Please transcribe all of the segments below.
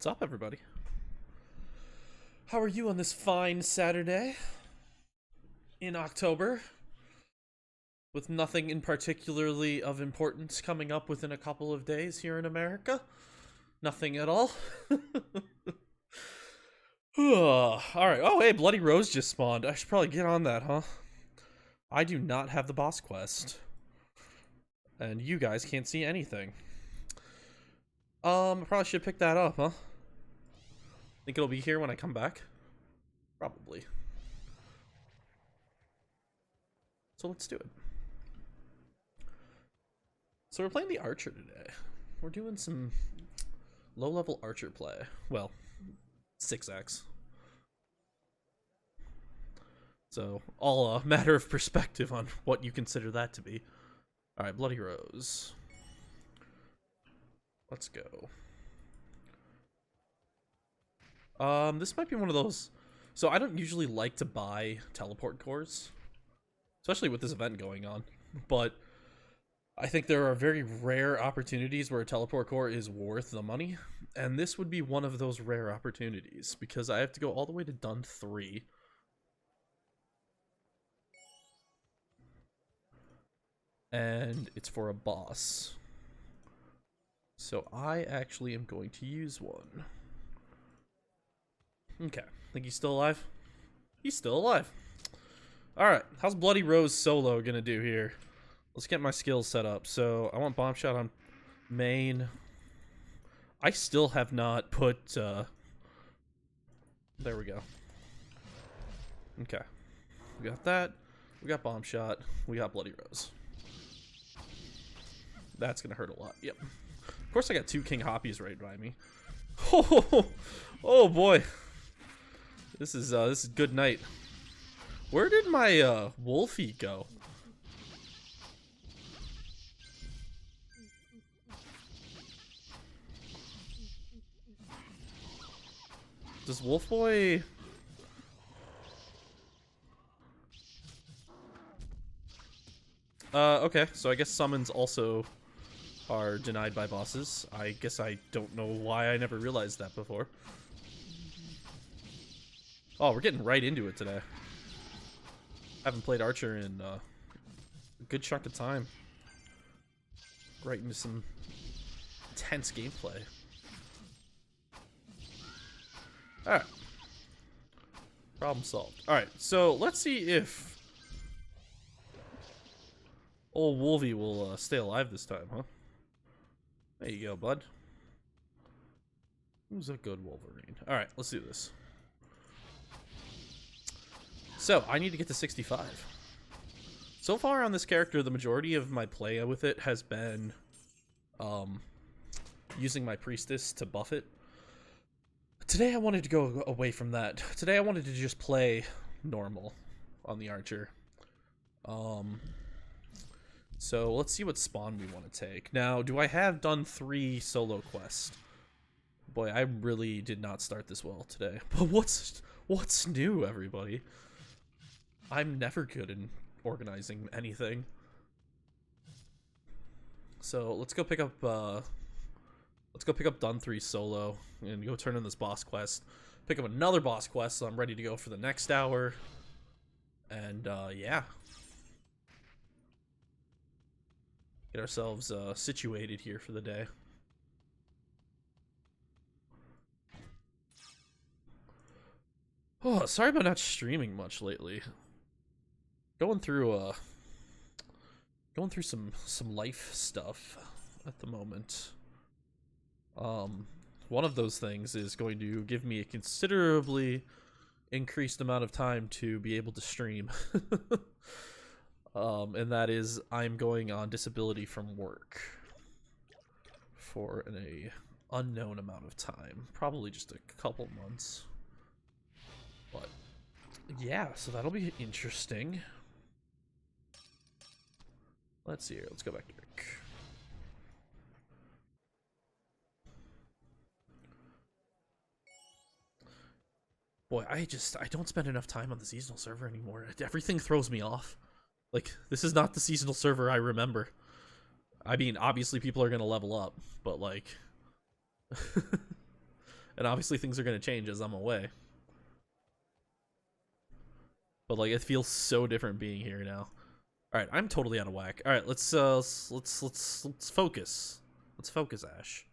What's up, everybody? How are you on this fine Saturday in October? With nothing in particularly of importance coming up within a couple of days here in America? Nothing at all? Alright. Oh, hey, Bloody Rose just spawned. I should probably get on that, huh? I do not have the boss quest. And you guys can't see anything. I probably should pick that up, huh? Think it'll be here when I come back? Probably. So let's do it. So we're playing the Archer today. We're doing some low-level Archer play. Well, 6x. So, all a matter of perspective on what you consider that to be. Alright, Bloody Rose. Let's go. This might be one of those... So I don't usually like to buy teleport cores, especially with this event going on, but I think there are very rare opportunities where a teleport core is worth the money, and this would be one of those rare opportunities, because I have to go all the way to Dun 3. And it's for a boss. So I actually am going to use one. Okay, think he's still alive? He's still alive. Alright, how's Bloody Rose solo gonna do here? Let's get my skills set up. So I want Bomb Shot on main. I still have not put, there we go. Okay. We got that. We got Bomb Shot. We got Bloody Rose. That's gonna hurt a lot. Yep. Of course I got two King Hoppies right by me. Oh boy. This is good night. Where did my Wolfie go? Does Wolf Boy... okay, so I guess summons also are denied by bosses. I guess I don't know why I never realized that before. Oh, we're getting right into it today. Haven't played Archer in a good chunk of time. Right into some intense gameplay. Alright. Problem solved. Alright, so let's see if old Wolvie will stay alive this time, huh? There you go, bud. Who's a good Wolverine? Alright, let's do this. So, I need to get to 65. So far on this character, the majority of my play with it has been using my Priestess to buff it. Today I wanted to go away from that. Today I wanted to just play normal on the Archer. So let's see what spawn we want to take. Now, do I have done 3 solo quests? Boy, I really did not start this well today. But what's new, everybody? I'm never good in organizing anything. So let's go pick up Dun 3 solo and go turn in this boss quest. Pick up another boss quest so I'm ready to go for the next hour. And yeah. Get ourselves situated here for the day. Oh, sorry about not streaming much lately. Going through some life stuff at the moment. One of those things is going to give me a considerably increased amount of time to be able to stream. And that is I'm going on disability from work for an unknown amount of time, probably just a couple months. But yeah, so that'll be interesting. Let's see here. Let's go back to work. Boy, I don't spend enough time on the seasonal server anymore. Everything throws me off. Like, this is not the seasonal server I remember. I mean, obviously people are gonna level up, but like And obviously things are going to change as I'm away. But like it feels so different being here now. All right, I'm totally out of whack. All right, let's focus. Let's focus, Ash.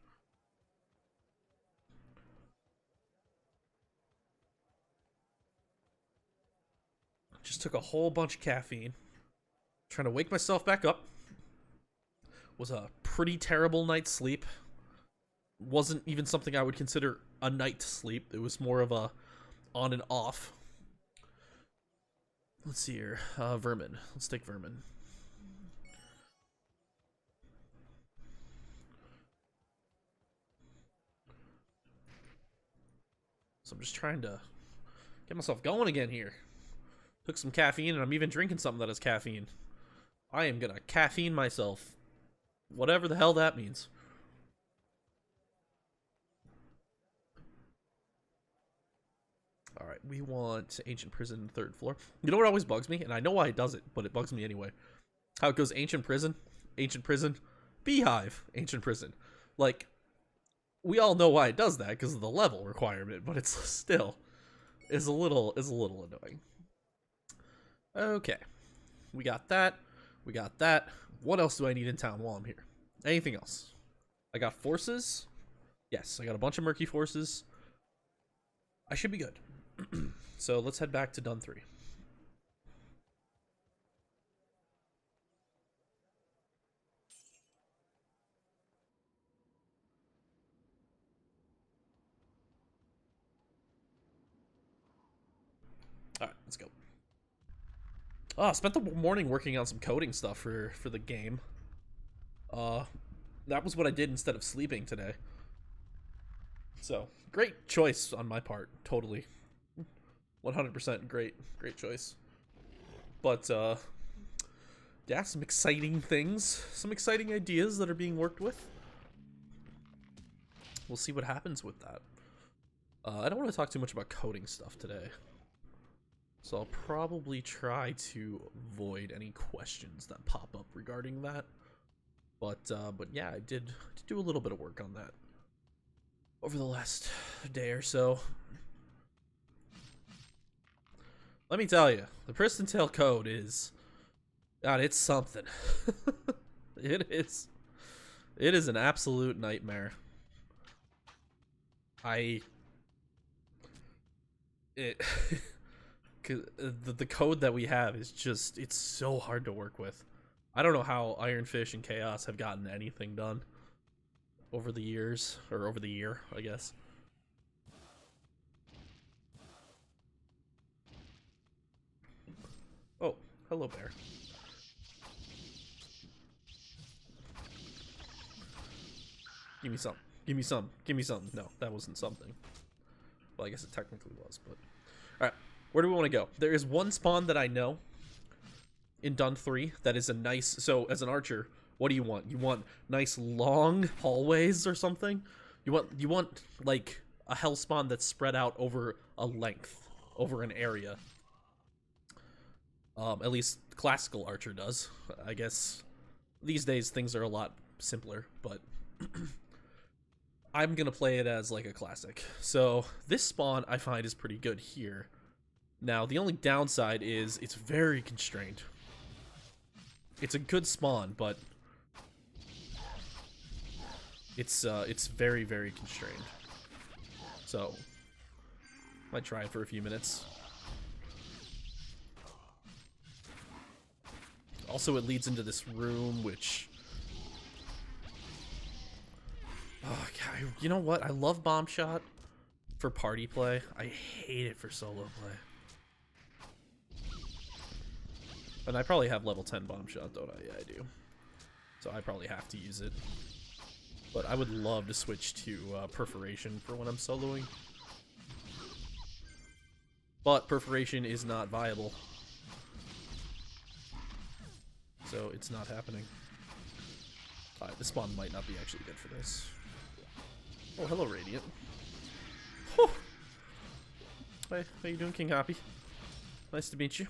Just took a whole bunch of caffeine. Trying to wake myself back up. Was a pretty terrible night's sleep. Wasn't even something I would consider a night sleep. It was more of a on and off. Let's see here. Vermin. Let's take vermin. So I'm just trying to get myself going again here. Took some caffeine, and I'm even drinking something that has caffeine. I am gonna caffeine myself. Whatever the hell that means. Alright, we want Ancient Prison, 3rd floor. You know what always bugs me? And I know why it does it, but it bugs me anyway. How it goes Ancient Prison, Beehive, Ancient Prison. Like, we all know why it does that, because of the level requirement, but it's still is a little annoying. Okay. We got that. We got that. What else do I need in town while I'm here? Anything else? I got forces. Yes, I got a bunch of murky forces. I should be good. So let's head back to Dun 3. Alright, let's go. Oh, I spent the morning working on some coding stuff for the game. That was what I did instead of sleeping today. So, great choice on my part, totally. 100% great choice. But, yeah, some exciting things, some exciting ideas that are being worked with. We'll see what happens with that. I don't want to talk too much about coding stuff today. So I'll probably try to avoid any questions that pop up regarding that. But yeah, I did do a little bit of work on that over the last day or so. Let me tell you, the Pristontale code is, God, it's something. It is an absolute nightmare. The code that we have is just, it's so hard to work with. I don't know how Ironfish and Chaos have gotten anything done over the years, or over the year, I guess. Oh, hello, bear. Give me some. Give me some. Give me some. No, that wasn't something. Well, I guess it technically was, but... Alright, where do we want to go? There is one spawn that I know in Dun 3 that is a nice... So, as an archer, what do you want? You want nice long hallways or something? You want like, a hell spawn that's spread out over a length, over an area. At least classical archer does. I guess these days things are a lot simpler, but... I'm gonna play it as like a classic. So this spawn I find is pretty good here. Now the only downside is it's very constrained. It's a good spawn, but it's very, very constrained. So might try it for a few minutes. Also, it leads into this room, which... Oh, God, you know what? I love Bomb Shot for party play. I hate it for solo play. And I probably have level 10 Bomb Shot, don't I? Yeah, I do. So I probably have to use it. But I would love to switch to Perforation for when I'm soloing. But Perforation is not viable. So it's not happening. Alright, this spawn might not be actually good for this. Oh, hello, Radiant. Whew. Hey, how you doing, King Hoppy? Nice to meet you.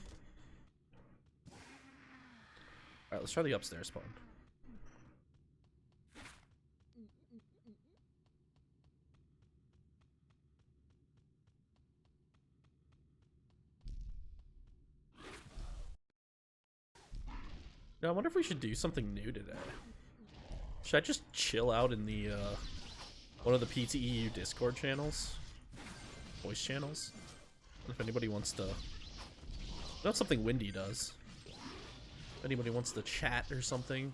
Alright, let's try the upstairs spawn. Now, I wonder if we should do something new today. Should I just chill out in the, one of the PTEU Discord channels? Voice channels? If anybody wants to... That's something Windy does. If anybody wants to chat or something.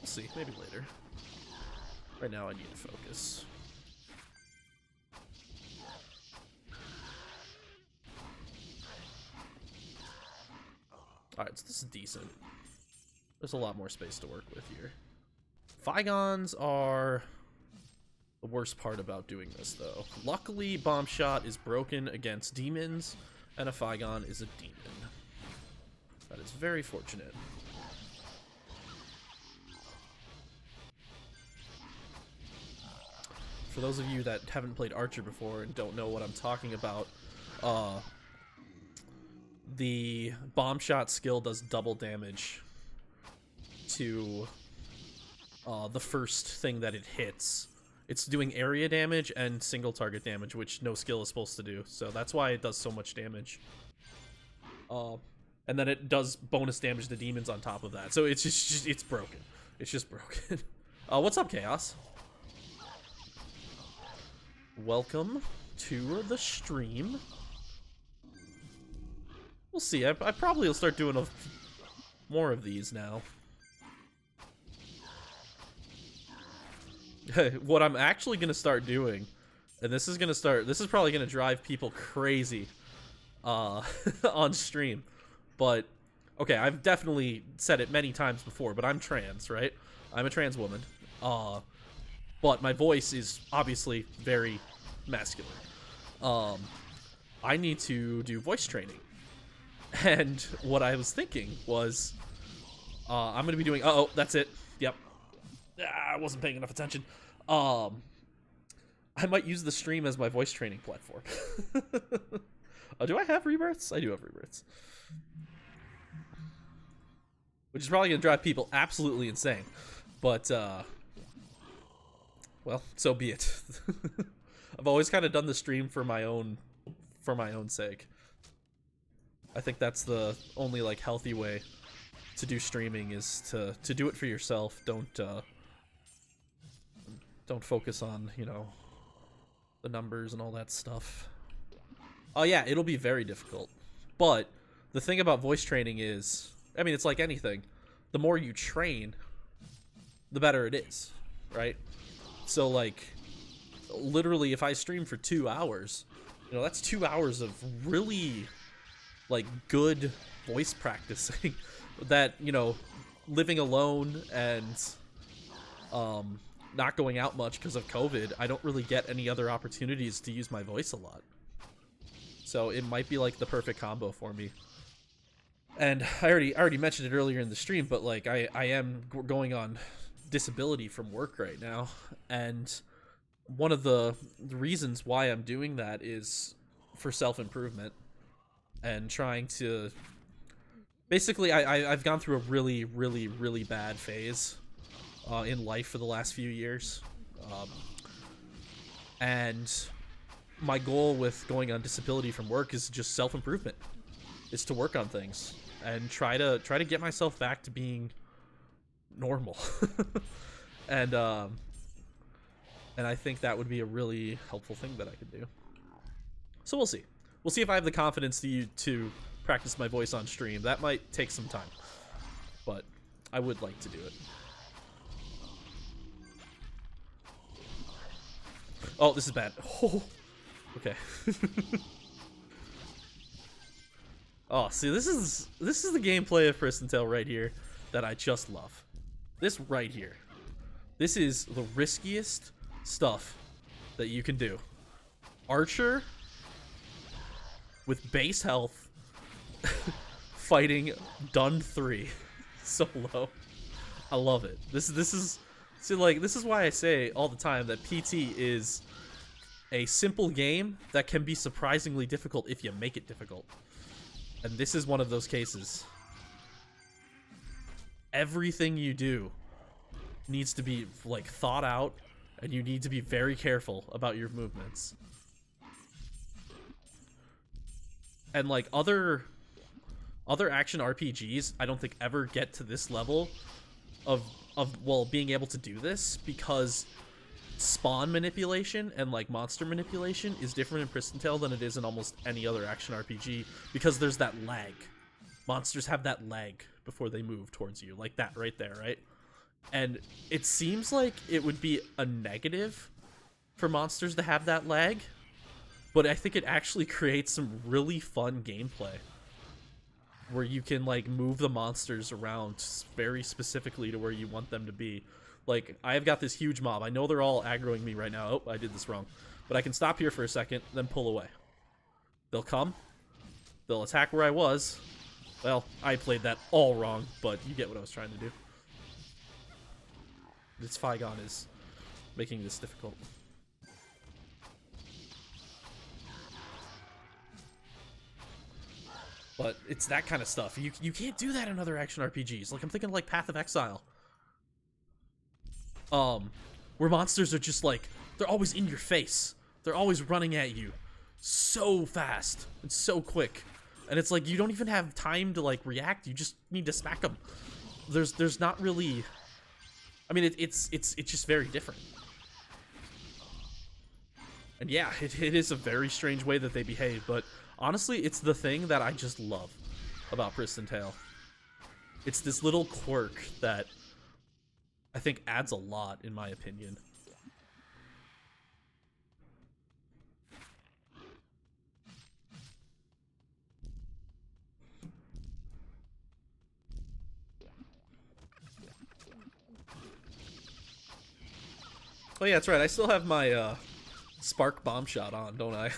We'll see, maybe later. Right now I need to focus. Alright, so this is decent. There's a lot more space to work with here. Figons are the worst part about doing this, though. Luckily, Bomb Shot is broken against demons, and a Figon is a demon. That is very fortunate. For those of you that haven't played Archer before and don't know what I'm talking about, the Bomb Shot skill does double damage to the first thing that it hits. It's doing area damage and single target damage, which no skill is supposed to do. So that's why it does so much damage. And then it does bonus damage to demons on top of that. So it's just it's broken. It's just broken. What's up, Chaos? Welcome to the stream. We'll see. I probably will start doing more of these now. What I'm actually gonna start doing, and this is probably gonna drive people crazy on stream, but okay, I've definitely said it many times before, but I'm trans, right? I'm a trans woman, but my voice is obviously very masculine. I need to do voice training, and what I was thinking was I'm gonna be doing that's it, yep. I wasn't paying enough attention. I might use the stream as my voice training platform. Do I have rebirths? I do have rebirths. Which is probably going to drive people absolutely insane. But, well, so be it. I've always kind of done the stream for my own sake. I think that's the only, like, healthy way to do streaming is to do it for yourself. Don't focus on, you know, the numbers and all that stuff. Oh yeah, it'll be very difficult. But the thing about voice training is, I mean, it's like anything. The more you train, the better it is, right? So like, literally if I stream for 2 hours, you know, that's 2 hours of really, like, good voice practicing that, you know, living alone and, not going out much because of COVID, I don't really get any other opportunities to use my voice a lot. So it might be like the perfect combo for me. And I already mentioned it earlier in the stream, but like I am going on disability from work right now, and one of the reasons why I'm doing that is for self-improvement and trying to basically I've gone through a really bad phase in life for the last few years, and my goal with going on disability from work is just self-improvement, is to work on things and try to get myself back to being normal. and I think that would be a really helpful thing that I could do. So we'll see if I have the confidence to practice my voice on stream. That might take some time, but I would like to do it. Oh, this is bad. Oh, okay. Oh, see, this is the gameplay of Pristontale right here that I just love. This right here. This is the riskiest stuff that you can do. Archer with base health fighting Dun 3 solo. I love it. This is see, like, this is why I say all the time that PT is a simple game that can be surprisingly difficult if you make it difficult. And this is one of those cases. Everything you do needs to be like thought out, and you need to be very careful about your movements. And like other action RPGs, I don't think ever get to this level of well, being able to do this, because spawn manipulation and like monster manipulation is different in Pristontale than it is in almost any other action RPG, because there's that lag. Monsters have that lag before they move towards you, like that right there, right? And it seems like it would be a negative for monsters to have that lag, but I think it actually creates some really fun gameplay where you can like move the monsters around very specifically to where you want them to be. Like, I've got this huge mob. I know they're all aggroing me right now. Oh, I did this wrong. But I can stop here for a second, then pull away. They'll come. They'll attack where I was. Well, I played that all wrong, but you get what I was trying to do. This Flygon is making this difficult. But it's that kind of stuff. You can't do that in other action RPGs. Like, I'm thinking like Path of Exile. Where monsters are just like, they're always in your face. They're always running at you so fast and so quick. And it's like, you don't even have time to like react. You just need to smack them. There's not really, I mean, it's just very different. And yeah, it is a very strange way that they behave, but honestly, it's the thing that I just love about Pristontale. It's this little quirk that I think adds a lot, in my opinion. Oh yeah, that's right. I still have my Spark Bomb Shot on, don't I?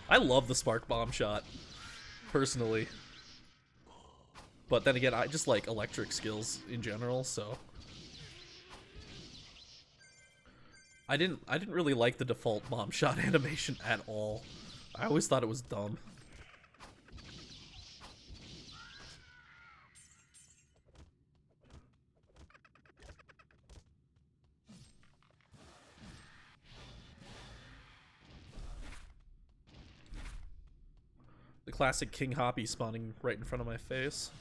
I love the Spark Bomb Shot, personally. But then again, I just like electric skills in general, so I didn't really like the default bomb shot animation at all. I always thought it was dumb. The classic King Hoppy spawning right in front of my face.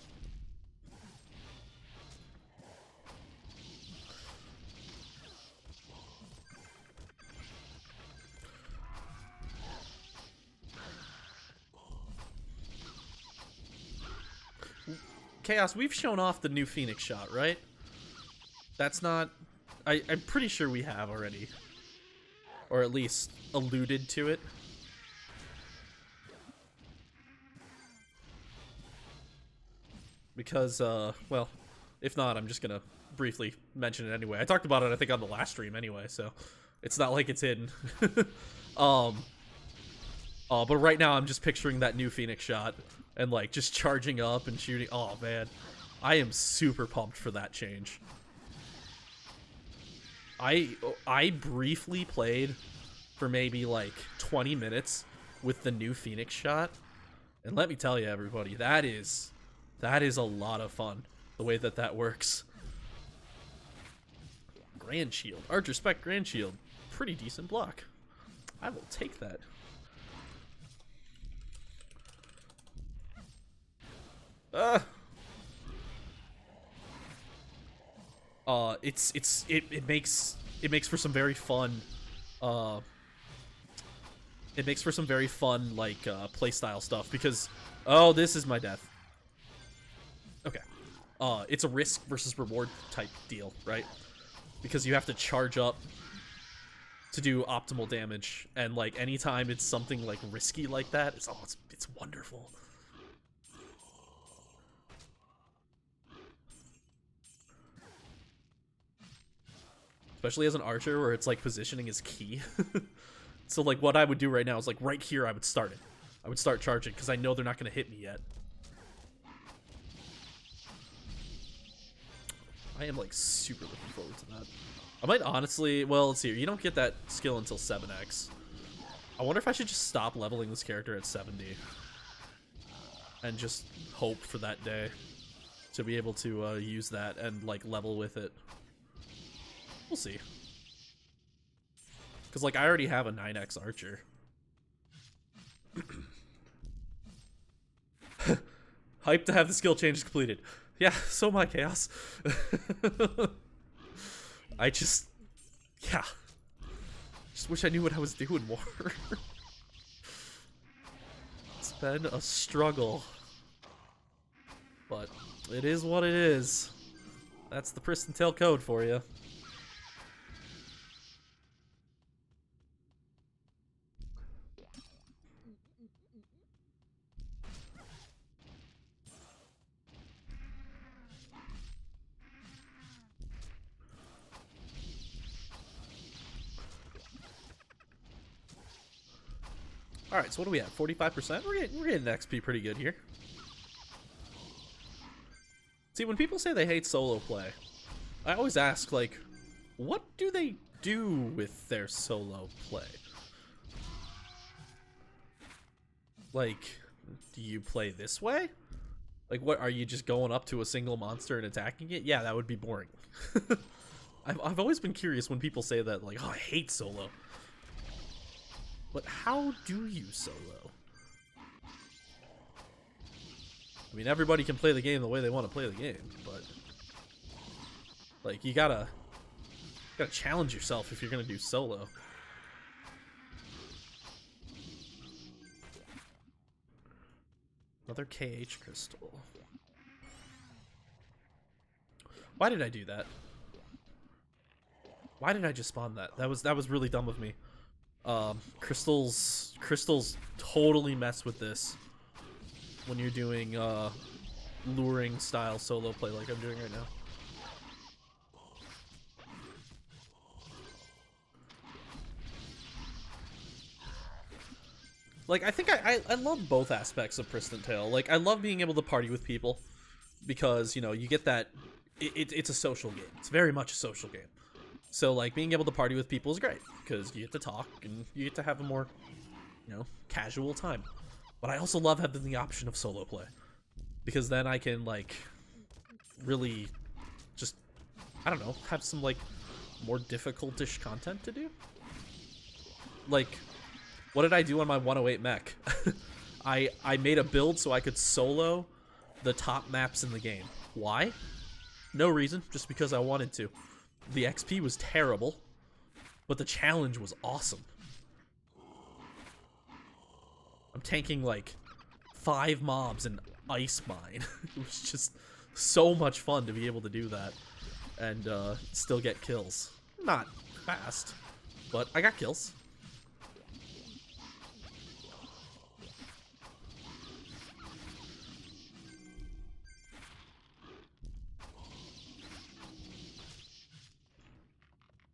Chaos, we've shown off the new Phoenix shot, right? That's not... I'm pretty sure we have already. Or at least alluded to it. Because, well, if not, I'm just gonna briefly mention it anyway. I talked about it, I think, on the last stream anyway, so it's not like it's hidden. But right now I'm just picturing that new Phoenix shot and, like, just charging up and shooting. Oh, man. I am super pumped for that change. I briefly played for maybe, like, 20 minutes with the new Phoenix shot. And let me tell you, everybody, that is a lot of fun, the way that works. Grand Shield. Archer Spec Grand Shield. Pretty decent block. I will take that. It makes for some very fun like playstyle stuff, because this is my death. Okay. It's a risk versus reward type deal, right? Because you have to charge up to do optimal damage, and like anytime it's something like risky like that, it's wonderful. Especially as an archer, where it's like positioning is key. So like what I would do right now is like right here I would start it. I would start charging because I know they're not going to hit me yet. I am like super looking forward to that. I might honestly, well, let's see here. You don't get that skill until 7x. I wonder if I should just stop leveling this character at 70 and just hope for that day. to be able to use that and like level with it. We'll see. Because like I already have a 9x archer. Hyped to have the skill changes completed. Yeah, so am I, Chaos. I just, yeah. Just wish I knew what I was doing more. It's been a struggle. But it is what it is. That's the Pristontale code for you. Alright, so what do we have? 45%? We're getting XP pretty good here. See, when people say they hate solo play, I always ask, like, what do they do with their solo play? Like, do you play this way? Like, what, are you just going up to a single monster and attacking it? Yeah, that would be boring. I've always been curious when people say that, like, oh, I hate solo. But how do you solo? I mean, everybody can play the game the way they want to play the game, but like you gotta challenge yourself if you're gonna do solo. Another KH crystal. Why did I do that? Why did I just spawn that? That was really dumb of me. Crystals totally mess with this when you're doing luring style solo play like I'm doing right now. Like, I think I love both aspects of Pristontale. Like, I love being able to party with people because, you know, you get that it's a social game. It's very much a social game. So, like, being able to party with people is great because you get to talk and you get to have a more, you know, casual time. But I also love having the option of solo play because then I can, like, really just, I don't know, have some, like, more difficult-ish content to do. Like, what did I do on my 108 mech? I made a build so I could solo the top maps in the game. Why? No reason, just because I wanted to. The XP was terrible, but the challenge was awesome. I'm tanking like 5 mobs in Ice Mine. It was just so much fun to be able to do that and still get kills. Not fast, but I got kills.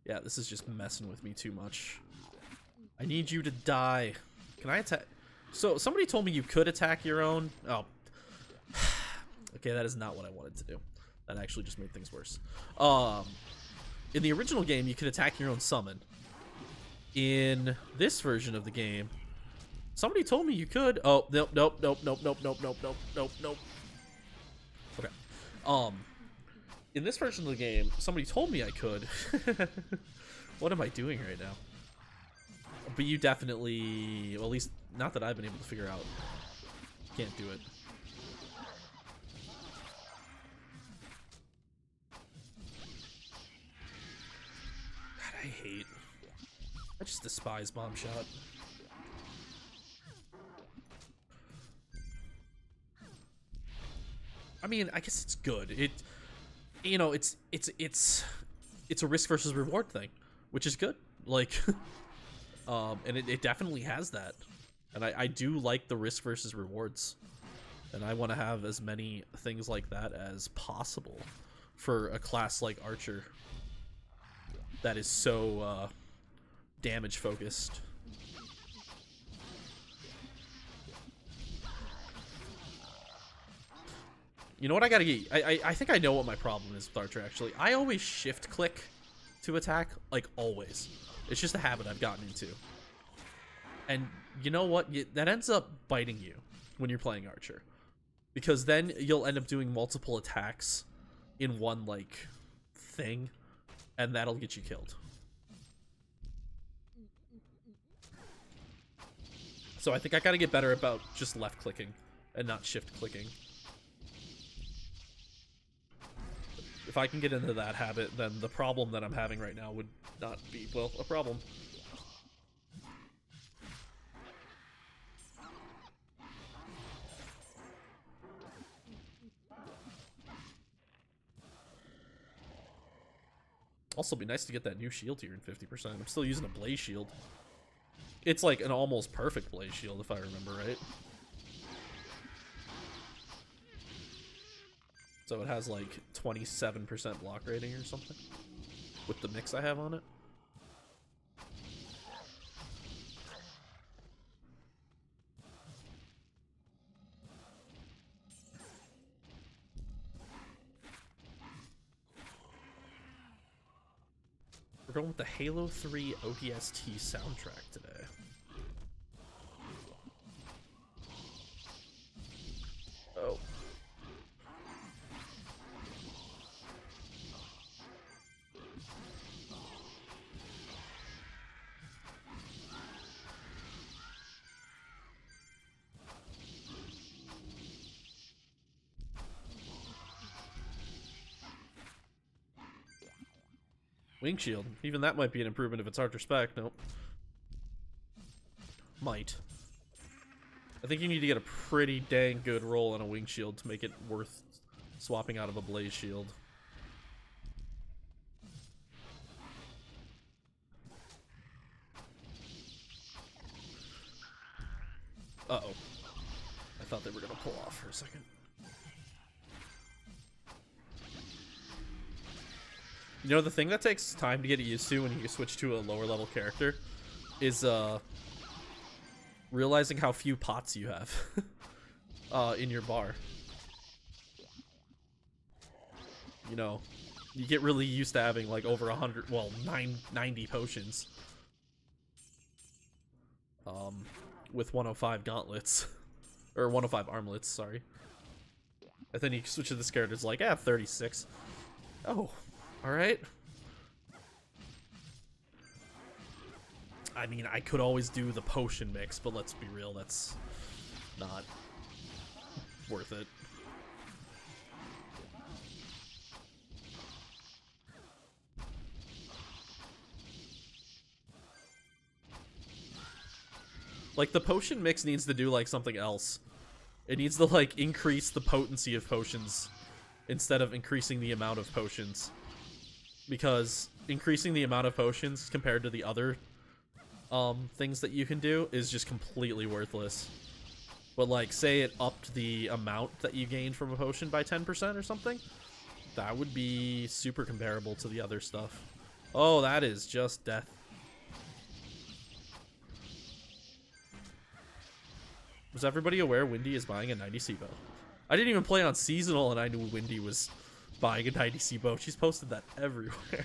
Yeah, this is just messing with me too much. I need you to die. Can I attack? So, somebody told me you could attack your own. Oh. Okay, that is not what I wanted to do. That actually just made things worse. In the original game, you could attack your own summon. In this version of the game, somebody told me you could. Oh, nope, nope, nope, nope, nope, nope, nope, nope, nope, nope. Okay. In this version of the game, somebody told me I could. What am I doing right now? But you definitely, well, at least not that I've been able to figure out. Can't do it. God, I just despise bomb shot. I mean, I guess it's good. You know, it's a risk versus reward thing, which is good. Like, and it definitely has that, and I do like the risk versus rewards, and I want to have as many things like that as possible for a class like Archer that is so damage focused. You know what I gotta get? I think I know what my problem is with Archer, actually. I always shift click to attack, like always. It's just a habit I've gotten into. And you know what? That ends up biting you when you're playing Archer. Because then you'll end up doing multiple attacks in one, like, thing, and that'll get you killed. So I think I gotta get better about just left-clicking and not shift-clicking. If I can get into that habit, then the problem that I'm having right now would not be, well, a problem. Also, be nice to get that new shield here in 50%. I'm still using a blaze shield. It's like an almost perfect blaze shield, if I remember right. So it has like 27% block rating or something with the mix I have on it. We're going with the Halo 3 ODST soundtrack today. Oh. Wing shield. Even that might be an improvement if it's Archer spec. Nope. Might. I think you need to get a pretty dang good roll on a wing shield to make it worth swapping out of a blaze shield. Uh-oh. I thought they were gonna pull off for a second. You know, the thing that takes time to get used to when you switch to a lower level character is realizing how few pots you have in your bar. You know, you get really used to having like over 100, well, 90 potions. With 105 gauntlets. Or 105 armlets, sorry. And then you switch to this character, it's like, 36. Oh, alright. I mean, I could always do the potion mix, but let's be real, that's not worth it. Like, the potion mix needs to do, like, something else. It needs to, like, increase the potency of potions instead of increasing the amount of potions. Because increasing the amount of potions compared to the other things that you can do is just completely worthless. But, like, say it upped the amount that you gained from a potion by 10% or something, that would be super comparable to the other stuff. Oh, that is just death. Was everybody aware Windy is buying a 90C bow? I didn't even play on seasonal and I knew Windy was buying a 90C bow. She's posted that everywhere.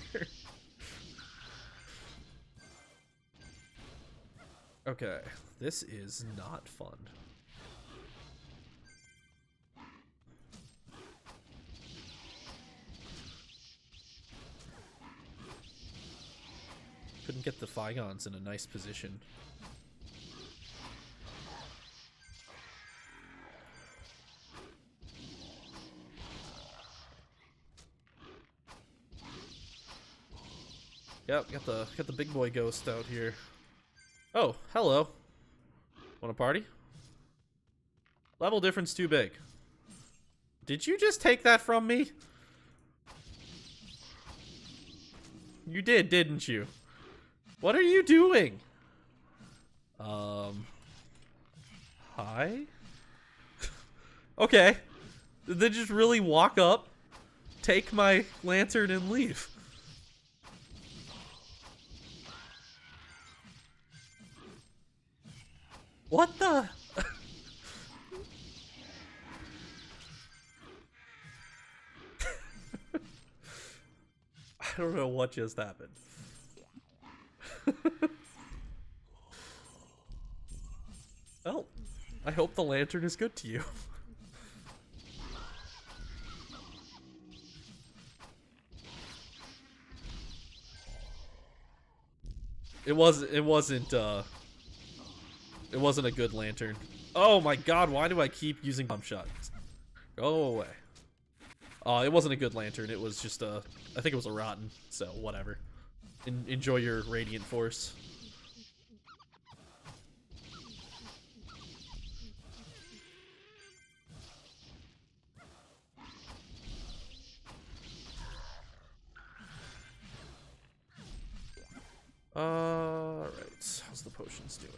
Okay, this is not fun. Couldn't get the Figons in a nice position. Yep, got the big boy ghost out here. Oh, hello. Want a party? Level difference too big. Did you just take that from me? You did, didn't you? What are you doing? Hi? Okay. Did they just really walk up, take my lantern, and leave? What the? I don't know what just happened. Well, I hope the lantern is good to you. It wasn't a good lantern. Oh my god, why do I keep using bump shots? Go away. It wasn't a good lantern. It was just I think it was a rotten. So whatever. Enjoy your radiant force. Alright. How's the potions doing?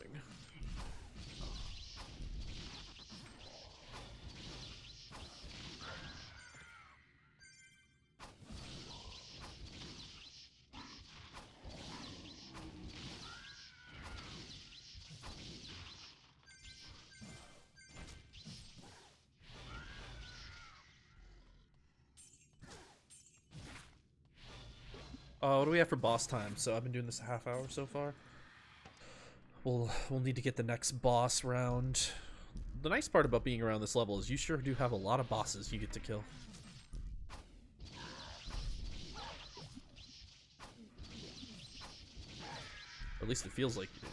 What do we have for boss time? So I've been doing this a half hour so far. We'll need to get the next boss round. The nice part about being around this level is you sure do have a lot of bosses you get to kill. Or at least it feels like you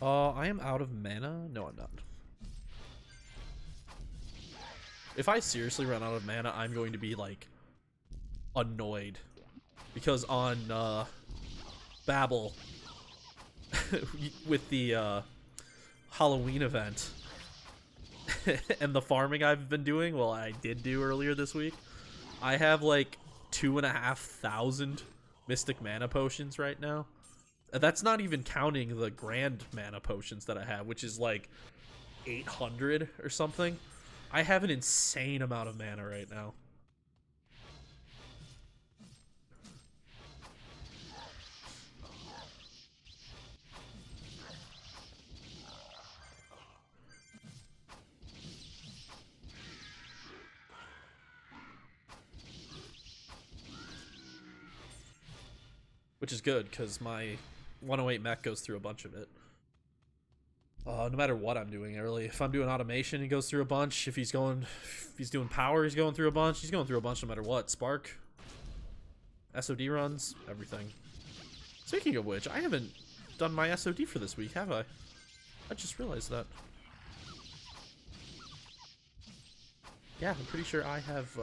do. I am out of mana? No, I'm not. If I seriously run out of mana, I'm going to be, like, annoyed. Because on, Babel, with the, Halloween event, and the farming I've been doing, well, I did do earlier this week, I have, like, 2,500 Mystic Mana Potions right now. That's not even counting the Grand Mana Potions that I have, which is, like, 800 or something. I have an insane amount of mana right now. Which is good, because my 108 mech goes through a bunch of it. No matter what I'm doing, really. If I'm doing automation, he goes through a bunch. If he's doing power, he's going through a bunch. He's going through a bunch no matter what. Spark, SOD runs, everything. Speaking of which, I haven't done my SOD for this week, have I? I just realized that. Yeah, I'm pretty sure I have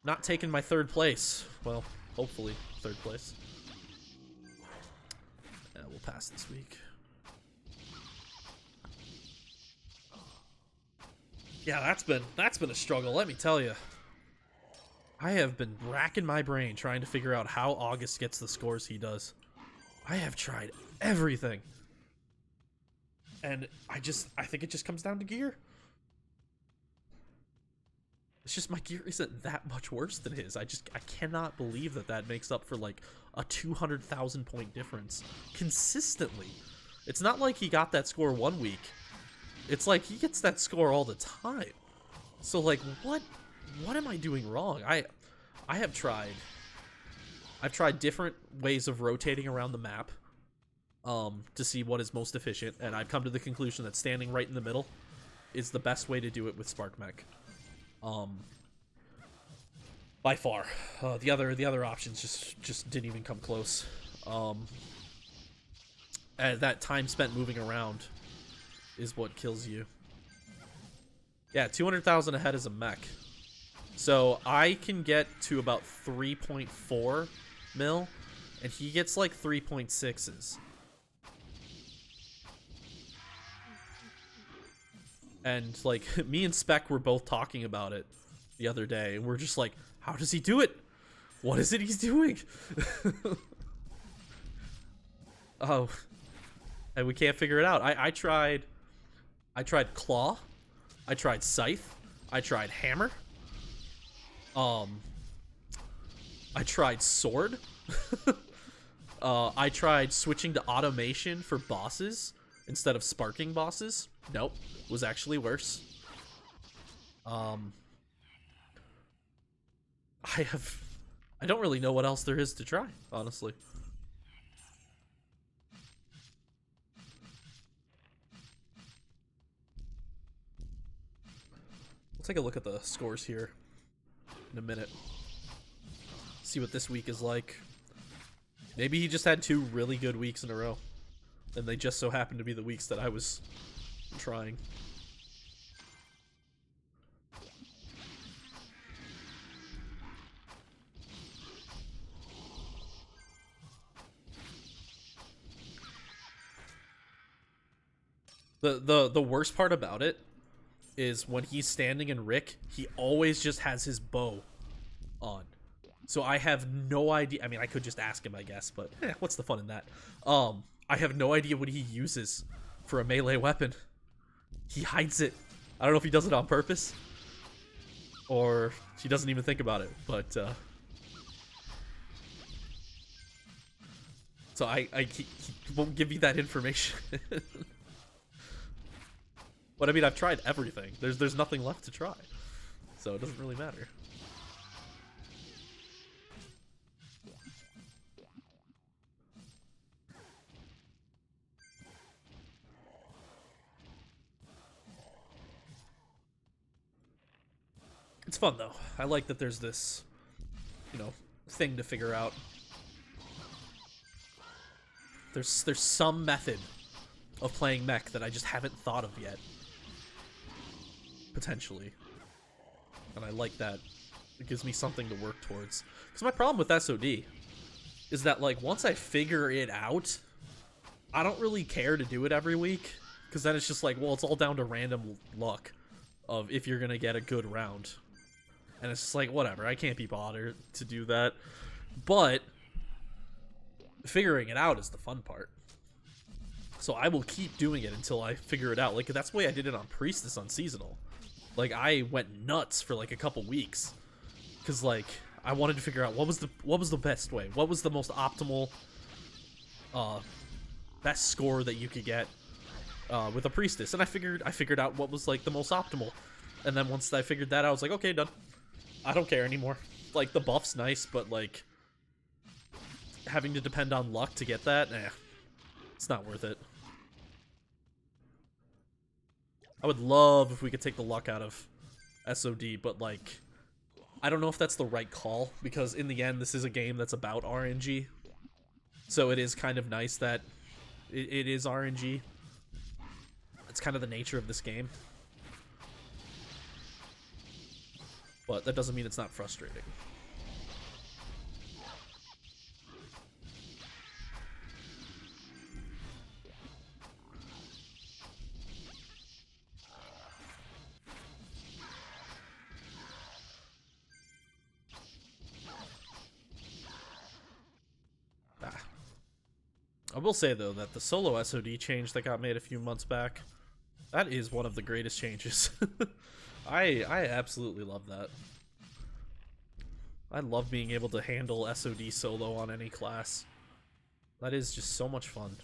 not taken my 3rd place. Well, hopefully 3rd place. Yeah, we'll pass this week. Yeah, that's been a struggle, let me tell you. I have been racking my brain trying to figure out how August gets the scores he does. I have tried everything. And I think it just comes down to gear. It's just my gear isn't that much worse than his. I cannot believe that makes up for like a 200,000 point difference consistently. It's not like he got that score 1 week. It's like he gets that score all the time. So like what am I doing wrong? I've tried different ways of rotating around the map to see what is most efficient, and I've come to the conclusion that standing right in the middle is the best way to do it with Spark Mech. By far. The other options just didn't even come close. And that time spent moving around is what kills you. Yeah, 200,000 ahead is a mech. So I can get to about 3.4 mil, and he gets like 3.6s. And like me and Spec were both talking about it the other day, and we're just like, how does he do it? What is it he's doing? Oh, and we can't figure it out. I tried claw, I tried scythe, I tried hammer, I tried sword, I tried switching to automation for bosses instead of sparking bosses. Nope, was actually worse. I don't really know what else there is to try, honestly. We'll take a look at the scores here in a minute. See what this week is like. Maybe he just had 2 really good weeks in a row. And they just so happened to be the weeks that I was trying. The worst part about it is when he's standing in Rick, he always just has his bow on. So I have no idea. I mean, I could just ask him, I guess, but what's the fun in that? I have no idea what he uses for a melee weapon. He hides it. I don't know if he does it on purpose or he doesn't even think about it, but so he won't give me that information. But I mean, I've tried everything. There's nothing left to try, so it doesn't really matter. It's fun though. I like that there's this, you know, thing to figure out. There's some method of playing mech that I just haven't thought of yet. Potentially. And I like that. It gives me something to work towards. Because my problem with SOD is that, like, once I figure it out, I don't really care to do it every week. Because then it's just like, well, it's all down to random luck of if you're going to get a good round. And it's just like, whatever, I can't be bothered to do that. But figuring it out is the fun part. So I will keep doing it until I figure it out. Like, that's the way I did it on Priestess on Seasonal. Like, I went nuts for like a couple weeks. Because, like, I wanted to figure out what was the best way. What was the most optimal, best score that you could get with a Priestess. And I figured out what was, like, the most optimal. And then once I figured that out, I was like, okay, done. I don't care anymore. Like, the buff's nice, but, like, having to depend on luck to get that, it's not worth it. I would love if we could take the luck out of SOD, but, like, I don't know if that's the right call, because in the end, this is a game that's about RNG. So it is kind of nice that it is RNG. It's kind of the nature of this game. But that doesn't mean it's not frustrating. I will say, though, that the solo SOD change that got made a few months back, that is one of the greatest changes. I absolutely love that. I love being able to handle SOD solo on any class. That is just so much fun.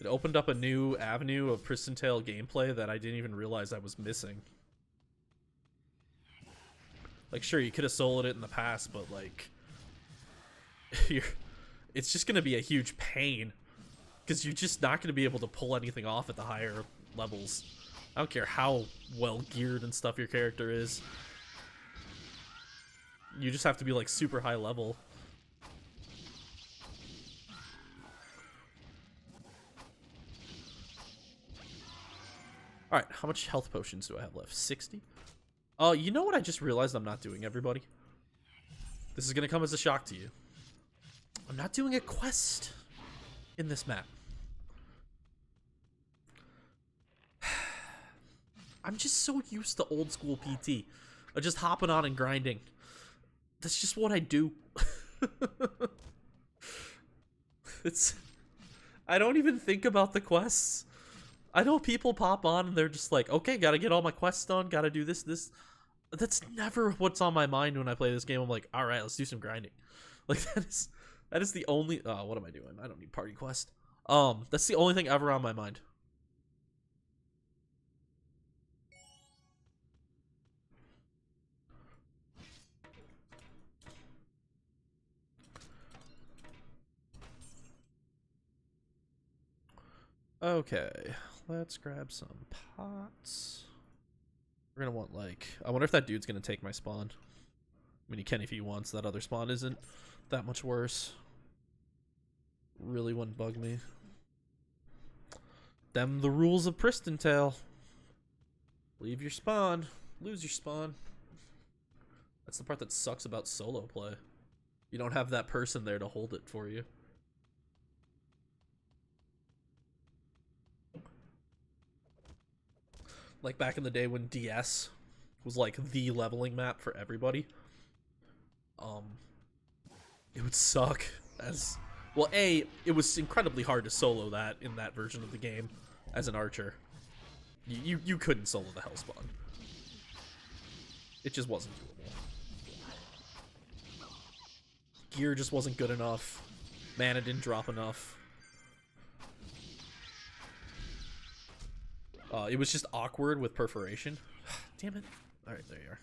It opened up a new avenue of Pristontale gameplay that I didn't even realize I was missing. Like, sure, you could have soloed it in the past, but, like, it's just going to be a huge pain. Because you're just not going to be able to pull anything off at the higher levels. I don't care how well geared and stuff your character is. You just have to be, like, super high level. Alright, how much health potions do I have left? 60? You know what I just realized I'm not doing, everybody? This is going to come as a shock to you. I'm not doing a quest in this map. I'm just so used to old school PT. Of just hopping on and grinding. That's just what I do. I don't even think about the quests. I know people pop on and they're just like, okay, gotta get all my quests done, gotta do this. That's never what's on my mind when I play this game. I'm like, alright, let's do some grinding. Like, that is the only... what am I doing? I don't need party quest. That's the only thing ever on my mind. Okay, let's grab some pots. We're gonna want, like, I wonder if that dude's gonna take my spawn. I mean, he can if he wants. That other spawn isn't that much worse. Really wouldn't bug me. Them the rules of Pristontale. Leave your spawn, lose your spawn. That's the part that sucks about solo play. You don't have that person there to hold it for you. Like back in the day when DS was like the leveling map for everybody. It would suck as well. It was incredibly hard to solo that in that version of the game as an archer. You couldn't solo the Hellspawn. It just wasn't doable. Gear just wasn't good enough. Mana didn't drop enough. It was just awkward with perforation. Damn it. Alright, there you are.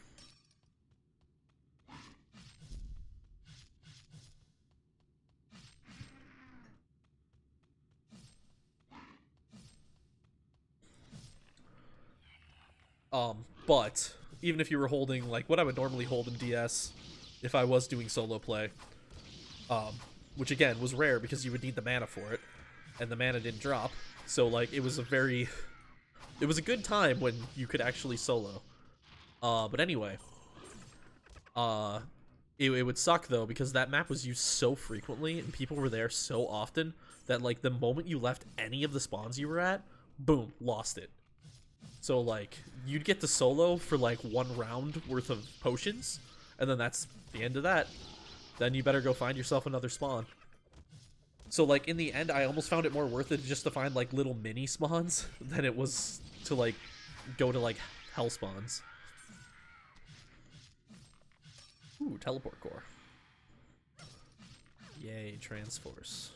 But even if you were holding like what I would normally hold in DS if I was doing solo play, which again was rare because you would need the mana for it, and the mana didn't drop, so like it was a good time when you could actually solo. But anyway, it would suck though because that map was used so frequently and people were there so often that like the moment you left any of the spawns you were at, boom, lost it. So like you'd get to solo for like 1 round worth of potions, and then that's the end of that. Then you better go find yourself another spawn. So like in the end, I almost found it more worth it just to find like little mini spawns than it was to like go to like hell spawns. Ooh, teleport core. Yay, Transforce.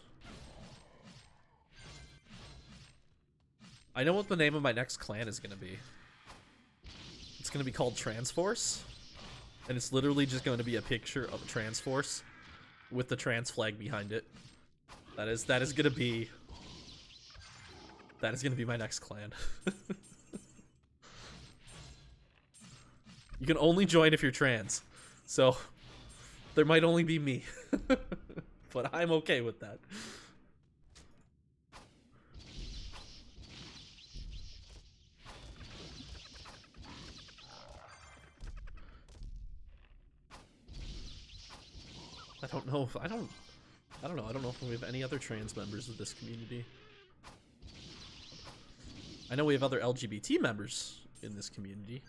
I know what the name of my next clan is going to be. It's going to be called Transforce. And it's literally just going to be a picture of a Transforce with the trans flag behind it. That is going to be my next clan. You can only join if you're trans. So there might only be me. But I'm okay with that. I don't know if we have any other trans members of this community. I know we have other LGBT members in this community,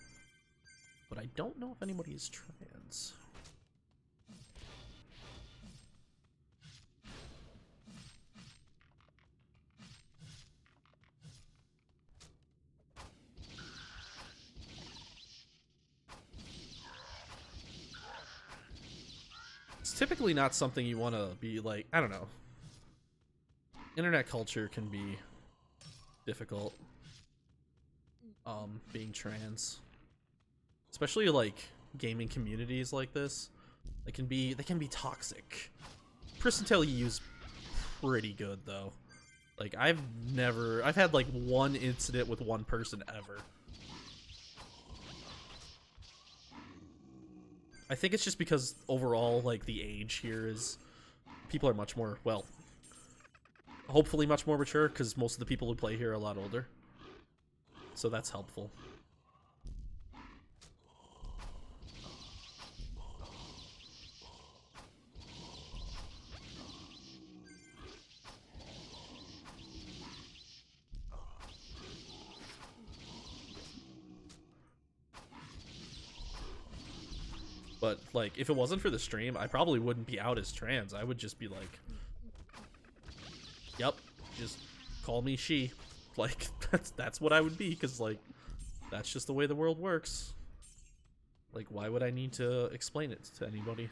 but I don't know if anybody is trans. It's typically not something you want to be like, I don't know. Internet culture can be difficult. Being trans. Especially like gaming communities like this. They can be toxic. Pristontale EU is pretty good though. Like I've had like 1 incident with 1 person ever. I think it's just because overall, like, the age here is... People are much more, well... Hopefully much more mature, because most of the people who play here are a lot older. So that's helpful. But, like, if it wasn't for the stream, I probably wouldn't be out as trans. I would just be like, yep, just call me she. Like, that's what I would be, because, like, that's just the way the world works. Like, why would I need to explain it to anybody?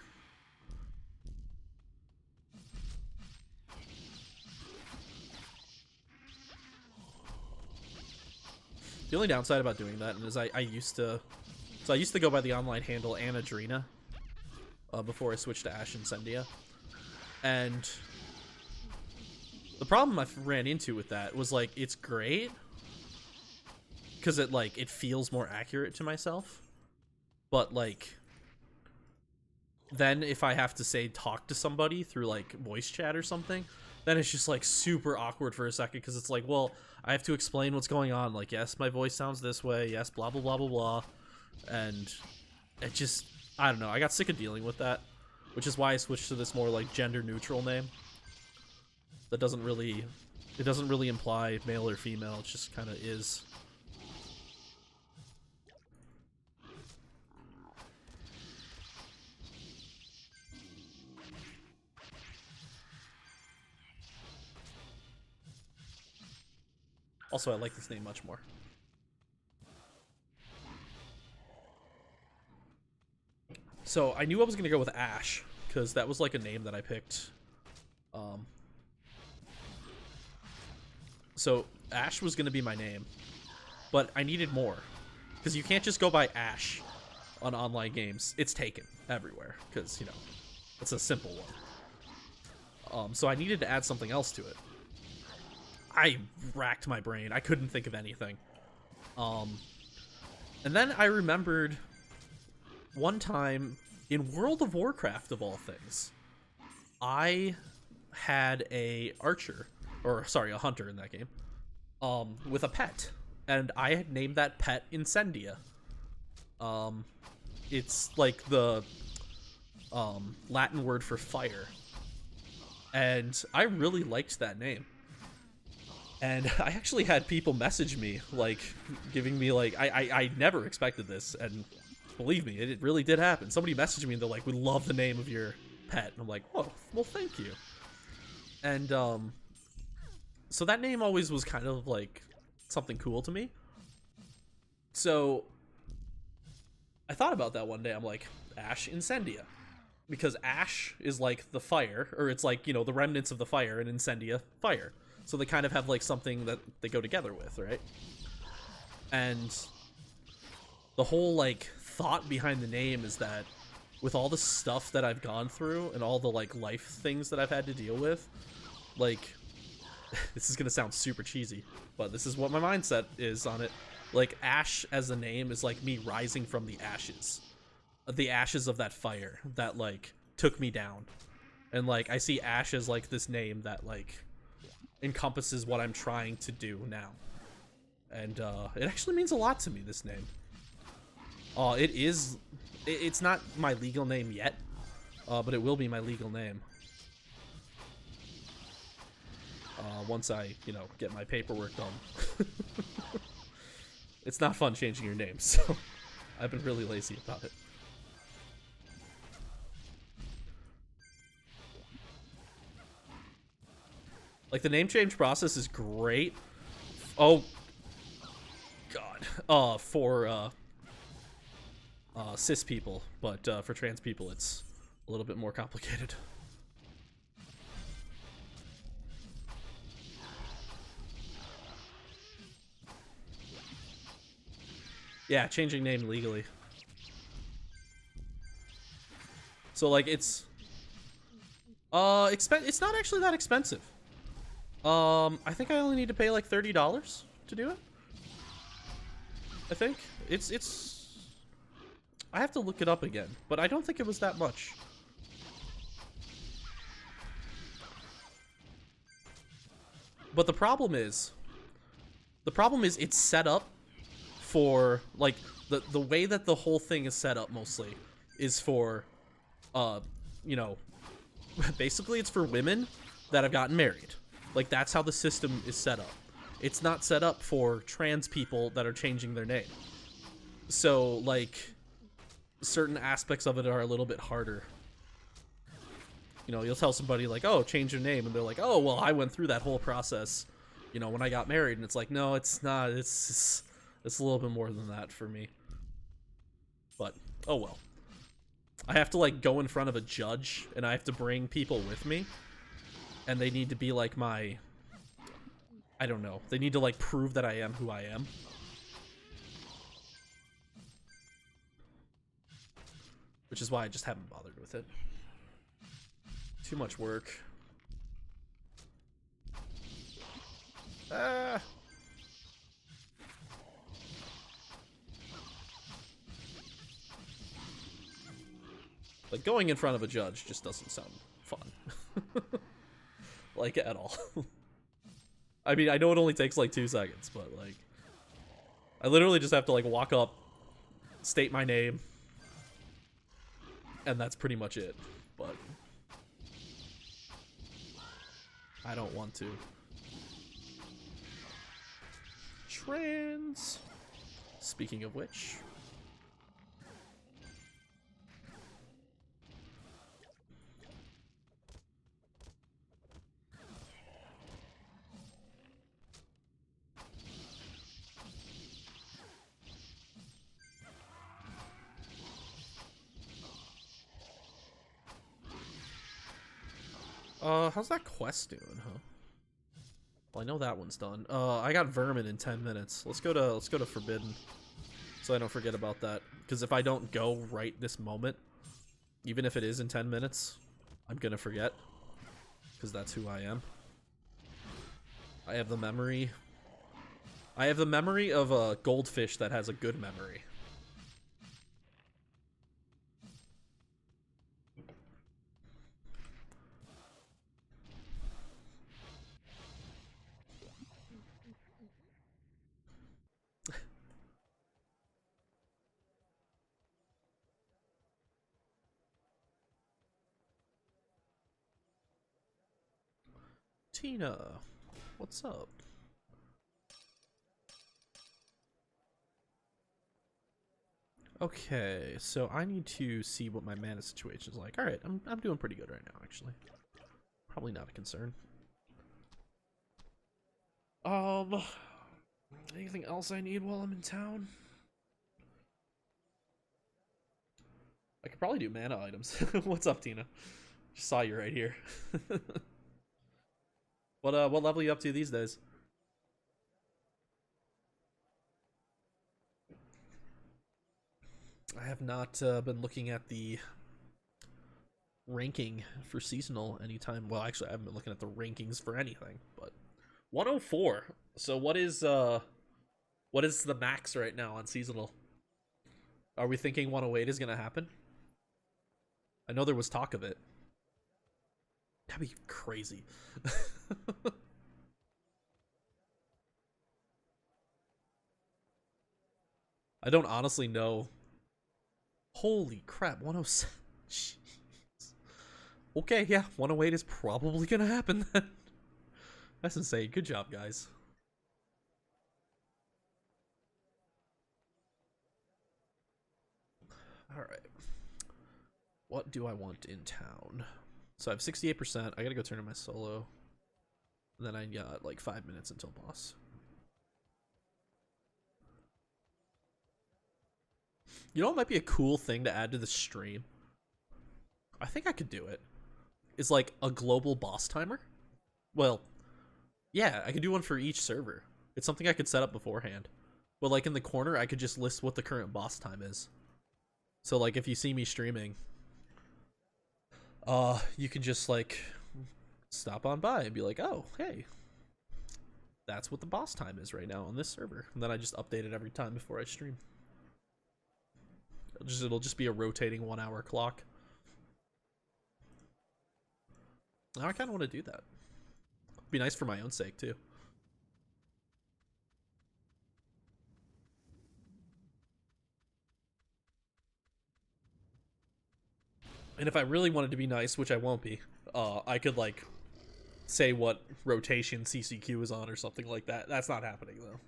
The only downside about doing that is I used to go by the online handle Anadrina before I switched to Ash Incendia, and The problem I ran into with that was, like, it's great because it feels more accurate to myself, but, like, then if I have to, say, talk to somebody through, like, voice chat or something, then it's just, like, super awkward for a second because it's like, well, I have to explain what's going on. Like, yes, my voice sounds this way. Yes, blah, blah, blah, blah, blah. And it just, I don't know. I got sick of dealing with that, which is why I switched to this more, like, gender-neutral name. That doesn't really, it doesn't really imply male or female. It just kind of is. Also, I like this name much more. So I knew I was gonna go with Ash because that was like a name that I picked. So Ash was gonna be my name, but I needed more because you can't just go by Ash on online games. It's taken everywhere because, you know, it's a simple one. So I needed to add something else to it. I racked my brain. I couldn't think of anything. And then I remembered one time in World of Warcraft, of all things, I had a archer, or sorry, a hunter in that game, with a pet, and I had named that pet Incendia. It's like the Latin word for fire, and I really liked that name. And I actually had people message me, like, giving me, like, I never expected this, and believe me, it really did happen. Somebody messaged me, and they're like, we love the name of your pet. And I'm like, whoa, well, thank you. And, so that name always was kind of, like, something cool to me. So, I thought about that one day. I'm like, Ash Incendia. Because ash is, like, the fire, or it's, like, you know, the remnants of the fire, and Incendia, fire. So they kind of have, like, something that they go together with, right? And the whole, like, thought behind the name is that with all the stuff that I've gone through and all the, like, life things that I've had to deal with, like, this is gonna sound super cheesy, but this is what my mindset is on it. Like, Ash as a name is like me rising from the ashes of that fire that, like, took me down. And, like, I see Ash as, like, this name that, like, encompasses what I'm trying to do now. And it actually means a lot to me, this name. It's not my legal name yet, but it will be my legal name once I, you know, get my paperwork done. It's not fun changing your name, so I've been really lazy about it. Like, the name change process is great. Oh, God. For cis people, but for trans people, it's a little bit more complicated. Yeah, changing name legally. So, like, it's not actually that expensive. I think I only need to pay like $30 to do it. I think it's I have to look it up again, but I don't think it was that much. But the problem is it's set up for, like, the way that the whole thing is set up mostly is for you know, basically it's for women that have gotten married. Like, that's how the system is set up. It's not set up for trans people that are changing their name. So, like, certain aspects of it are a little bit harder. You know, you'll tell somebody, like, oh, change your name, and they're like, oh, well, I went through that whole process, you know, when I got married. And it's like, no, it's not. It's a little bit more than that for me. But, oh well. I have to, like, go in front of a judge, and I have to bring people with me. And they need to be, like, my... I don't know. They need to, like, prove that I am who I am. Which is why I just haven't bothered with it. Too much work. Ah. Like, going in front of a judge just doesn't sound fun. Like, at all. I mean, I know it only takes, like, 2 seconds, but, like... I literally just have to, like, walk up, state my name, and that's pretty much it. But... I don't want to. Trans... Speaking of which... how's that quest doing, huh? Well, I know that one's done. I got Vermin in 10 minutes. Let's go to Forbidden, so I don't forget about that. Because if I don't go right this moment, even if it is in 10 minutes, I'm gonna forget. Because that's who I am. I have the memory. I have the memory of a goldfish that has a good memory. Tina, what's up? Okay, so I need to see what my mana situation is like. All right, I'm doing pretty good right now, actually. Probably not a concern. Anything else I need while I'm in town? I could probably do mana items. What's up, Tina? Just saw you right here. What level are you up to these days? I have not been looking at the ranking for seasonal anytime. Well, actually, I haven't been looking at the rankings for anything, but 104. So what is the max right now on seasonal? Are we thinking 108 is gonna happen? I know there was talk of it. That'd be crazy. I don't honestly know. Holy crap, 107. Jeez. Okay, yeah, 108 is probably gonna happen then. That's insane. Good job, guys. Alright. What do I want in town? So I have 68%. I gotta go turn in my solo. And then I got like 5 minutes until boss. You know what might be a cool thing to add to the stream? I think I could do it. It's like a global boss timer. Well, yeah, I could do one for each server. It's something I could set up beforehand. But like in the corner, I could just list what the current boss time is. So like if you see me streaming, you can just like stop on by and be like, oh, hey, that's what the boss time is right now on this server. And then I just update it every time before I stream. It'll just be a rotating 1 hour clock. Now I kind of want to do that. It'd be nice for my own sake too. And if I really wanted to be nice, which I won't be, I could like say what rotation CCQ is on or something like that. That's not happening though.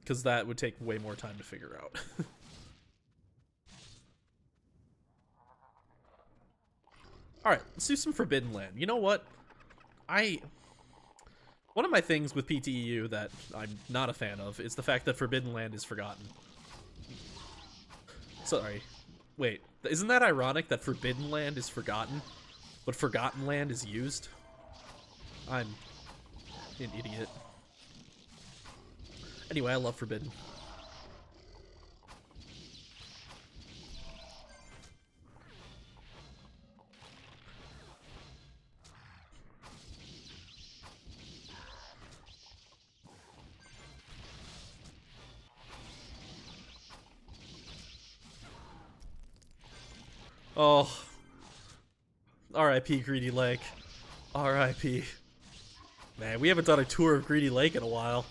Because that would take way more time to figure out. Alright, let's do some Forbidden Land. You know what? One of my things with PTEU that I'm not a fan of is the fact that Forbidden Land is forgotten. Sorry. Wait, isn't that ironic that Forbidden Land is forgotten, but Forgotten Land is used? I'm an idiot. Anyway, I love Forbidden. Oh, R.I.P. Greedy Lake. R.I.P. Man, we haven't done a tour of Greedy Lake in a while.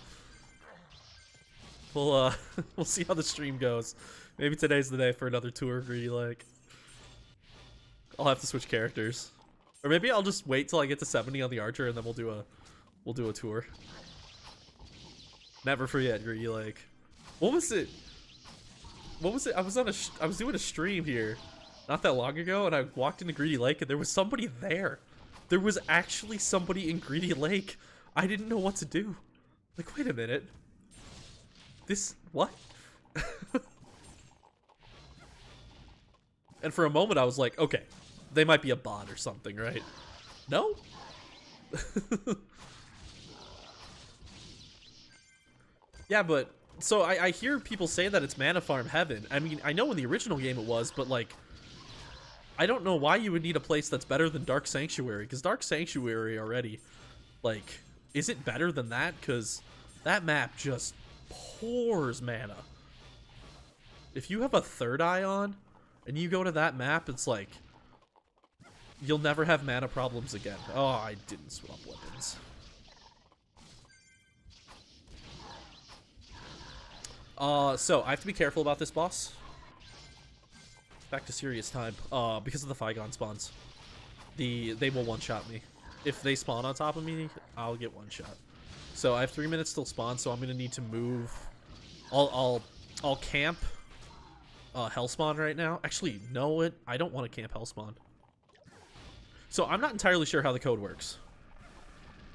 We'll we'll see how the stream goes. Maybe today's the day for another tour of Greedy Lake. I'll have to switch characters, or maybe I'll just wait till I get to 70 on the Archer, and then we'll do a tour. Never forget Greedy Lake. What was it? What was it? I was doing a stream here not that long ago, and I walked into Greedy Lake, and there was somebody there. There was actually somebody in Greedy Lake. I didn't know what to do. Like, wait a minute. This, what? And for a moment I was like, okay, they might be a bot or something, right? No? Yeah, but, so I hear people say that it's mana farm heaven. I mean, I know in the original game it was, but like, I don't know why you would need a place that's better than Dark Sanctuary, because Dark Sanctuary already, like, is it better than that? Because that map just pours mana. If you have a third eye on, and you go to that map, it's like, you'll never have mana problems again. Oh, I didn't swap weapons. So, I have to be careful about this boss. Back to serious time, because of the Flygon spawns. They will one-shot me. If they spawn on top of me, I'll get one-shot. So I have 3 minutes till spawn, so I'm gonna need to move. I'll camp Hellspawn right now. Actually, no, I don't want to camp Hellspawn. So I'm not entirely sure how the code works.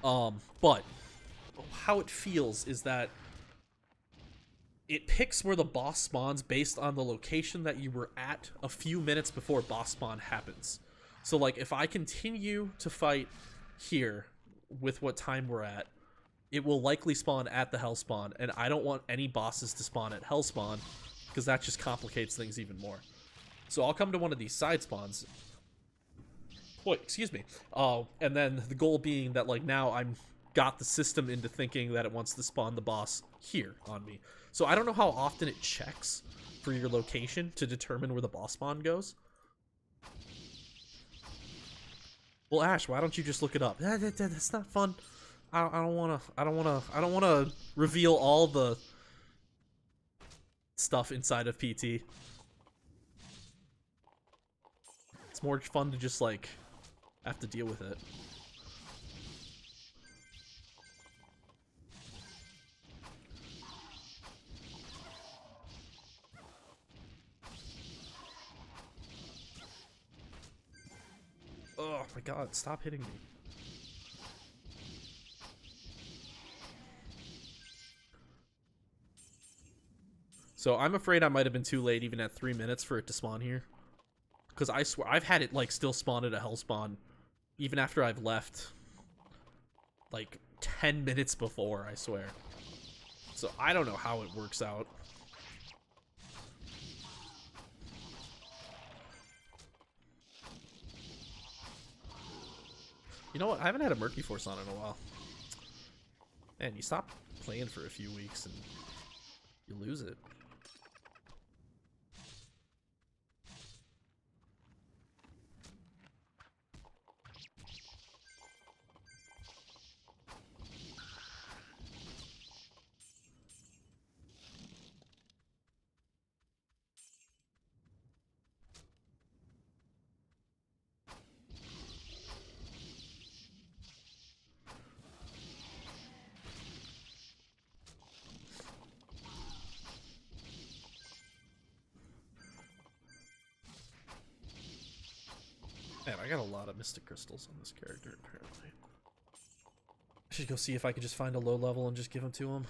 But how it feels is that it picks where the boss spawns based on the location that you were at a few minutes before boss spawn happens. So like if I continue to fight here with what time we're at, it will likely spawn at the Hellspawn, and I don't want any bosses to spawn at Hellspawn because that just complicates things even more. So I'll come to one of these side spawns. Wait, excuse me. And then the goal being that like now I'm got the system into thinking that it wants to spawn the boss here on me. So I don't know how often it checks for your location to determine where the boss spawn goes. Well, Ash, why don't you just look it up? That's not fun. I don't wanna reveal all the stuff inside of PT. It's more fun to just like have to deal with it. Oh my god, stop hitting me. So I'm afraid I might have been too late even at 3 minutes for it to spawn here. Because I swear, I've had it like still spawn at a Hellspawn even after I've left like 10 minutes before, I swear. So I don't know how it works out. You know what? I haven't had a Murky Force on in a while. Man, you stop playing for a few weeks and you lose it. Man, I got a lot of Mystic Crystals on this character, apparently. I should go see if I could just find a low level and just give them to him.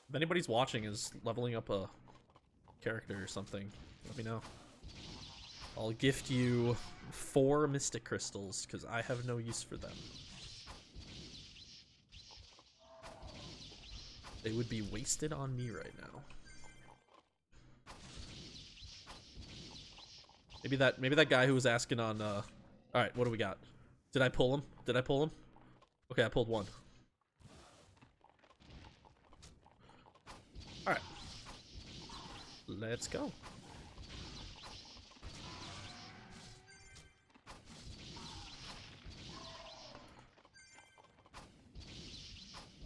If anybody's watching is leveling up a character or something, let me know. I'll gift you 4 Mystic Crystals, because I have no use for them. They would be wasted on me right now. Maybe that guy who was asking on alright, what do we got? Did I pull him? Did I pull him? Okay, I pulled one. Alright. Let's go.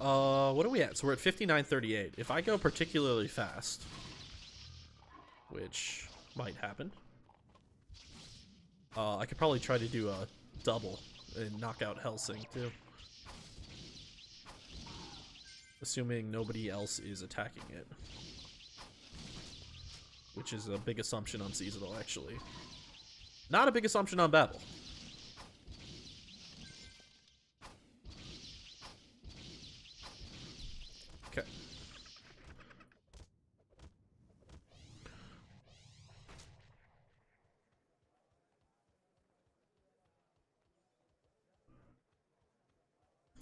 What are we at? So we're at 59:38. If I go particularly fast, which might happen, I could probably try to do a double and knock out Helsing too. Assuming nobody else is attacking it. Which is a big assumption on seasonal, actually. Not a big assumption on battle. Okay.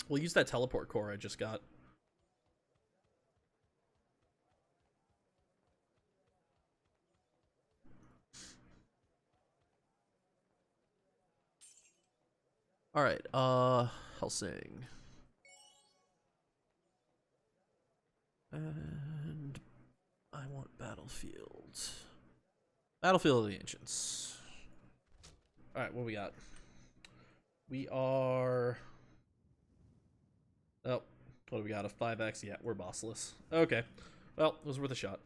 We'll use that teleport core I just got. Alright, Helsing. And I want Battlefield. Battlefield of the Ancients. Alright, what we got? We are... Oh, what do we got? A 5x? Yeah, we're bossless. Okay. Well, it was worth a shot.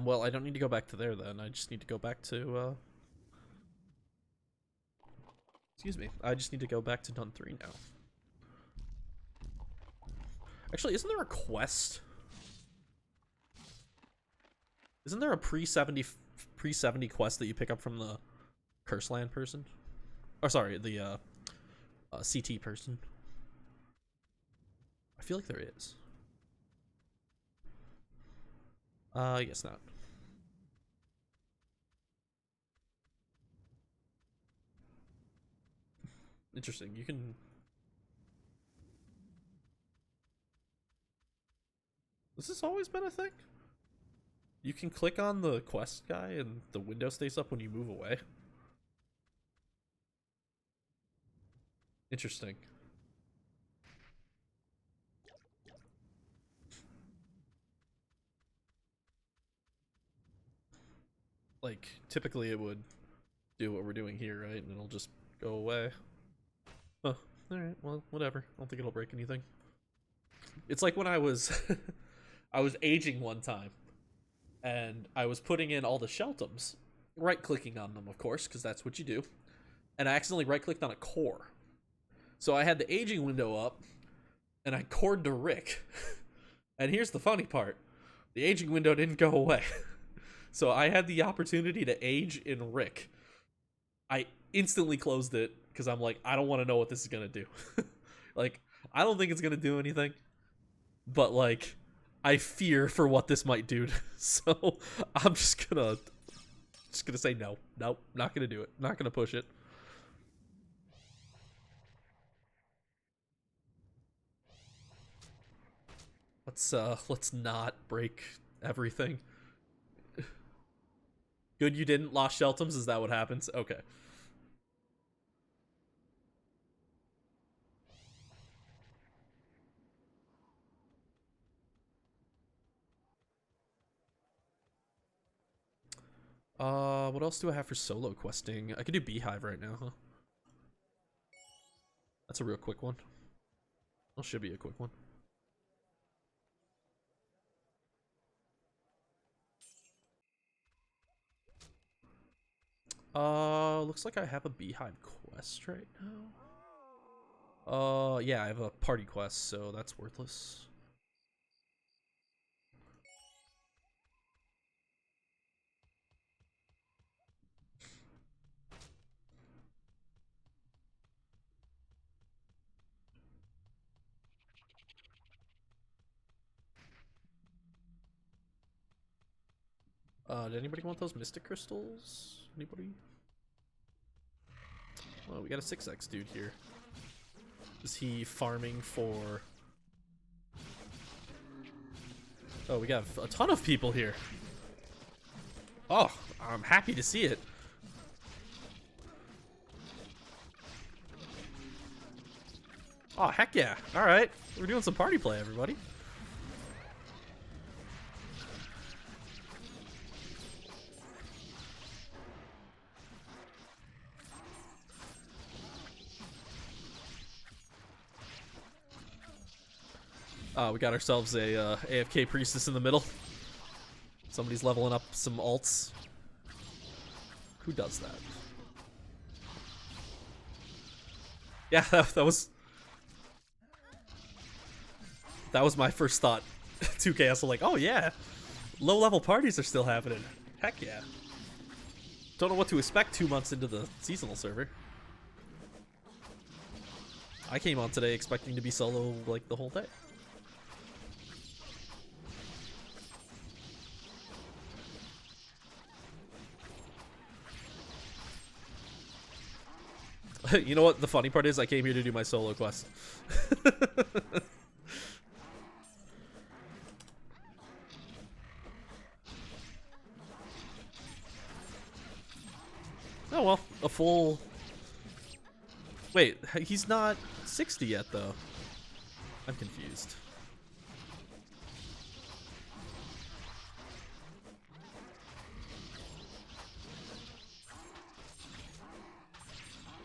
Well, I don't need to go back to there then. I just need to go back to, excuse me. I just need to go back to Dun 3 now. Actually, isn't there a quest? Isn't there a pre-70 quest that you pick up from the Curse Land person? Or sorry, the, CT person. I feel like there is. I guess not. Interesting. You can... This has always been a thing? You can click on the quest guy and the window stays up when you move away. Interesting. Like, typically it would do what we're doing here, right? And it'll just go away. Oh, alright, well, whatever. I don't think it'll break anything. It's like when I was... I was aging one time, and I was putting in all the sheltums, right-clicking on them, of course, because that's what you do, and I accidentally right-clicked on a core. So I had the aging window up, and I cored to Rick. And here's the funny part. The aging window didn't go away. So I had the opportunity to age in Rick. I instantly closed it, because I'm like, I don't want to know what this is going to do. Like, I don't think it's going to do anything, but, like... I fear for what this might do. So I'm just gonna say no. Nope, not gonna do it. Not gonna push it. Let's not break everything. Good you didn't. Lost Sheltums, is that what happens? Okay. What else do I have for solo questing? I could do Beehive right now, huh? That's a real quick one. That should be a quick one. Looks like I have a Beehive quest right now. Yeah, I have a party quest, so that's worthless. Did anybody want those Mystic Crystals? Anybody? Well, we got a 6x dude here. Is he farming for... Oh, we got a ton of people here. Oh, I'm happy to see it. Oh, heck yeah. Alright. We're doing some party play, everybody. We got ourselves a AFK priestess in the middle. Somebody's leveling up some alts. Who does that? Yeah, that was my first thought. 2K, I was like, oh yeah, low-level parties are still happening. Heck yeah. Don't know what to expect 2 months into the seasonal server. I came on today expecting to be solo like the whole day. You know what the funny part is? I came here to do my solo quest. Oh well, a full... Wait, he's not 60 yet though. I'm confused.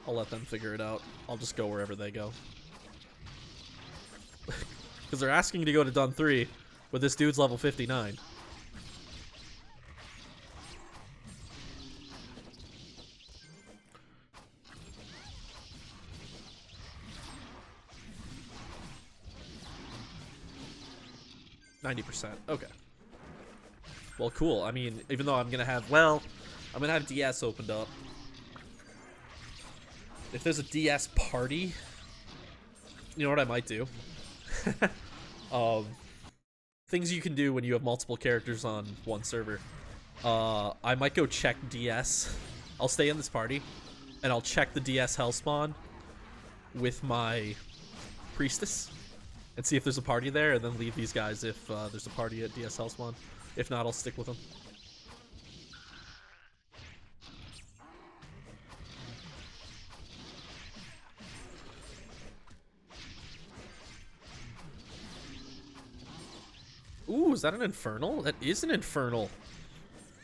I'll let them figure it out. I'll just go wherever they go. Because they're asking to go to Dun 3, but this dude's level 59. %. Okay. Well, cool. I mean, even though I'm gonna have, well, I'm gonna have DS opened up. If there's a DS party, you know what I might do? Things you can do when you have multiple characters on one server. I might go check DS. I'll stay in this party, and I'll check the DS hell spawn with my priestess and see if there's a party there, and then leave these guys if there's a party at DS hell spawn. If not, I'll stick with them. Ooh, is that an infernal? That is an infernal.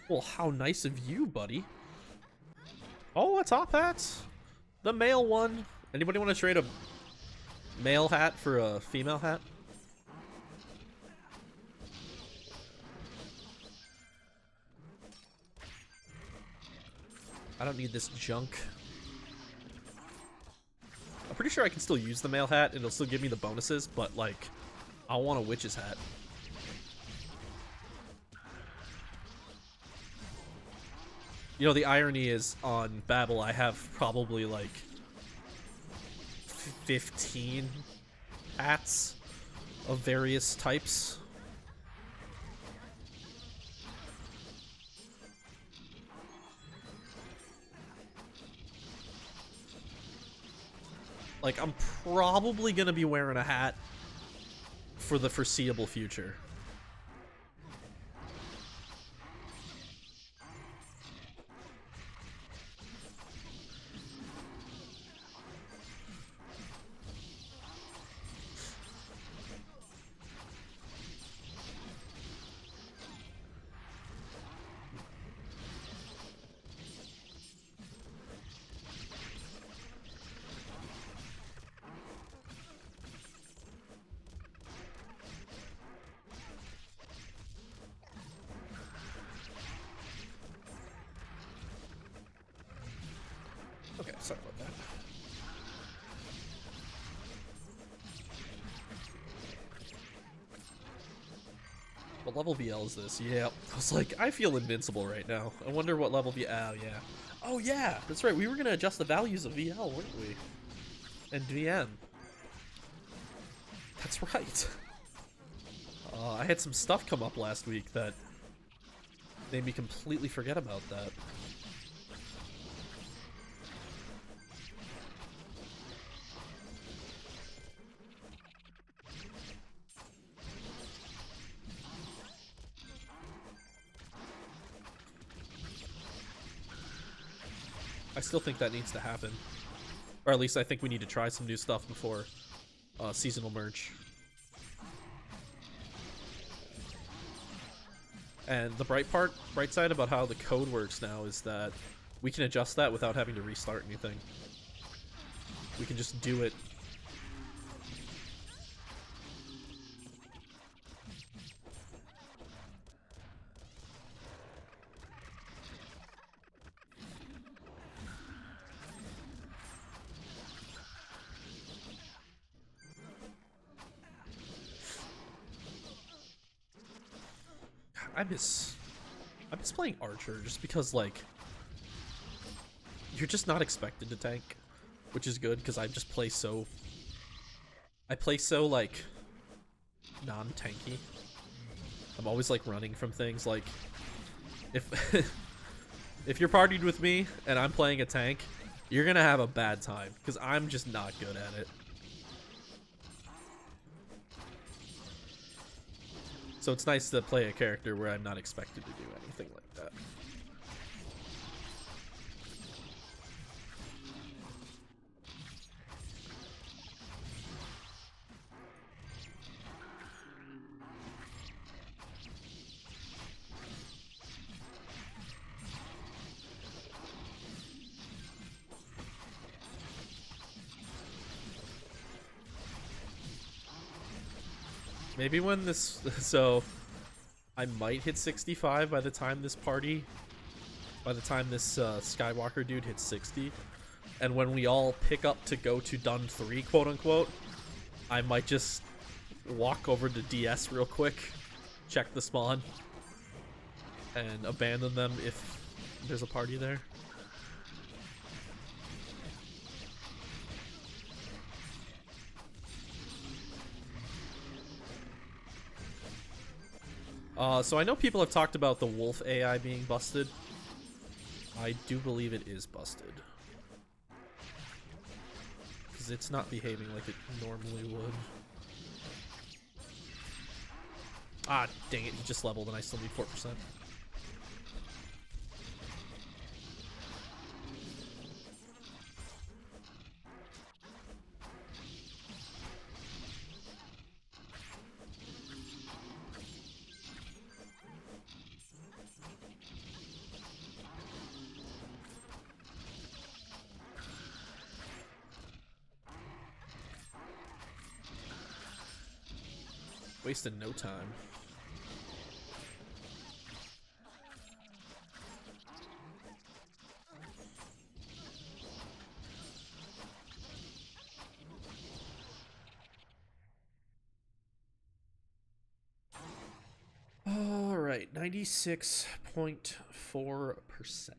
Well, how nice of you, buddy. Oh, a top hat. The male one. Anybody want to trade a male hat for a female hat? I don't need this junk. I'm pretty sure I can still use the male hat. It'll still give me the bonuses, but, like, I want a witch's hat. You know, the irony is on Babel, I have probably like 15 hats of various types. Like, I'm probably gonna be wearing a hat for the foreseeable future. Okay, sorry about that. What level VL is this? Yeah, I was like, I feel invincible right now. I wonder what level VL. Oh, yeah. Oh, yeah, that's right. We were going to adjust the values of VL, weren't we? And VM. That's right. I had some stuff come up last week that made me completely forget about that. I still think that needs to happen. Or at least I think we need to try some new stuff before seasonal merge. And the bright side about how the code works now is that we can adjust that without having to restart anything. We can just do it. I miss playing Archer just because, like, you're just not expected to tank, which is good because I play so like non-tanky. I'm always like running from things. Like if if you're partied with me and I'm playing a tank, you're gonna have a bad time because I'm just not good at it. So it's nice to play a character where I'm not expected to do anything like that. Maybe when this, so I might hit 65 by the time this Skywalker dude hits 60. And when we all pick up to go to Dun 3, quote unquote, I might just walk over to DS real quick, check the spawn, and abandon them if there's a party there. So I know people have talked about the wolf AI being busted. I do believe it is busted. Because it's not behaving like it normally would. Ah, dang it, he just leveled and I still need 4%. Wasted no time. All right, 96.4%.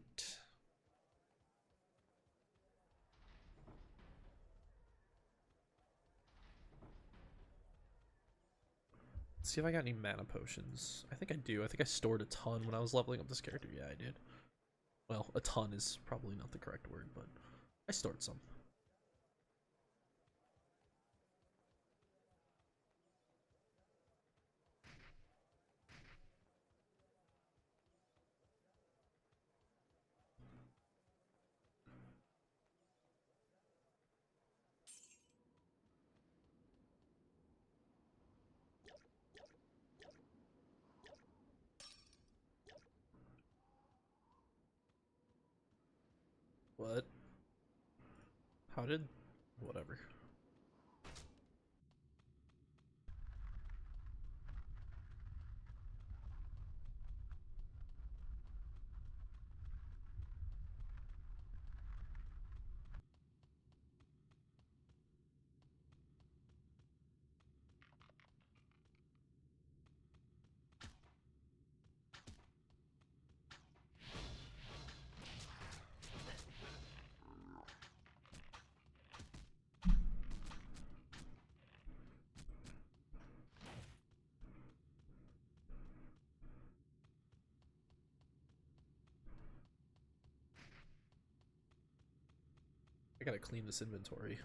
Let's see if I got any mana potions. I think I do. I think I stored a ton when I was leveling up this character. Yeah, I did. Well, a ton is probably not the correct word, but I stored some. What? How did... Whatever. I gotta clean this inventory.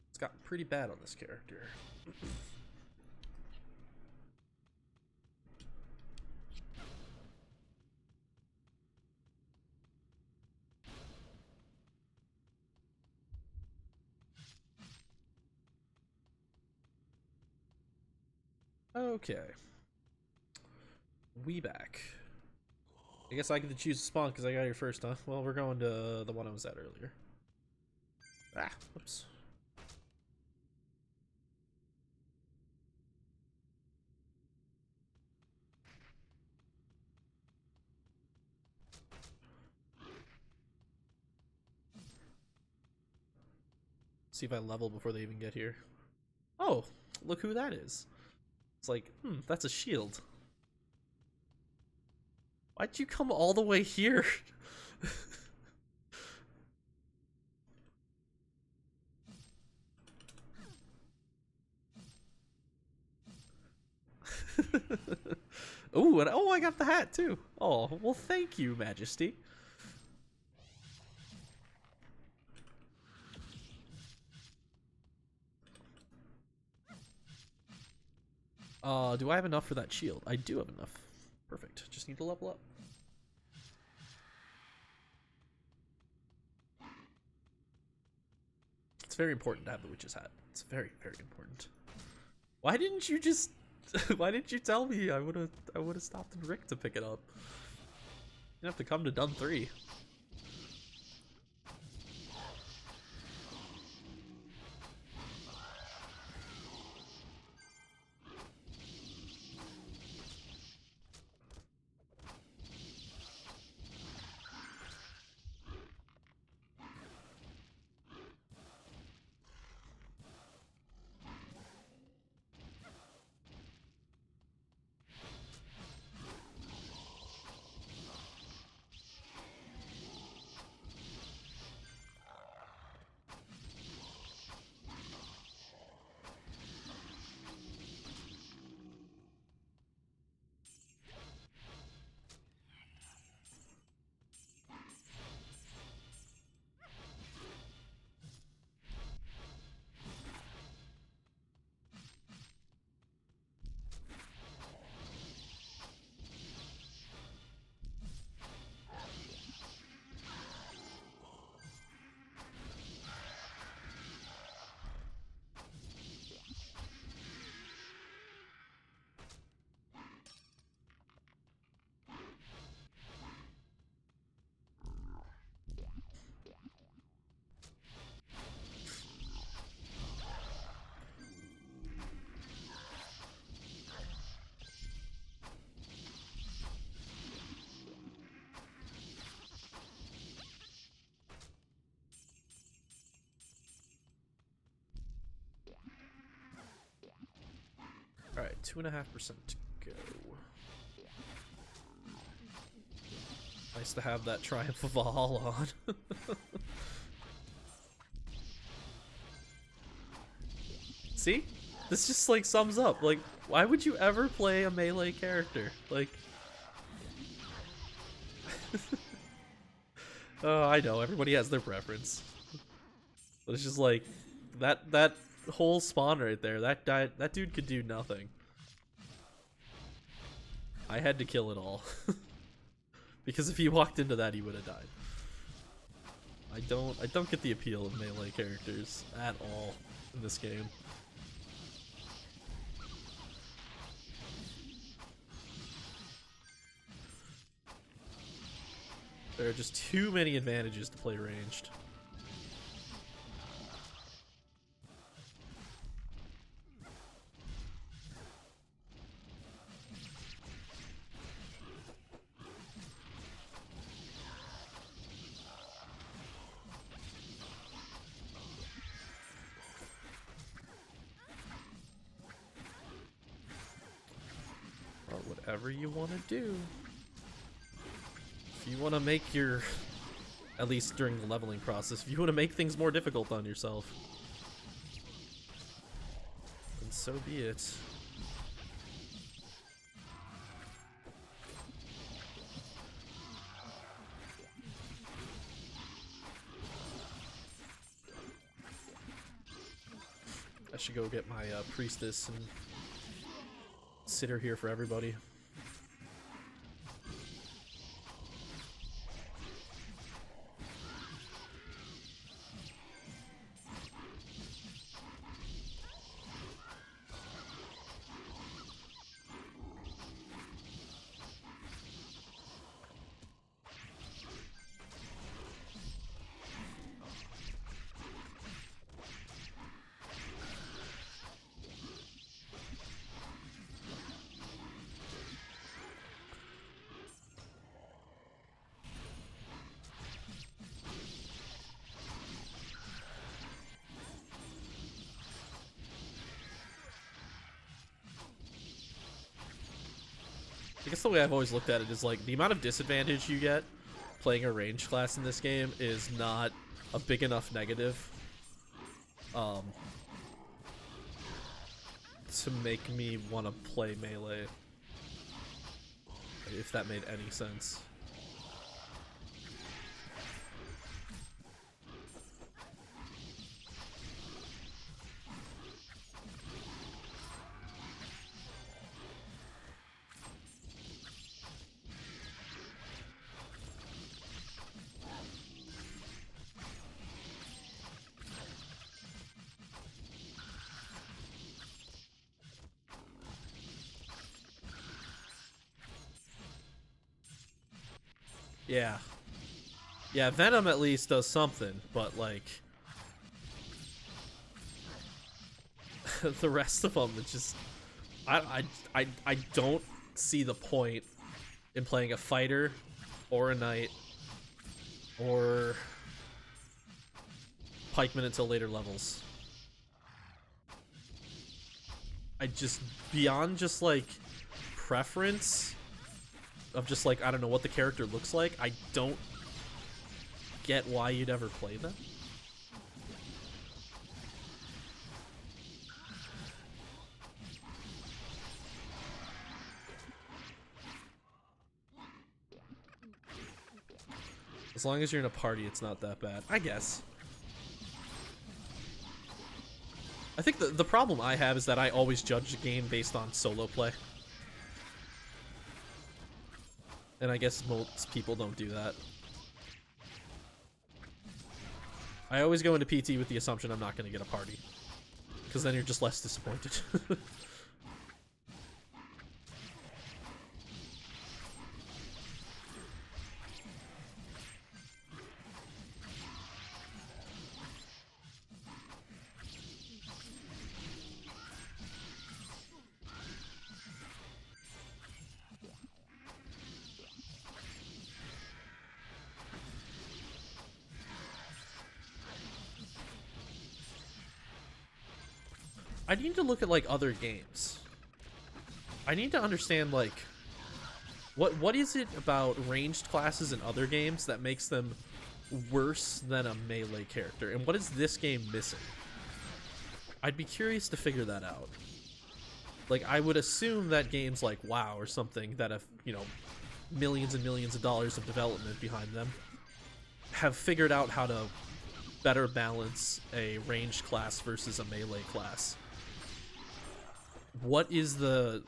It's gotten pretty bad on this character. Okay. We back. I guess I get to choose a spawn because I got here first, huh? Well, we're going to the one I was at earlier. Ah, whoops. See if I level before they even get here. Oh, look who that is. It's like, that's a shield. Why'd you come all the way here? Ooh, and oh, I got the hat too. Oh, well, thank you, Majesty. Do I have enough for that shield? I do have enough. Perfect. Just need to level up. It's very important to have the witch's hat. It's very, very important. Why didn't you just... Why didn't you tell me? I would've stopped in Rick to pick it up. You have to come to Dun 3. Alright, 2.5% to go. Nice to have that Triumph of Valhalla on. See? This just like sums up. Like, why would you ever play a melee character? Like... Oh, I know, everybody has their preference. But it's just like, that whole spawn right there, that dude could do nothing. I had to kill it all. Because if he walked into that, he would have died. I don't get the appeal of melee characters at all in this game. There are just too many advantages to play ranged. Well, whatever you want to do. If you want to make your, at least during the leveling process, if you want to make things more difficult on yourself, then so be it. I should go get my priestess and sit her here for everybody. I guess the way I've always looked at it is like the amount of disadvantage you get playing a ranged class in this game is not a big enough negative to make me want to play melee, if that made any sense. Yeah. Yeah, Venom at least does something, but like the rest of them, it's just I don't see the point in playing a fighter or a knight or pikeman until later levels. I just, beyond just like preference of just like, I don't know what the character looks like, I don't get why you'd ever play them. As long as you're in a party, it's not that bad, I guess. I think the problem I have is that I always judge the game based on solo play. And I guess most people don't do that. I always go into PT with the assumption I'm not going to get a party, because then you're just less disappointed. I need to look at like other games. I need to understand like what is it about ranged classes in other games that makes them worse than a melee character, and what is this game missing? I'd be curious to figure that out. Like, I would assume that games like WoW or something that have, you know, millions and millions of dollars of development behind them have figured out how to better balance a ranged class versus a melee class. What is the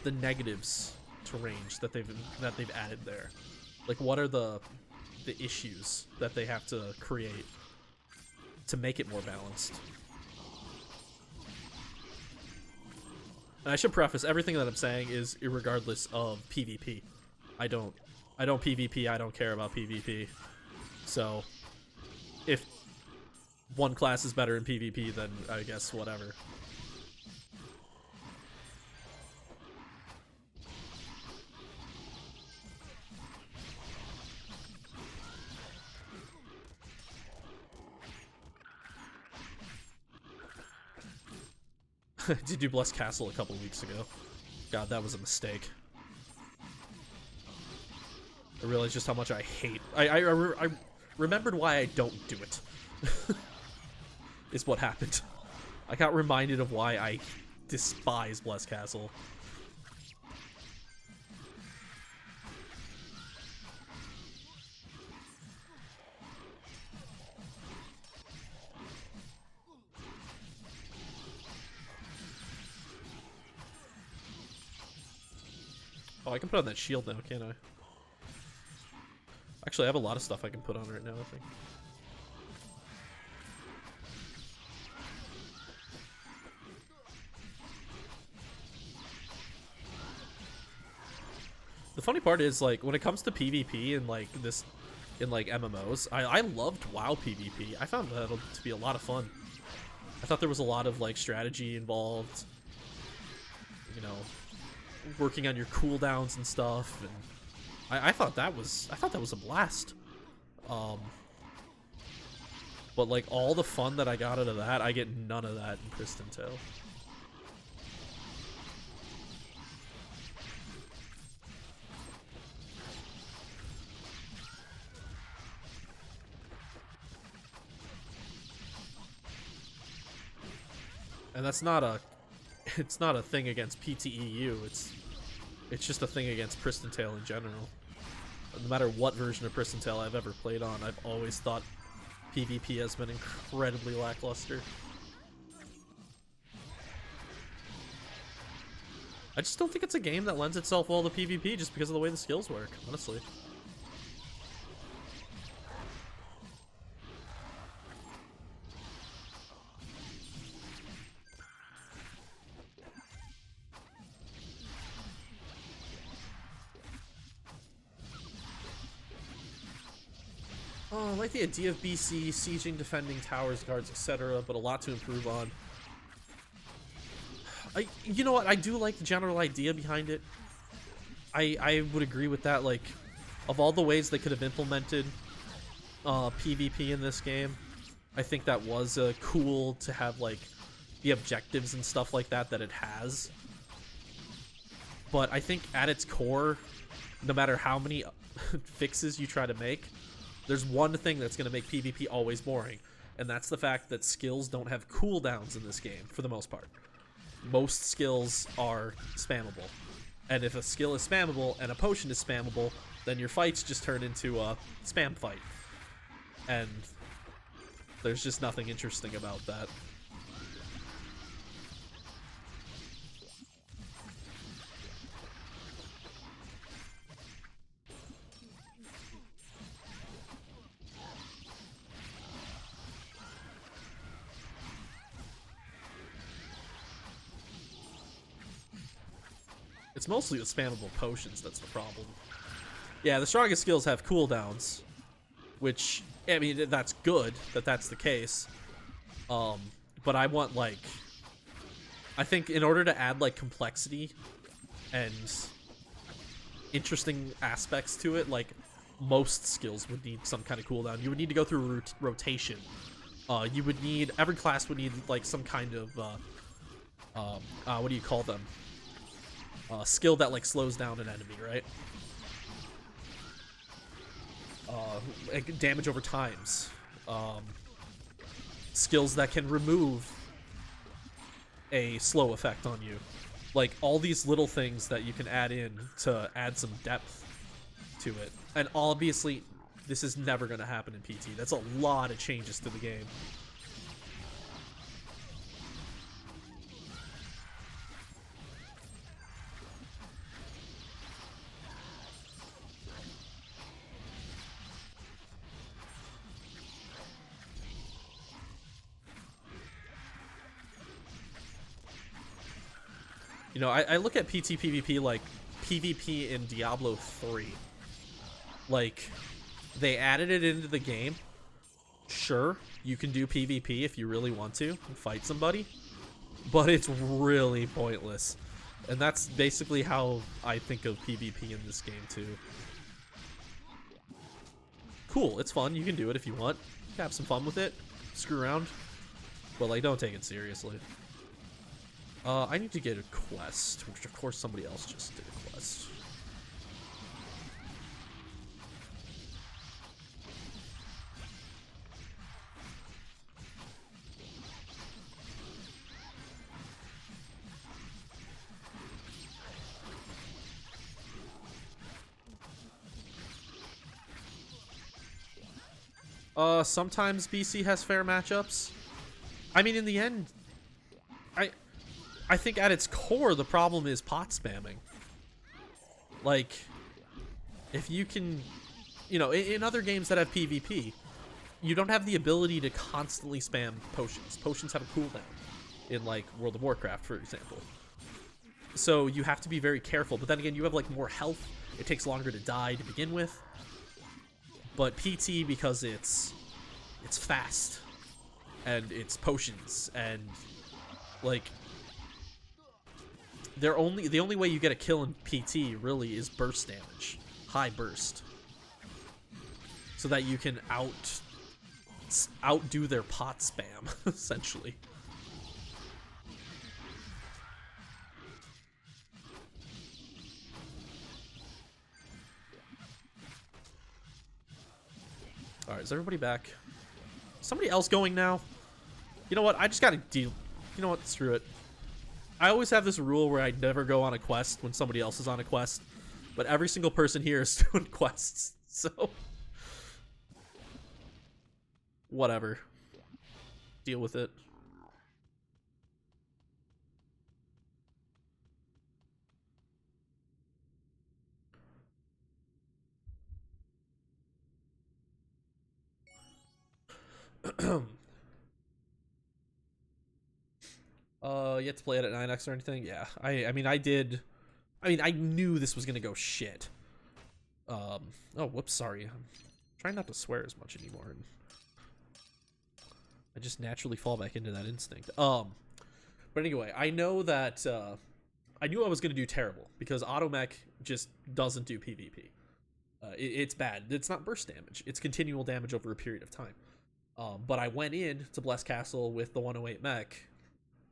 negatives to range that they've added there? Like, what are the issues that they have to create to make it more balanced? And I should preface, everything that I'm saying is irregardless of PvP. I don't PvP, I don't care about PvP. So if one class is better in PvP, then I guess whatever. Did do Blessed Castle a couple weeks ago. God, that was a mistake. I realized just how much I hate. I remembered why I don't do it. Is what happened. I got reminded of why I despise Blessed Castle. Oh, I can put on that shield now, can't I? Actually, I have a lot of stuff I can put on right now, I think. The funny part is, like, when it comes to PvP and, like, this, in, like, MMOs, I loved WoW PvP. I found that to be a lot of fun. I thought there was a lot of, like, strategy involved. You know, working on your cooldowns and stuff, and I thought that was a blast. But like all the fun that I got out of that, I get none of that in Pristontale. And that's not a it's not a thing against PTEU. It's just a thing against Pristontale in general. No matter what version of Pristontale I've ever played on, I've always thought PvP has been incredibly lackluster. I just don't think it's a game that lends itself well to PvP just because of the way the skills work, honestly. Oh, I like the idea of BC, sieging, defending, towers, guards, etc., but a lot to improve on. You know what, I do like the general idea behind it. I would agree with that. Like, of all the ways they could have implemented PvP in this game, I think that was cool to have, like, the objectives and stuff like that it has. But I think at its core, no matter how many fixes you try to make, there's one thing that's going to make PvP always boring, and that's the fact that skills don't have cooldowns in this game, for the most part. Most skills are spammable. And if a skill is spammable and a potion is spammable, then your fights just turn into a spam fight. And there's just nothing interesting about that. It's mostly the spammable potions that's the problem. Yeah, the strongest skills have cooldowns, which, I mean, that's good that that's the case. But I want, like, I think in order to add, like, complexity and interesting aspects to it, like, most skills would need some kind of cooldown. You would need to go through rotation. You would need, every class would need, like, some kind of, what do you call them? Skill that, like, slows down an enemy, right? Damage over times. Skills that can remove a slow effect on you. Like, all these little things that you can add in to add some depth to it. And obviously, this is never going to happen in PT. That's a lot of changes to the game. You know, I look at PT PvP like PvP in Diablo 3. Like, they added it into the game. Sure, you can do PvP if you really want to and fight somebody, but it's really pointless. And that's basically how I think of PvP in this game too. Cool, it's fun, you can do it if you want. Have some fun with it, screw around, but, like, don't take it seriously. I need to get a quest, which of course somebody else just did a quest. Sometimes BC has fair matchups. I mean, in the end, I think at its core, the problem is pot spamming. Like, if you can, you know, in other games that have PvP, you don't have the ability to constantly spam potions. Potions have a cooldown in, like, World of Warcraft, for example. So you have to be very careful. But then again, you have, like, more health. It takes longer to die to begin with. But PT, because it's fast and it's potions and, like, the only way you get a kill in PT really is burst damage, high burst, so that you can outdo their pot spam essentially. All right, is everybody back? Somebody else going now? You know what? I just gotta deal You know what? Screw it. I always have this rule where I never go on a quest when somebody else is on a quest, but every single person here is doing quests, so whatever. Deal with it. You have to play it at 9x or anything? Yeah. I mean, I did. I mean, I knew this was gonna go shit. Oh, whoops, sorry. I'm trying not to swear as much anymore. I just naturally fall back into that instinct. But anyway, I know that, I knew I was gonna do terrible, because Automech just doesn't do PvP. It's bad. It's not burst damage. It's continual damage over a period of time. But I went in to Blessed Castle with the 108 mech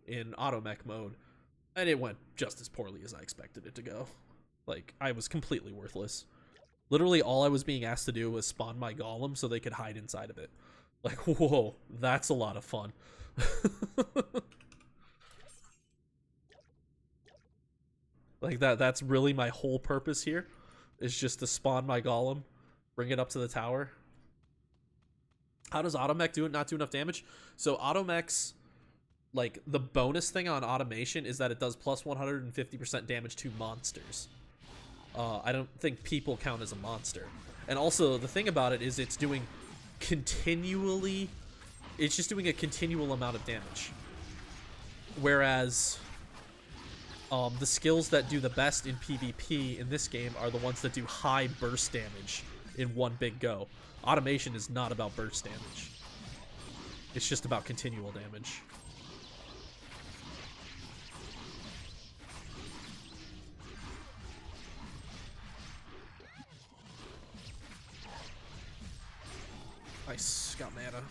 in Automech mode, and it went just as poorly as I expected it to go. Like, I was completely worthless. Literally, all I was being asked to do was spawn my golem so they could hide inside of it. Like, whoa, that's a lot of fun. Like, that's really my whole purpose here, is just to spawn my golem, bring it up to the tower. How does Automech do it? Not do enough damage? So Automech's, like, the bonus thing on automation is that it does plus 150% damage to monsters. I don't think people count as a monster. And also, the thing about it is it's doing continually... It's just doing a continual amount of damage. Whereas, the skills that do the best in PvP in this game are the ones that do high burst damage in one big go. Automation is not about burst damage. It's just about continual damage. Nice, got mana.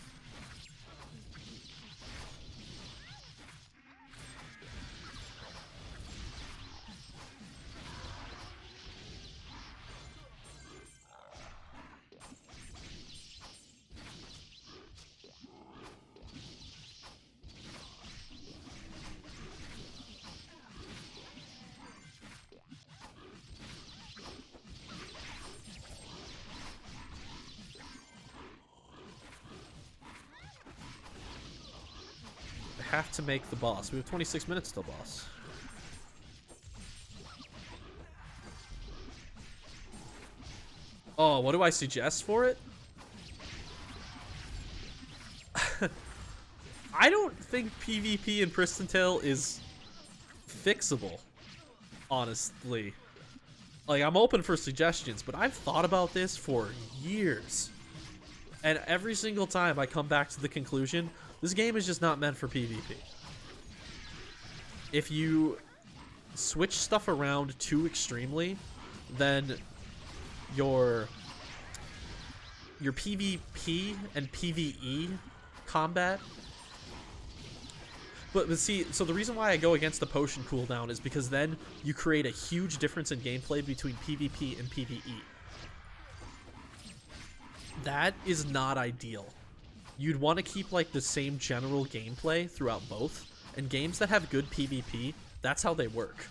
Have to make the boss. We have 26 minutes till boss. Oh, what do I suggest for it? I don't think PvP in Pristontale is fixable, honestly. Like, I'm open for suggestions, but I've thought about this for years. And every single time I come back to the conclusion, this game is just not meant for PvP. If you switch stuff around too extremely, then your PvP and PvE combat... But see, so the reason why I go against the potion cooldown is because then you create a huge difference in gameplay between PvP and PvE. That is not ideal. You'd want to keep like the same general gameplay throughout both, and games that have good PvP, that's how they work.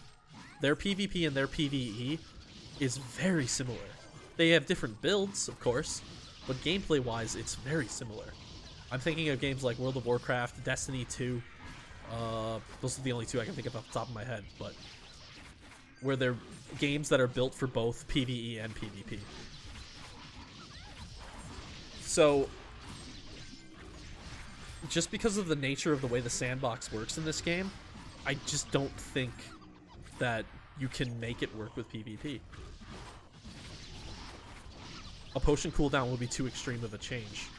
Their PvP and their PvE is very similar. They have different builds, of course, but gameplay wise it's very similar. I'm thinking of games like World of Warcraft, Destiny 2, those are the only two I can think of off the top of my head, but where they're games that are built for both PvE and PvP. So, just because of the nature of the way the sandbox works in this game, I just don't think that you can make it work with PvP. A potion cooldown would be too extreme of a change.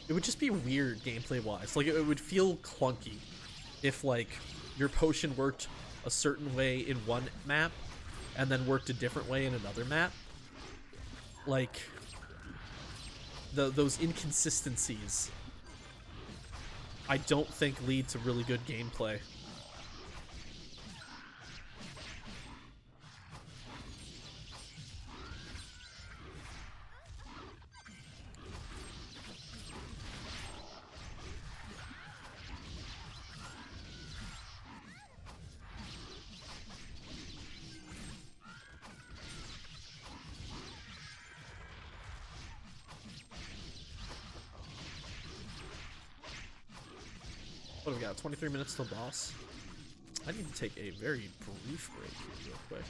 it would just be weird gameplay wise. Like it would feel clunky if like your potion worked a certain way in one map and then worked a different way in another map. Like those inconsistencies I don't think lead to really good gameplay. What do we got? 23 minutes till boss. I need to take a very brief break here real quick.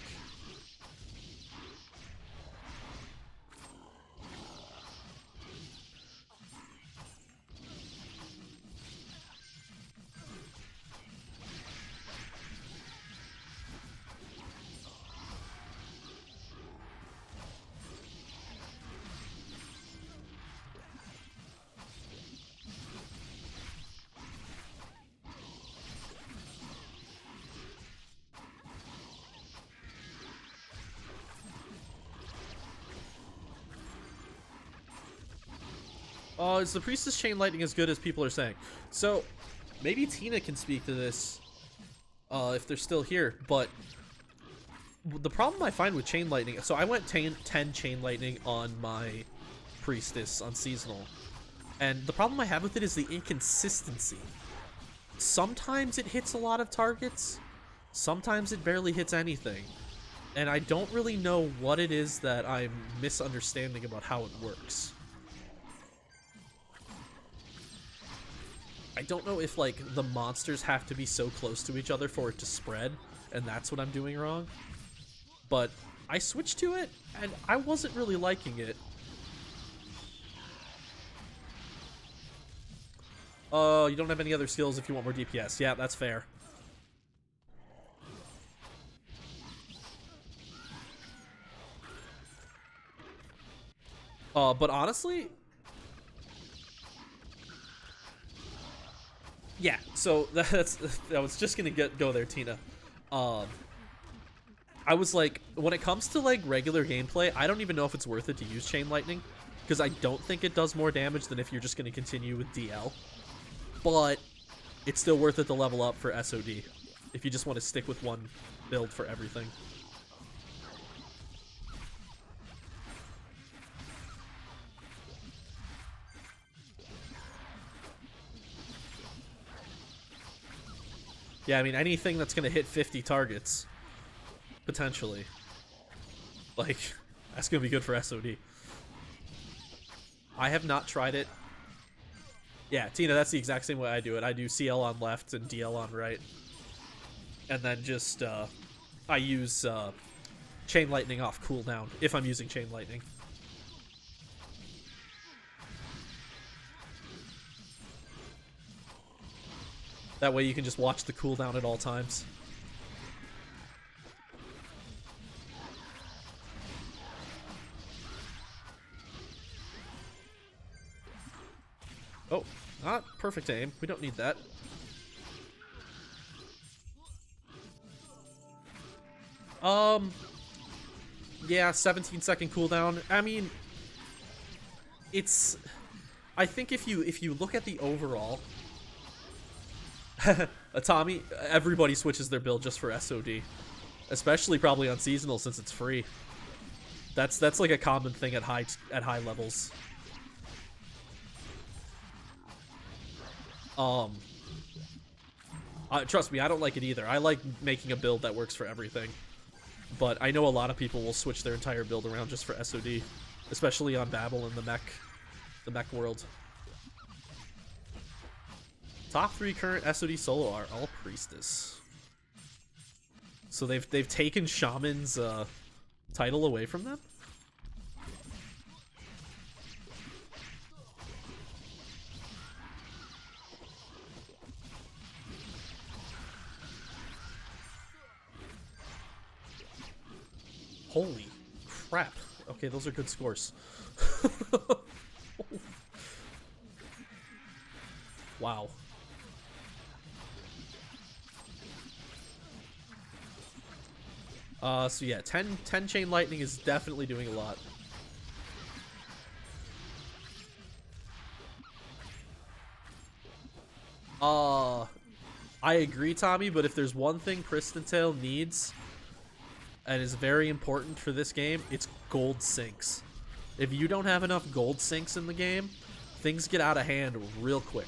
Is the Priestess Chain Lightning as good as people are saying? So, maybe Tina can speak to this, if they're still here, but the problem I find with Chain Lightning, so I went 10 Chain Lightning on my Priestess on Seasonal, and the problem I have with it is the inconsistency. Sometimes it hits a lot of targets, sometimes it barely hits anything, and I don't really know what it is that I'm misunderstanding about how it works. I don't know if, like, the monsters have to be so close to each other for it to spread, and that's what I'm doing wrong. But I switched to it, and I wasn't really liking it. You don't have any other skills if you want more DPS. Yeah, that's fair. But honestly... Yeah, so I was just gonna go there, Tina. I was like, when it comes to like regular gameplay, I don't even know if it's worth it to use Chain Lightning, because I don't think it does more damage than if you're just gonna continue with DL. But it's still worth it to level up for SOD, if you just want to stick with one build for everything. Yeah, I mean, anything that's going to hit 50 targets, potentially. Like, that's going to be good for SOD. I have not tried it. Yeah, Tina, that's the exact same way I do it. I do CL on left and DL on right. And then just, I use Chain Lightning off cooldown, if I'm using Chain Lightning. That way you can just watch the cooldown at all times. Oh, not perfect aim. We don't need that. Yeah, 17-second cooldown. I mean, it's... I think if you look at the overall... Tommy, everybody switches their build just for SOD, especially probably on seasonal since it's free. That's like a common thing at high levels. Trust me, I don't like it either. I like making a build that works for everything, but I know a lot of people will switch their entire build around just for SOD, especially on Babel and the mech world. Top 3 current SOD solo are all Priestess. So they've taken Shaman's title away from them? Holy crap. Okay, those are good scores. Wow. So yeah, 10 chain lightning is definitely doing a lot. I agree, Tommy, but if there's one thing Pristontale needs and is very important for this game, it's gold sinks. If you don't have enough gold sinks in the game, things get out of hand real quick.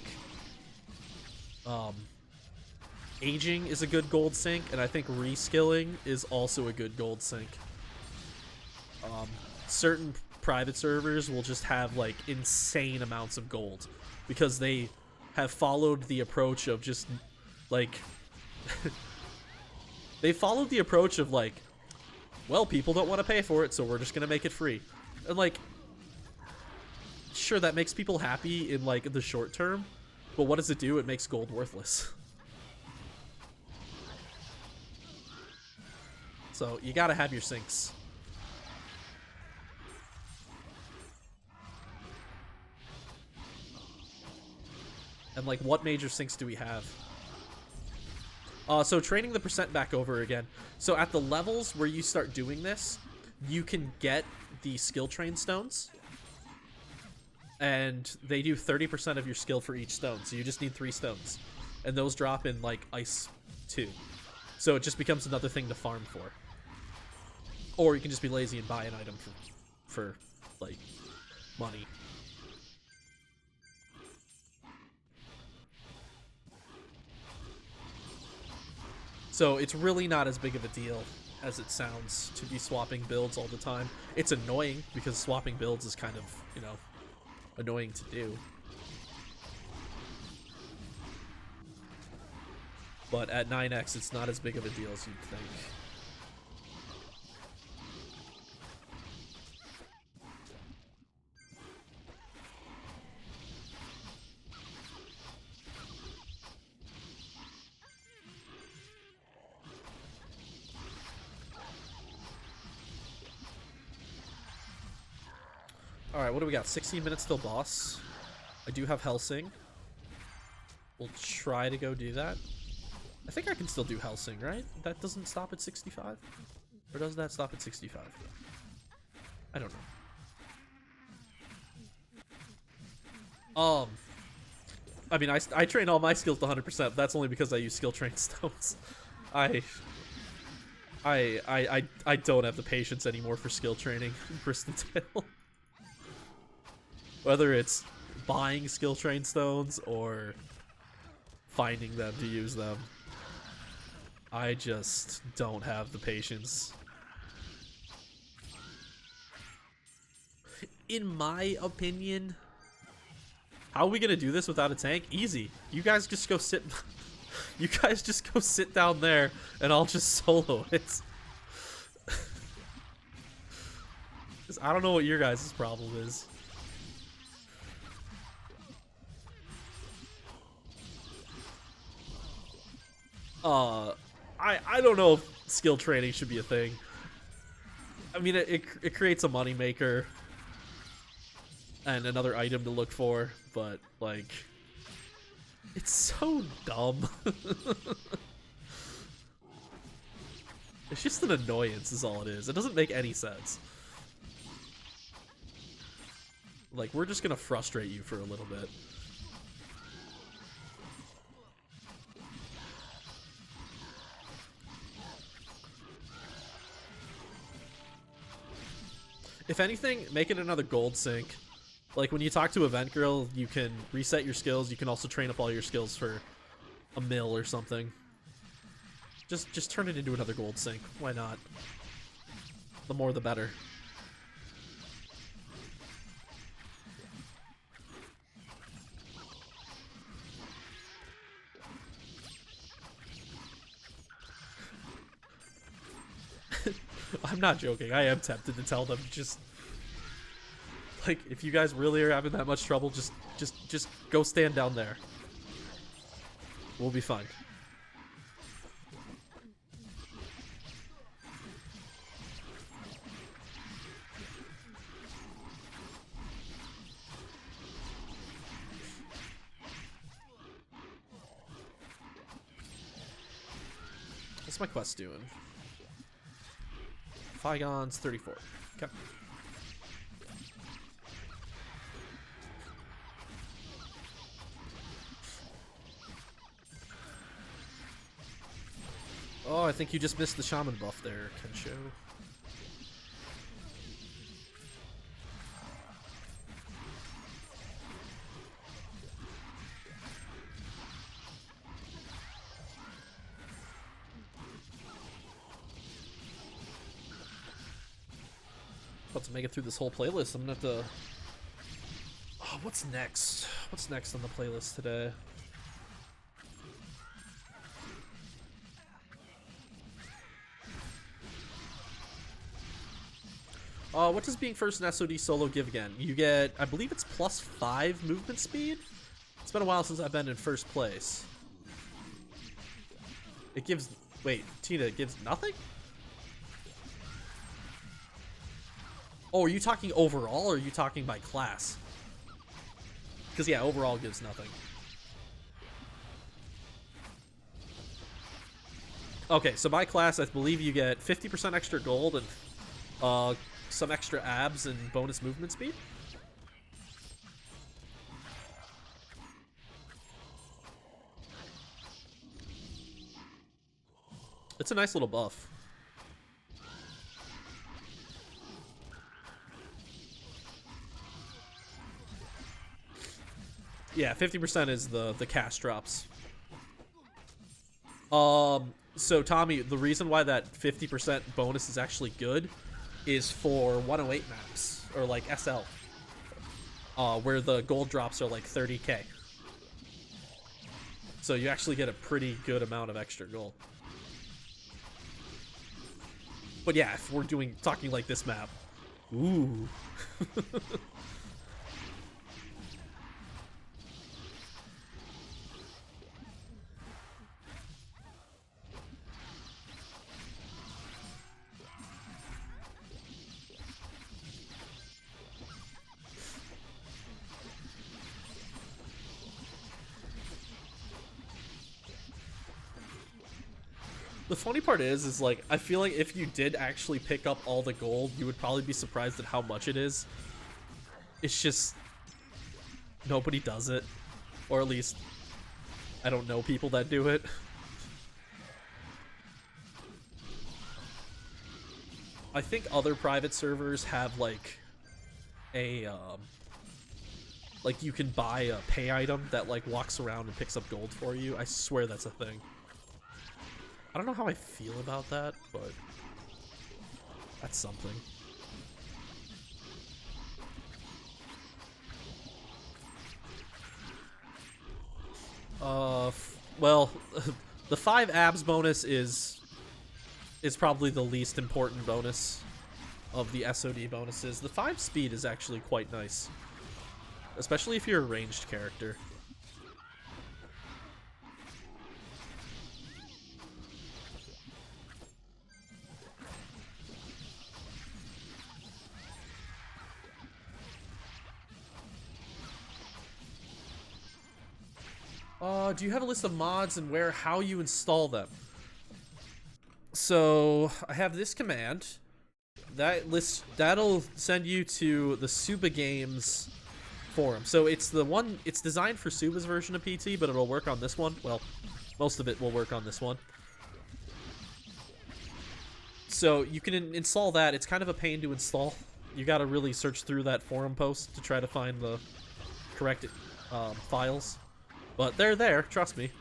Aging is a good gold sink, and I think reskilling is also a good gold sink. Certain private servers will just have like insane amounts of gold because they have followed the approach of just like they followed the approach of like, well, people don't want to pay for it, so we're just gonna make it free. And like, sure, that makes people happy in like the short term, but what does it do? It makes gold worthless. So you gotta have your sinks. And like, what major sinks do we have? So training the percent back over again. So at the levels where you start doing this, you can get the skill train stones. And they do 30% of your skill for each stone. So you just need 3 stones. And those drop in like ice 2. So it just becomes another thing to farm for. Or you can just be lazy and buy an item for like, money. So it's really not as big of a deal as it sounds to be swapping builds all the time. It's annoying because swapping builds is kind of, you know, annoying to do. But at 9x, it's not as big of a deal as you'd think. Alright, what do we got? 16 minutes till boss. I do have Helsing. We'll try to go do that. I think I can still do Helsing, right? That doesn't stop at 65? Or does that stop at 65? I don't know. I mean, I train all my skills to 100%, but that's only because I use skill train stones. I don't have the patience anymore for skill training in Pristontale. Whether it's buying skill train stones or finding them to use them, I just don't have the patience. In my opinion, how are we gonna do this without a tank? Easy. You guys just go sit. You guys just go sit down there, and I'll just solo it. Because I don't know what your guys' problem is. I don't know if skill training should be a thing. I mean, it creates a moneymaker and another item to look for, but like, it's so dumb. It's just an annoyance is all it is. It doesn't make any sense. Like, we're just gonna frustrate you for a little bit. If anything, make it another gold sink. Like, when you talk to Event Girl, you can reset your skills. You can also train up all your skills for a mill or something. Just turn it into another gold sink. Why not? The more the better. I'm not joking. I am tempted to tell them, just like, if you guys really are having that much trouble, just go stand down there. We'll be fine. What's my quest doing? Figons 34. Okay. Oh, I think you just missed the shaman buff there, Kensho. About to make it through this whole playlist. I'm gonna have to... Oh, what's next? What's next on the playlist today? What does being first in SOD solo give again? You get, I believe it's +5 movement speed? It's been a while since I've been in first place. It gives... Wait, Tina, it gives nothing? Oh, are you talking overall, or are you talking by class? Because, yeah, overall gives nothing. Okay, so by class, I believe you get 50% extra gold and some extra abs and bonus movement speed. It's a nice little buff. Yeah, 50% is the cast drops. So Tommy, the reason why that 50% bonus is actually good is for 108 maps, or like SL, where the gold drops are like 30k. So you actually get a pretty good amount of extra gold. But yeah, if we're talking like this map, ooh. The funny part is like, I feel like if you did actually pick up all the gold, you would probably be surprised at how much it is. It's just, nobody does it. Or at least, I don't know people that do it. I think other private servers have like a, like you can buy a pay item that like walks around and picks up gold for you. I swear that's a thing. I don't know how I feel about that, but that's something. Well, the 5 abs bonus is probably the least important bonus of the SOD bonuses. The 5 speed is actually quite nice, especially if you're a ranged character. Do you have a list of mods and how you install them? So I have this command. That'll send you to the Suba Games forum. So it's designed for Suba's version of PT, but it'll work on this one. Well, most of it will work on this one. So you can install that. It's kind of a pain to install. You gotta really search through that forum post to try to find the correct files. But they're there, trust me.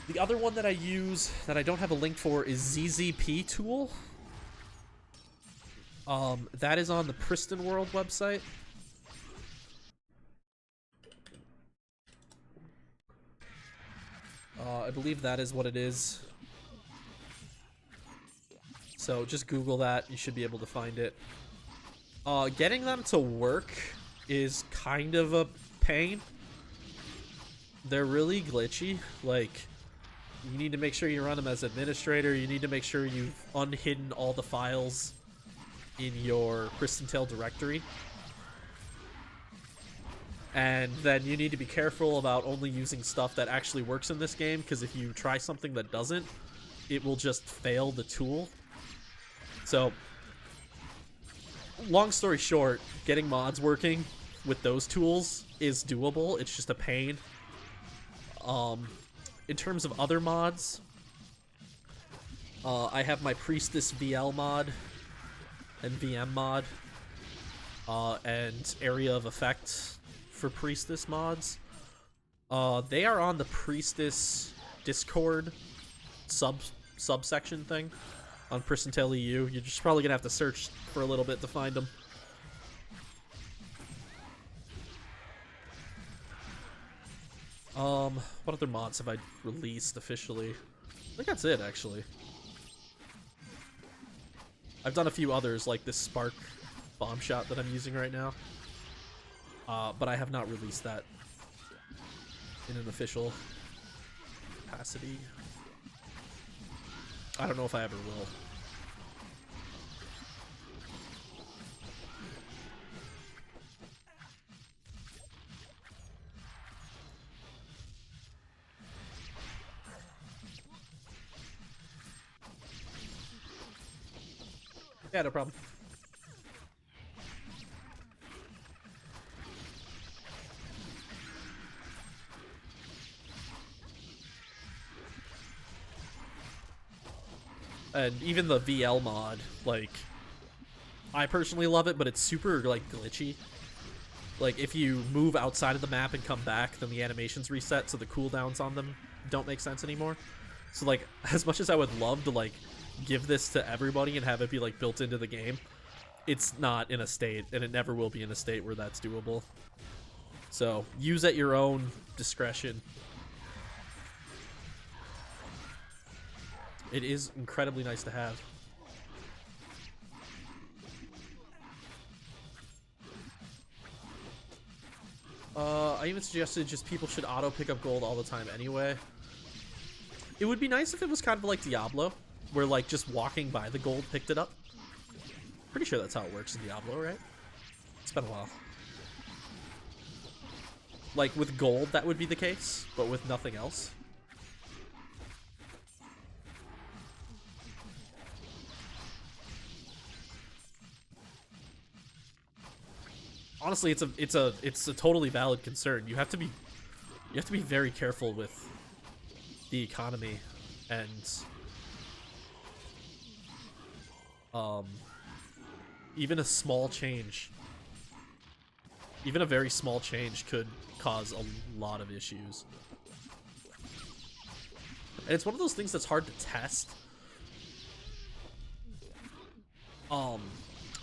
The other one that I use that I don't have a link for is ZZP Tool. That is on the Priston World website. I believe that is what it is. So just Google that, you should be able to find it. Getting them to work is kind of a pain. They're really glitchy. Like, you need to make sure you run them as administrator. You need to make sure you've unhidden all the files in your Pristontale directory. And then you need to be careful about only using stuff that actually works in this game, because if you try something that doesn't, it will just fail the tool. So, long story short, getting mods working with those tools is doable. It's just a pain. In terms of other mods, I have my Priestess VL mod and VM mod, and Area of Effect for Priestess mods. They are on the Priestess Discord subsection thing on Pristontale EU. You're just probably gonna have to search for a little bit to find them. What other mods have I released officially? I think that's it, actually. I've done a few others, like this Spark bomb shot that I'm using right now. But I have not released that in an official capacity. I don't know if I ever will. Yeah, no problem. And even the VL mod, like, I personally love it, but it's super, like, glitchy. Like, if you move outside of the map and come back, then the animations reset, so the cooldowns on them don't make sense anymore. So, like, as much as I would love to, like, give this to everybody and have it be, like, built into the game, it's not in a state, and it never will be in a state where that's doable. So, use at your own discretion. It is incredibly nice to have. I even suggested just people should auto pick up gold all the time anyway. It would be nice if it was kind of like Diablo, where like just walking by the gold picked it up. Pretty sure that's how it works in Diablo, right? It's been a while. Like with gold, that would be the case, but with nothing else. Honestly, it's a totally valid concern. You have to be very careful with the economy, and even a small change, even a very small change could cause a lot of issues. And it's one of those things that's hard to test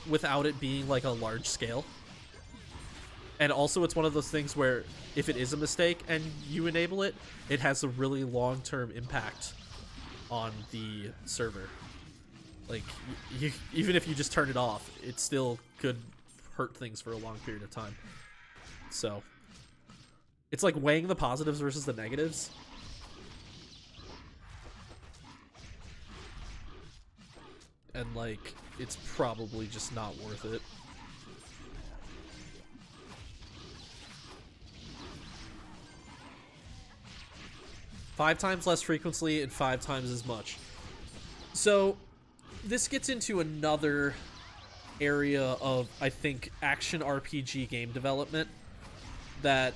without it being like a large scale. And also it's one of those things where if it is a mistake and you enable it, it has a really long-term impact on the server. Like, even if you just turn it off, it still could hurt things for a long period of time. So, it's like weighing the positives versus the negatives. And, like, it's probably just not worth it. Five times less frequently and 5 times as much. So, this gets into another area of, I think, action RPG game development that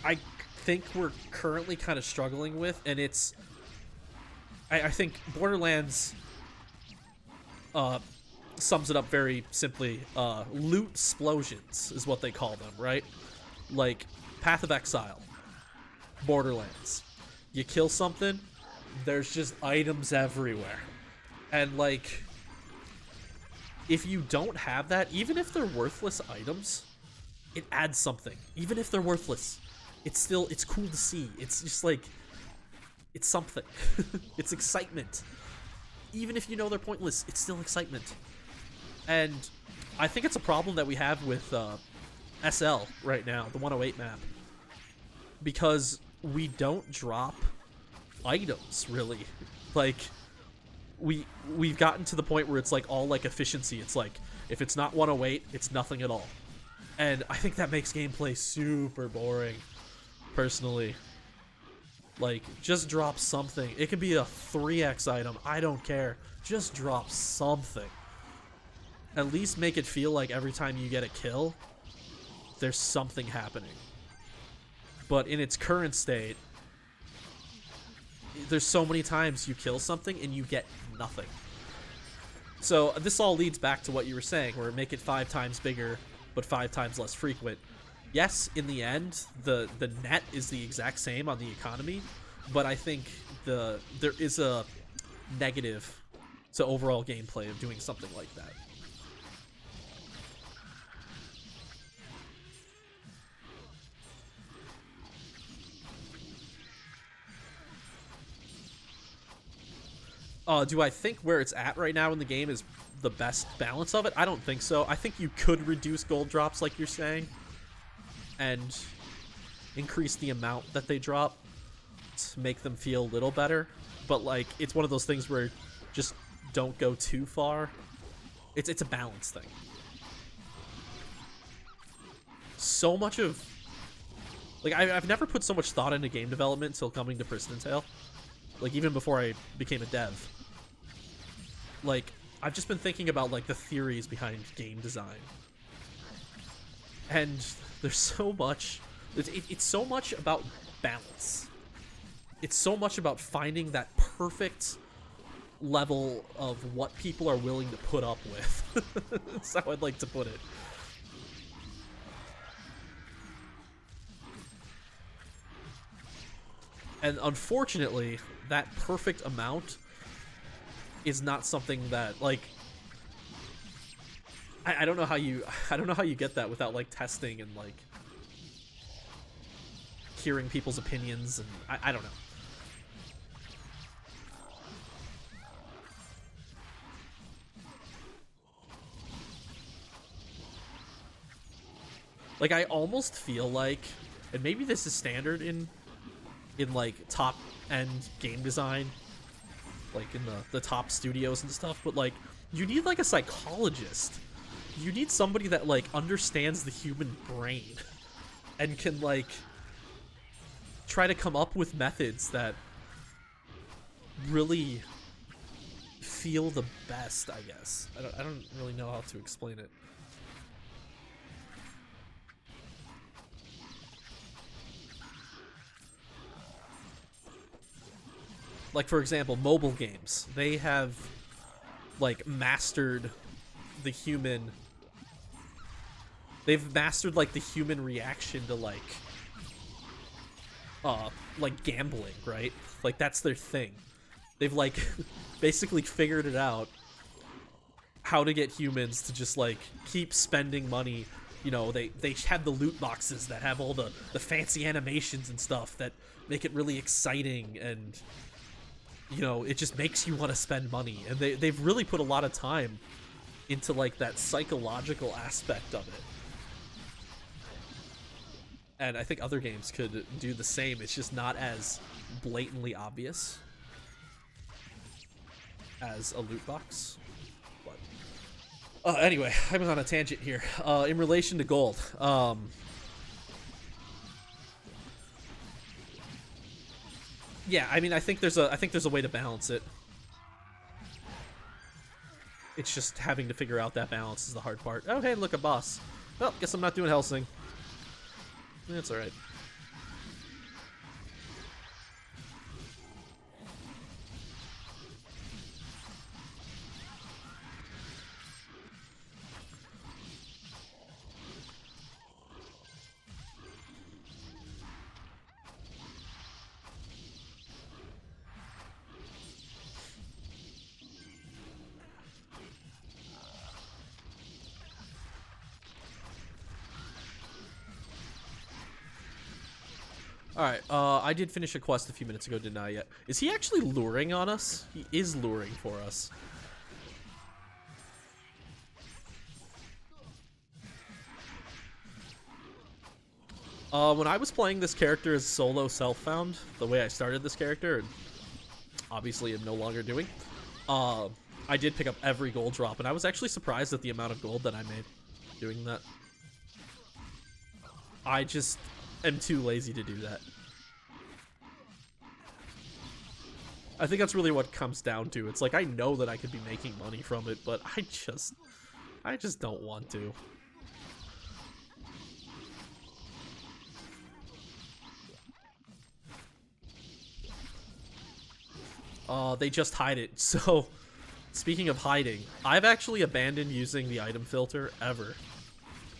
I think we're currently kind of struggling with, and it's... I think Borderlands sums it up very simply. Loot explosions is what they call them, right? Like, Path of Exile, Borderlands. You kill something, there's just items everywhere. And, like, if you don't have that, even if they're worthless items, it adds something. Even if they're worthless, it's cool to see. It's just, like, it's something. It's excitement. Even if you know they're pointless, it's still excitement. And I think it's a problem that we have with SL right now, the 108 map. Because we don't drop items, really. Like, we've gotten to the point where it's like all like efficiency. It's like, if it's not 108, it's nothing at all. And I think that makes gameplay super boring, personally. Like, just drop something. It could be a 3x item. I don't care. Just drop something. At least make it feel like every time you get a kill, there's something happening. But in its current state, there's so many times you kill something and you get nothing. So this all leads back to what you were saying, where make it 5 times bigger, but 5 times less frequent. Yes, in the end, the net is the exact same on the economy, but I think there is a negative to overall gameplay of doing something like that. Do I think where it's at right now in the game is the best balance of it? I don't think so. I think you could reduce gold drops like you're saying and increase the amount that they drop to make them feel a little better. But, like, it's one of those things where just don't go too far. It's a balance thing. So much of... Like, I've never put so much thought into game development until coming to Pristontale. Like, even before I became a dev. Like, I've just been thinking about, like, the theories behind game design. And there's so much... It's so much about balance. It's so much about finding that perfect level of what people are willing to put up with. That's how I'd like to put it. And unfortunately, that perfect amount is not something that, like, I don't know how you get that without, like, testing and, like, hearing people's opinions, and I don't know. Like, I almost feel like, and maybe this is standard in like top end game design, like in the top studios and stuff, but like you need like a psychologist. You need somebody that like understands the human brain and can like try to come up with methods that really feel the best, I guess. I don't really know how to explain it. Like, for example, mobile games. They have, like, mastered the human... They've mastered, like, the human reaction to, like, gambling, right? Like, that's their thing. They've, like, basically figured it out how to get humans to just, like, keep spending money. You know, they have the loot boxes that have all the fancy animations and stuff that make it really exciting, and... you know, it just makes you want to spend money. And they've really put a lot of time into, like, that psychological aspect of it. And I think other games could do the same. It's just not as blatantly obvious as a loot box. But anyway, I was on a tangent here. In relation to gold, yeah, I mean, I think there's a way to balance it. It's just having to figure out that balance is the hard part. Oh, hey, look, a boss. Well, guess I'm not doing Helsing. That's alright. Alright, I did finish a quest a few minutes ago, didn't I yet? Is he actually luring on us? He is luring for us. When I was playing this character as solo self-found, the way I started this character, and obviously am no longer doing, I did pick up every gold drop, and I was actually surprised at the amount of gold that I made doing that. I just am too lazy to do that. I think that's really what it comes down to. It's like, I know that I could be making money from it, but I just don't want to. They just hide it. So, speaking of hiding, I've actually abandoned using the item filter ever.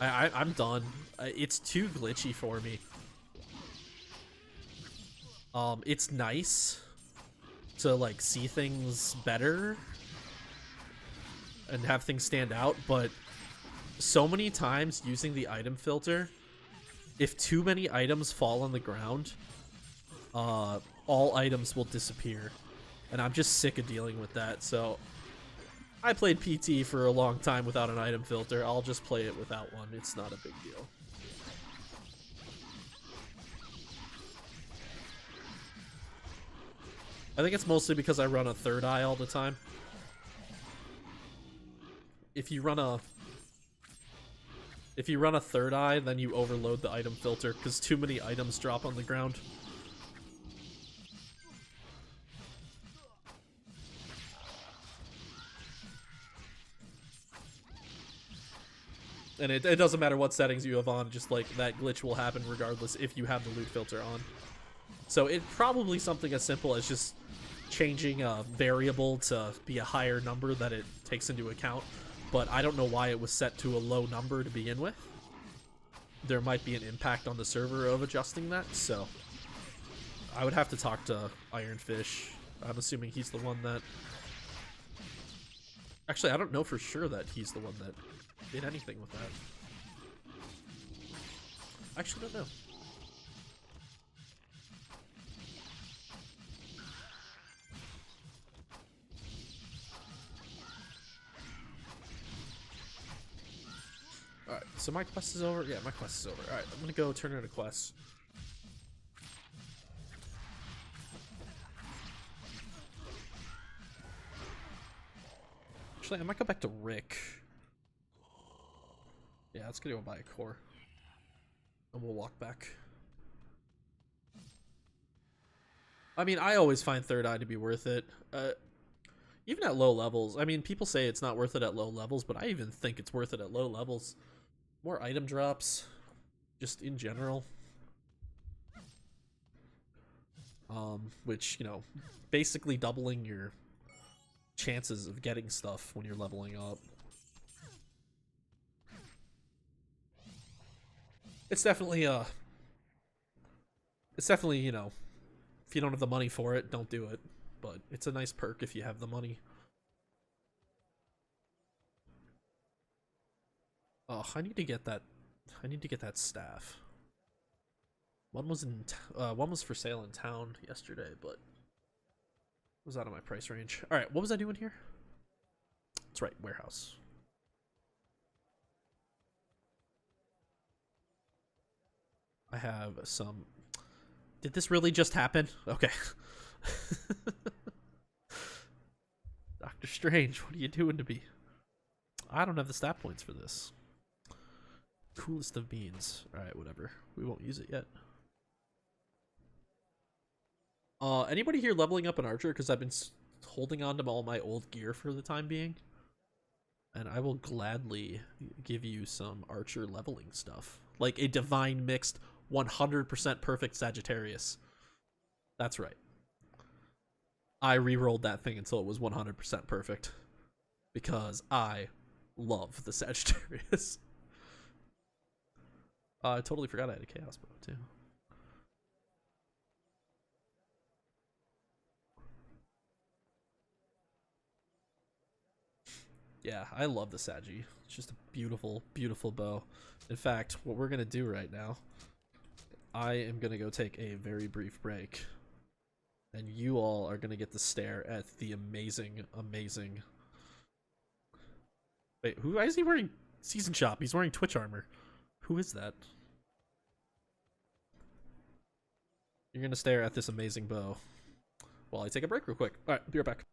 I'm done. It's too glitchy for me. It's nice to like see things better and have things stand out, but so many times using the item filter, if too many items fall on the ground, all items will disappear. And I'm just sick of dealing with that, so I played PT for a long time without an item filter. I'll just play it without one. It's not a big deal. I think it's mostly because I run a third eye all the time. If you run a third eye, then you overload the item filter because too many items drop on the ground. And it doesn't matter what settings you have on, just like that glitch will happen regardless if you have the loot filter on. So it's probably something as simple as just changing a variable to be a higher number that it takes into account. But I don't know why it was set to a low number to begin with. There might be an impact on the server of adjusting that, so I would have to talk to Ironfish. I'm assuming he's the one that... Actually, I don't know for sure that he's the one that did anything with that. I actually don't know. Alright, so my quest is over? Yeah, my quest is over. Alright, I'm gonna go turn in a quest. Actually, I might go back to Rick. Yeah, let's go buy a core. And we'll walk back. I mean, I always find Third Eye to be worth it. Even at low levels. I mean, people say it's not worth it at low levels, but I even think it's worth it at low levels. More item drops, just in general. Which, you know, basically doubling your chances of getting stuff when you're leveling up. It's definitely, you know, if you don't have the money for it, don't do it. But it's a nice perk if you have the money. Oh, I need to get that staff. One was for sale in town yesterday, but it was out of my price range. All right, what was I doing here? That's right, warehouse. I have some... Did this really just happen? Okay. Doctor Strange, what are you doing to me? I don't have the stat points for this. Coolest of beans. Alright, whatever. We won't use it yet. Anybody here leveling up an archer? Because I've been holding on to all my old gear for the time being. And I will gladly give you some archer leveling stuff. Like a divine mixed 100% perfect Sagittarius. That's right. I re-rolled that thing until it was 100% perfect. Because I love the Sagittarius. I totally forgot I had a Chaos Bow too. Yeah, I love the Sagi. It's just a beautiful, beautiful bow. In fact, what we're going to do right now, I am going to go take a very brief break. And you all are going to get to stare at the amazing, amazing... Wait, why is he wearing Season Shop? He's wearing Twitch armor. Who is that? You're going to stare at this amazing bow while I take a break real quick. Alright, be right back.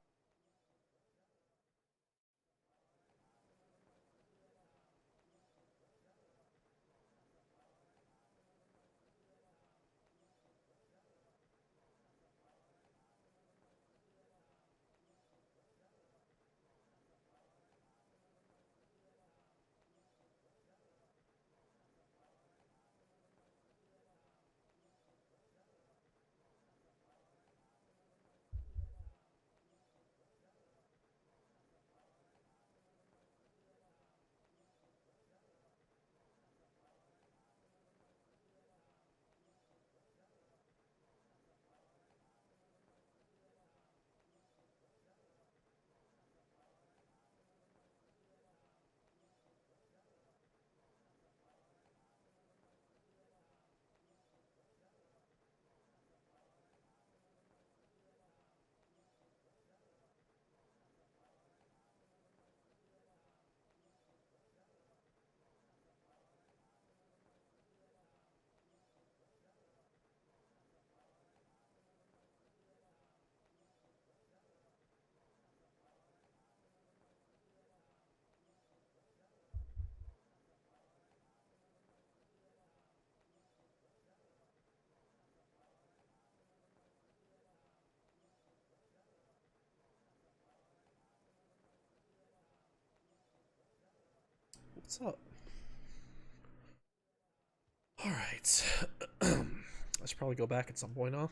What's up? All right. I should probably go back at some point, huh?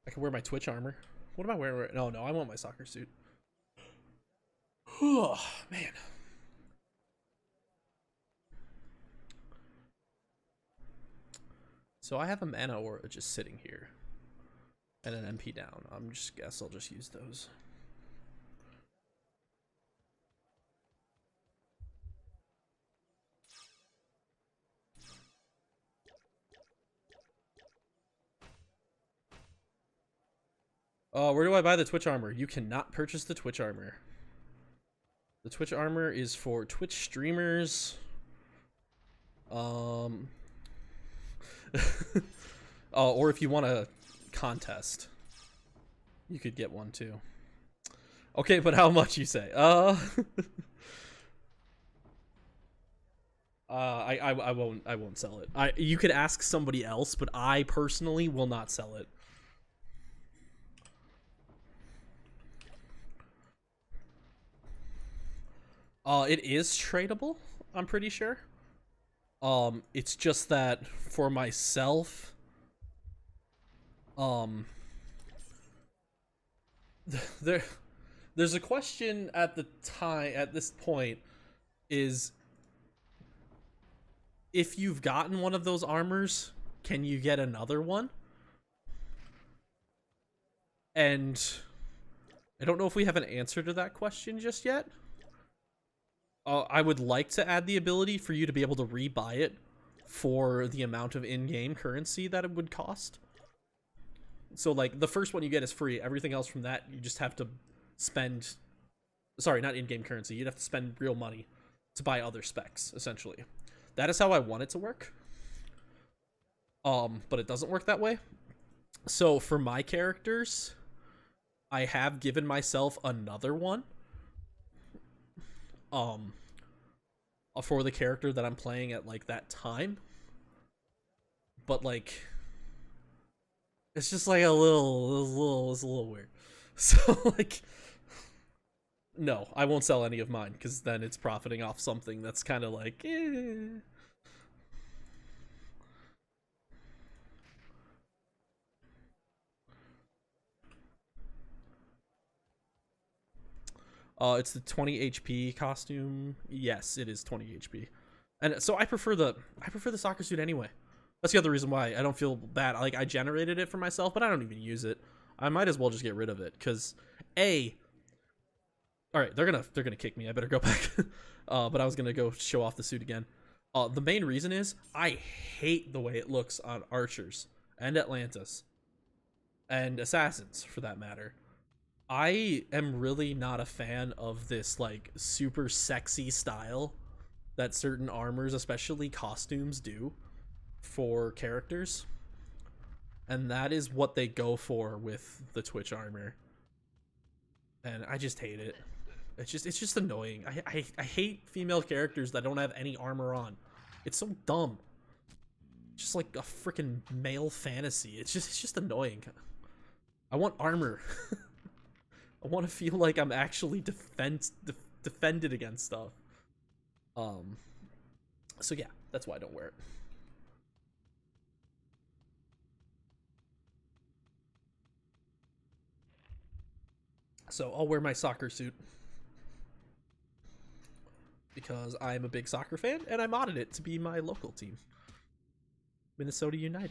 I can wear my Twitch armor. What am I wearing? No, I want my soccer suit. Oh, man. So I have a mana aura just sitting here. And an MP down. Guess I'll just use those. Where do I buy the Twitch armor? You cannot purchase the Twitch armor. The Twitch armor is for Twitch streamers. Oh, or if you want a contest, you could get one too. Okay, but how much you say? I won't sell it. You could ask somebody else, but I personally will not sell it. It is tradable, I'm pretty sure. It's just that for myself, there's a question at this point is, if you've gotten one of those armors, can you get another one? And I don't know if we have an answer to that question just yet. I would like to add the ability for you to be able to rebuy it for the amount of in-game currency that it would cost. So, like, the first one you get is free. Everything else from that, you just have to spend... Sorry, not in-game currency. You'd have to spend real money to buy other specs, essentially. That is how I want it to work. But it doesn't work that way. So, for my characters, I have given myself another one. For the character that I'm playing at, like, that time. But, like, it's just, like, it's a little weird. So, like, no, I won't sell any of mine, because then it's profiting off something that's kind of like, eh. It's the 20 HP costume. Yes, it is 20 HP. And so I prefer the soccer suit anyway. That's the other reason why I don't feel bad. Like, I generated it for myself, but I don't even use it. I might as well just get rid of it, because all right, they're gonna kick me. I better go back. But I was gonna go show off the suit again. The main reason is I hate the way it looks on archers and Atlantis and assassins, for that matter. I am really not a fan of this, like, super sexy style that certain armors, especially costumes, do for characters. And that is what they go for with the Twitch armor. And I just hate it. It's just annoying. I hate female characters that don't have any armor on. It's so dumb. Just like a freaking male fantasy. It's just annoying. I want armor. I want to feel like I'm actually defended against stuff. So yeah, that's why I don't wear it. So I'll wear my soccer suit because I'm a big soccer fan and I modded it to be my local team, Minnesota United.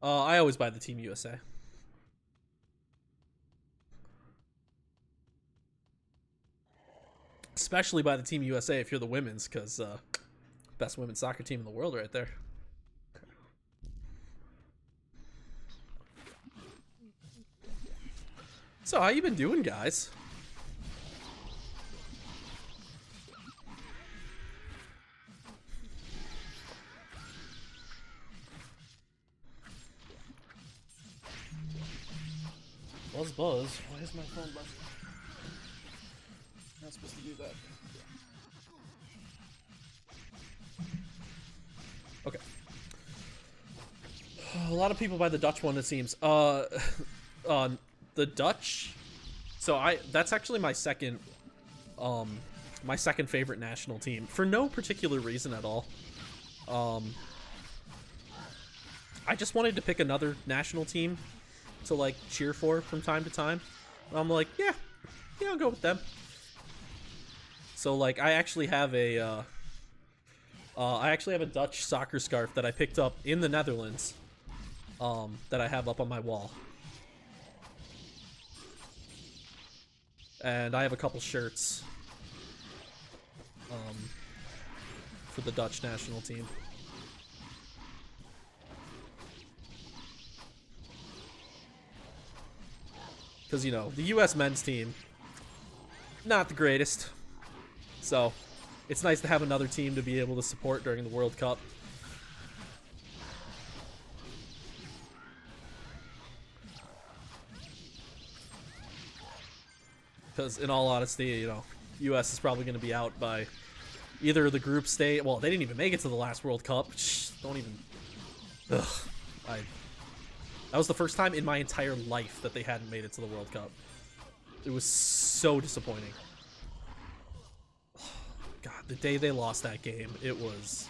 I always buy the Team USA. Especially by the Team USA if you're the women's, because best women's soccer team in the world right there. So how you been doing, guys? Buzz buzz. Why is my phone buzzing? Not supposed to do that. Okay. A lot of people buy the Dutch one, it seems. The Dutch. So that's actually my second favorite national team for no particular reason at all. I just wanted to pick another national team to like cheer for from time to time. I'm like, yeah, I'll go with them. So like, I actually have a Dutch soccer scarf that I picked up in the Netherlands, that I have up on my wall. And I have a couple shirts, for the Dutch national team. Because, you know, the U.S. men's team, not the greatest. So, it's nice to have another team to be able to support during the World Cup. Because, in all honesty, you know, U.S. is probably going to be out by either the group stage. Well, they didn't even make it to the last World Cup. Shh, don't even. Ugh. That was the first time in my entire life that they hadn't made it to the World Cup. It was so disappointing. God, the day they lost that game, it was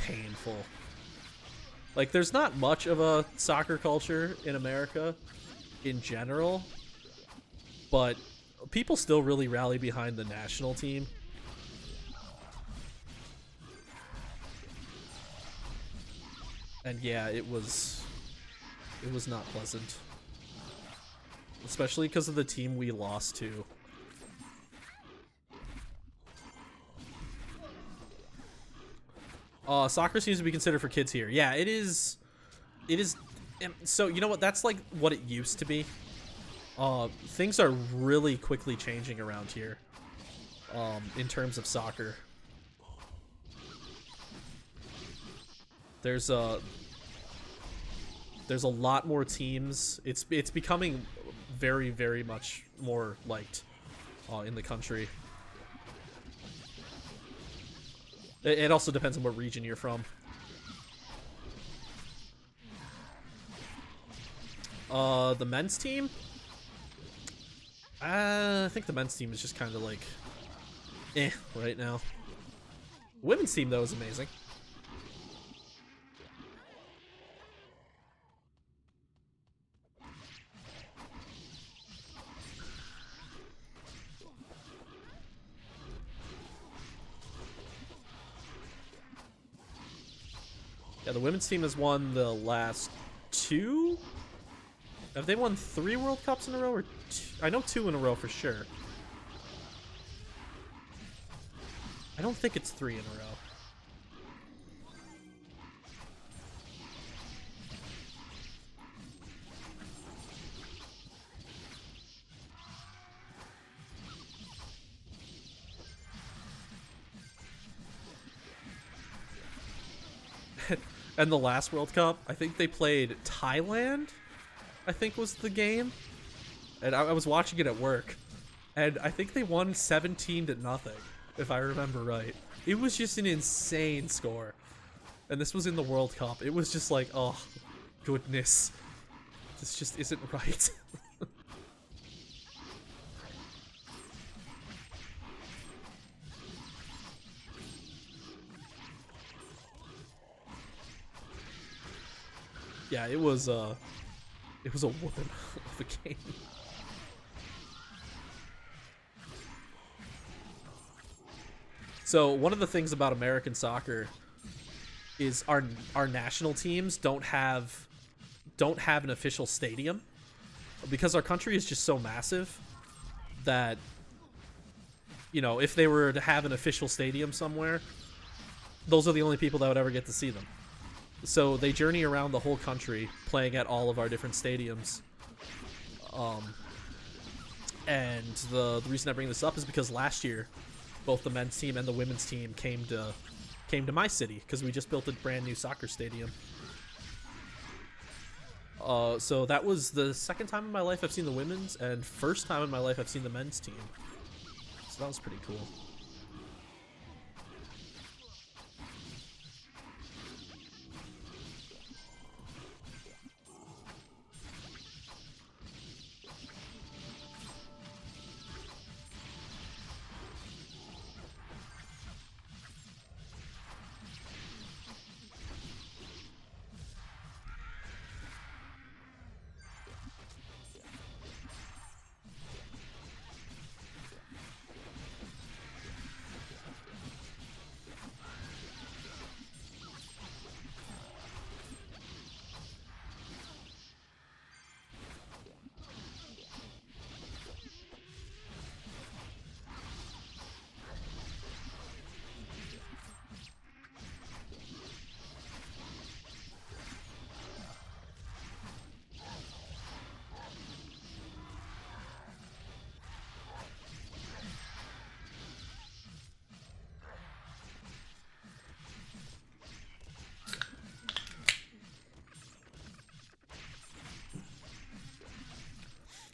painful. Like, there's not much of a soccer culture in America in general, but people still really rally behind the national team. And yeah, it was not pleasant. Especially because of the team we lost to. Soccer seems to be considered for kids here. Yeah, it is. So, you know what? That's like what it used to be. Things are really quickly changing around here, in terms of soccer. There's a lot more teams. It's becoming very, very much more liked in the country. It also depends on what region you're from. The men's team? I think the men's team is just kind of like, right now. Women's team, though, is amazing. Yeah, the women's team has won the last 2? Have they won 3 World Cups in a row, or 2? I know 2 in a row for sure. I don't think it's 3 in a row. And the last World Cup, I think they played Thailand, I think was the game. And I was watching it at work. And I think they won 17-0, if I remember right. It was just an insane score. And this was in the World Cup. It was just like, oh, goodness. This just isn't right. Yeah, it was a whooping of a game. So one of the things about American soccer is our national teams don't have an official stadium, because our country is just so massive that, you know, if they were to have an official stadium somewhere, those are the only people that would ever get to see them. So they journey around the whole country playing at all of our different stadiums. And the reason I bring this up is because last year, both the men's team and the women's team came to my city, because we just built a brand new soccer stadium. So that was the second time in my life I've seen the women's, and first time in my life I've seen the men's team. So that was pretty cool.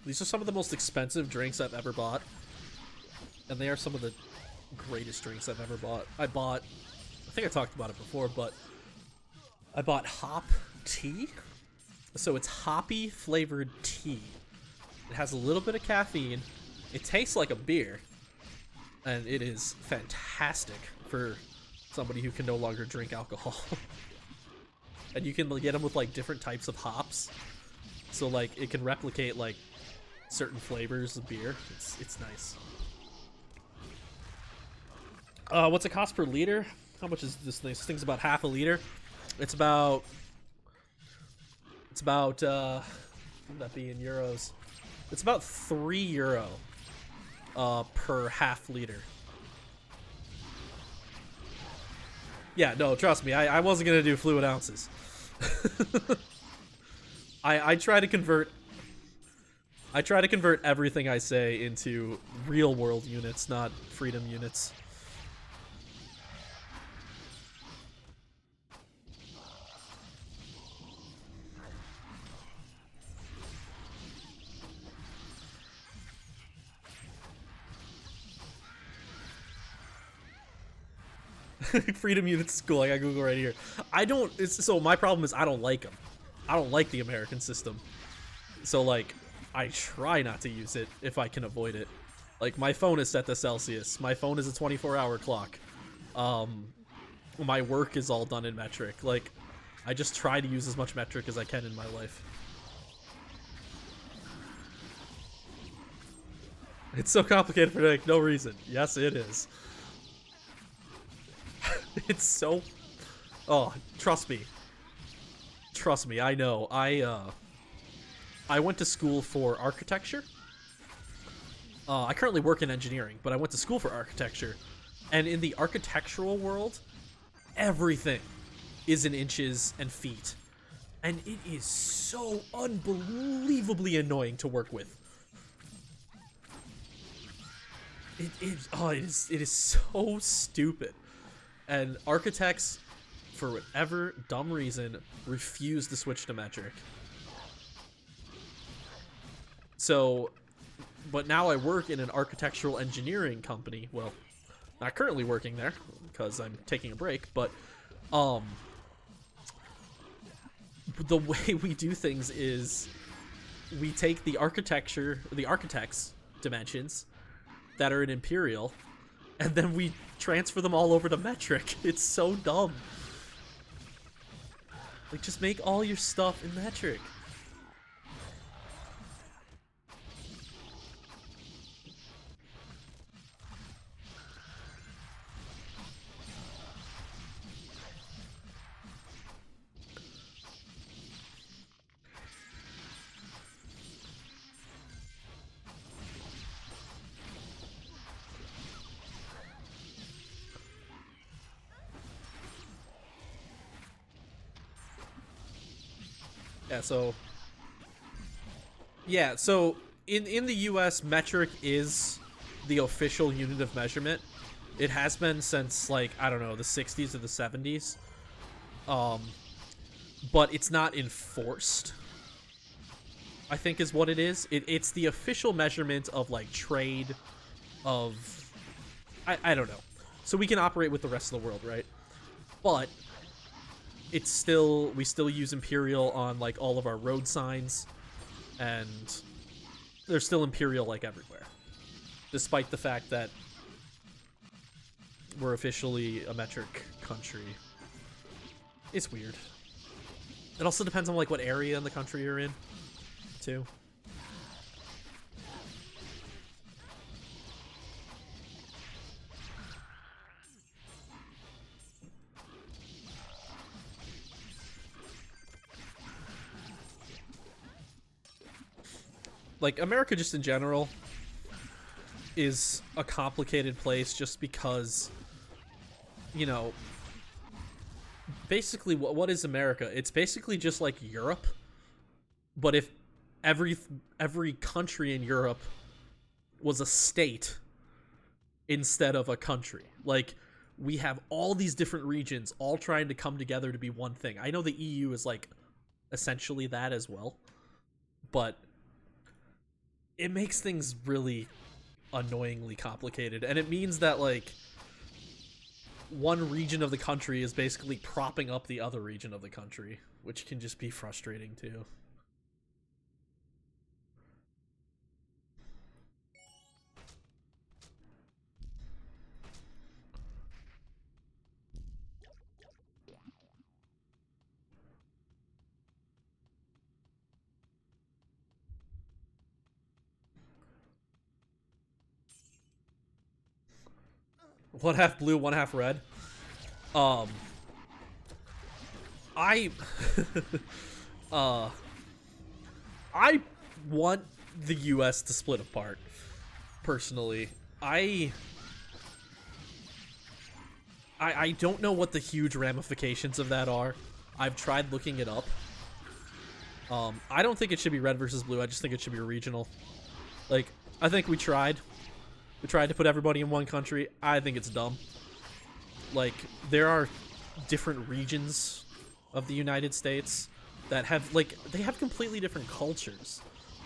These are some of the most expensive drinks I've ever bought. And they are some of the greatest drinks I've ever bought. I think I talked about it before, but I bought hop tea. So it's hoppy flavored tea. It has a little bit of caffeine. It tastes like a beer. And it is fantastic for somebody who can no longer drink alcohol. And you can get them with like different types of hops. So like it can replicate like certain flavors of beer. It's nice. What's it cost per liter? How much is this thing? This thing's about half a liter. It's about what would that be in euros? It's about €3 per half liter. Yeah, no, trust me, I wasn't gonna do fluid ounces. I try to convert everything I say into real world units, not freedom units. Freedom units is cool. I got Google right here. So my problem is I don't like them. I don't like the American system. So like, I try not to use it if I can avoid it. Like my phone is set to Celsius. My phone is a 24-hour clock. My work is all done in metric. Like, I just try to use as much metric as I can in my life. It's so complicated for like no reason. Yes, it is. It's so... Oh, trust me. Trust me, I know. I went to school for architecture. I currently work in engineering, but I went to school for architecture. And in the architectural world, everything is in inches and feet. And it is so unbelievably annoying to work with. It is so stupid. And architects, for whatever dumb reason, refuse to switch to metric. So, but now I work in an architectural engineering company. Well, not currently working there because I'm taking a break, but the way we do things is we take the architect's dimensions that are in imperial, and then we transfer them all over to metric. It's so dumb. Like, just make all your stuff in metric. So in the US, metric is the official unit of measurement. It has been since, like, I don't know, the 60s or the 70s. But it's not enforced. I think is what it is. It's the official measurement of like trade of I don't know. So we can operate with the rest of the world, right? But it's still we still use imperial on like all of our road signs, and they're still imperial like everywhere. Despite the fact that we're officially a metric country. It's weird. It also depends on like what area in the country you're in, too. Like, America just in general is a complicated place just because, you know, basically what is America? It's basically just like Europe, but if every country in Europe was a state instead of a country. Like, we have all these different regions all trying to come together to be one thing. I know the EU is like essentially that as well, but it makes things really annoyingly complicated, and it means that like one region of the country is basically propping up the other region of the country, which can just be frustrating too. One half blue, one half red. I I want the US to split apart, personally. I don't know what the huge ramifications of that are. I've tried looking it up. I don't think it should be red versus blue. I just think it should be regional. Like, I think we tried. We tried to put everybody in one country. I think it's dumb. Like, there are different regions of the United States that have, like, they have completely different cultures.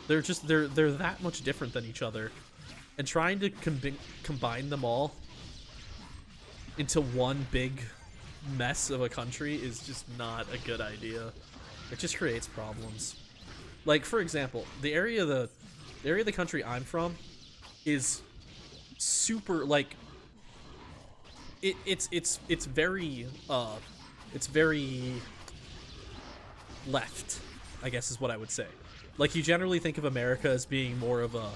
They're just, they're that much different than each other. And trying to combine them all into one big mess of a country is just not a good idea. It just creates problems. Like, for example, the area of the country I'm from is super, like, it's very left, I guess is what I would say. Like, you generally think of America as being more of a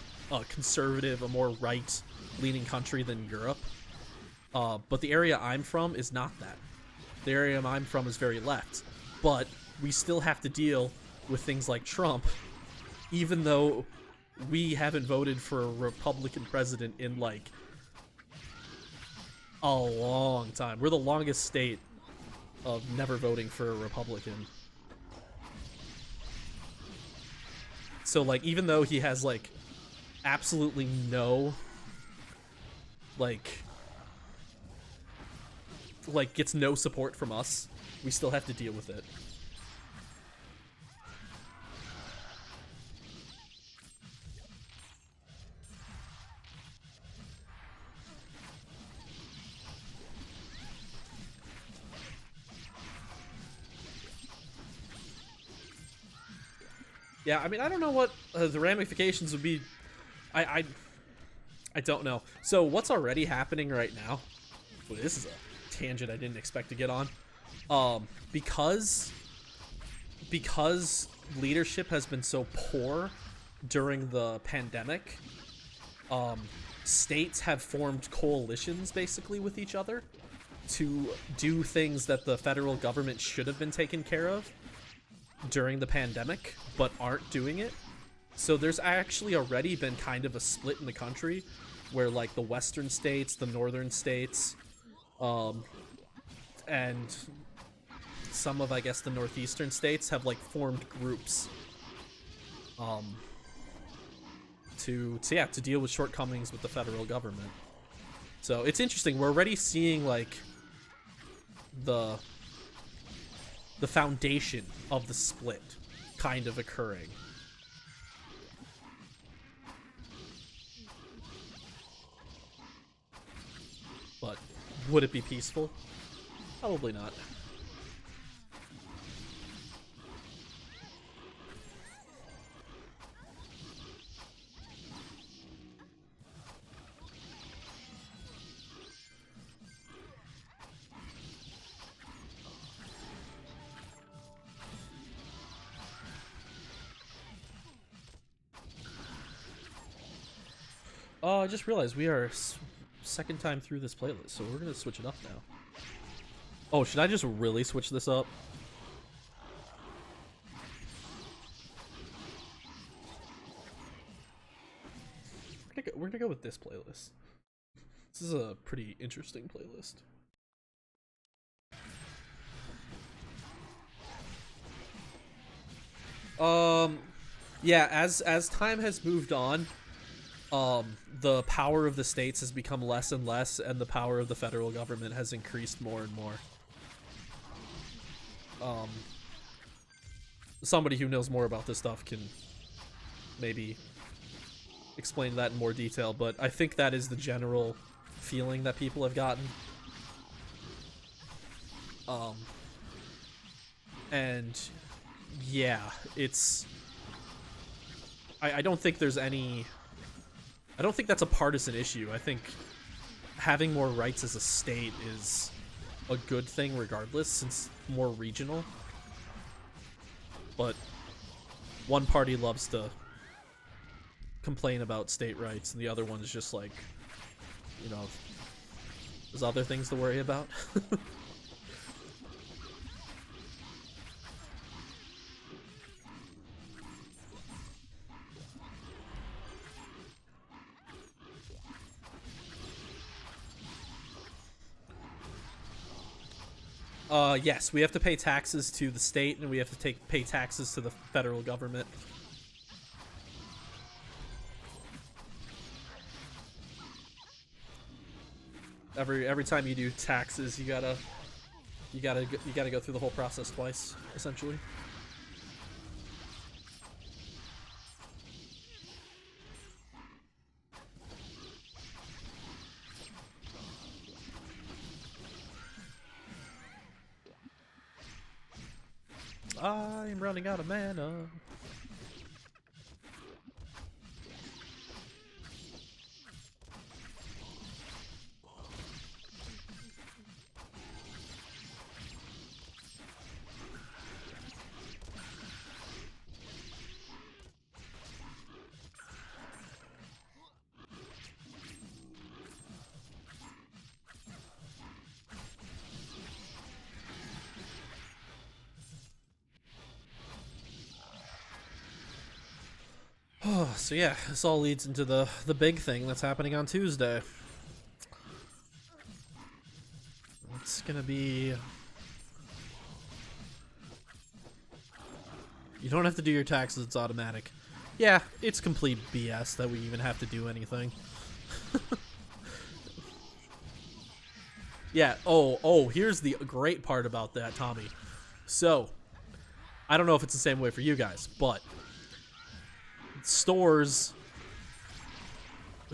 conservative, a more right-leaning country than Europe. But the area I'm from is not that. The area I'm from is very left. But we still have to deal with things like Trump, even though we haven't voted for a Republican president in, like, a long time. We're the longest state of never voting for a Republican. So, like, even though he has, like, absolutely no, like, gets no support from us, we still have to deal with it. Yeah, I mean, I don't know what the ramifications would be. I don't know. So what's already happening right now? Boy, this is a tangent I didn't expect to get on. Because leadership has been so poor during the pandemic, states have formed coalitions basically with each other to do things that the federal government should have been taking care of during the pandemic, but aren't doing it. So there's actually already been kind of a split in the country where, like, the western states, the northern states, and some of, I guess, the northeastern states have, like, formed groups to deal with shortcomings with the federal government. So it's interesting. We're already seeing, like, the foundation of the split kind of occurring. Would it be peaceful? Probably not. Oh, I just realized we are second time through this playlist, so we're gonna switch it up now. Oh, should I just really switch this up? We're gonna go with this playlist. This is a pretty interesting playlist. Yeah, as time has moved on, the power of the states has become less and less, and the power of the federal government has increased more and more. Somebody who knows more about this stuff can maybe explain that in more detail, but I think that is the general feeling that people have gotten. And yeah, it's... I don't think there's any... I don't think that's a partisan issue. I think having more rights as a state is a good thing regardless, since more regional. But one party loves to complain about state rights, and the other one is just like, you know, there's other things to worry about. Yes, we have to pay taxes to the state, and we have to pay taxes to the federal government. Every time you do taxes, you gotta go through the whole process twice, essentially. I'm running out of mana. So yeah, this all leads into the big thing that's happening on Tuesday. It's gonna be... You don't have to do your taxes, it's automatic. Yeah, it's complete BS that we even have to do anything. Yeah, oh, here's the great part about that, Tommy. So, I don't know if it's the same way for you guys, but stores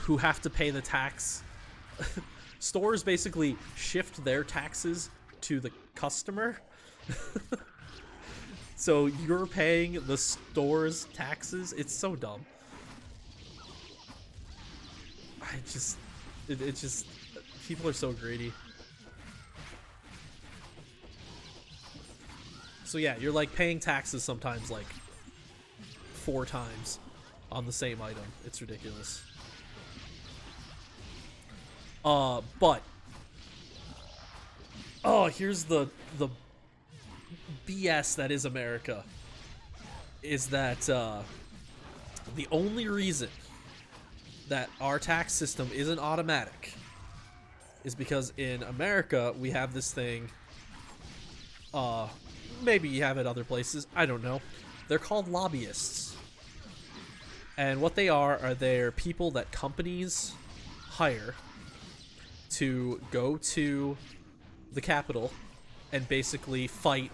who have to pay the tax, stores basically shift their taxes to the customer. So you're paying the store's taxes. It's so dumb. It's just people are so greedy. So yeah, you're like paying taxes sometimes like 4 times on the same item. It's ridiculous. But here's the BS that is America. Is that the only reason that our tax system isn't automatic is because in America we have this thing, maybe you have it other places, I don't know. They're called lobbyists. And what they are they're people that companies hire to go to the Capitol and basically fight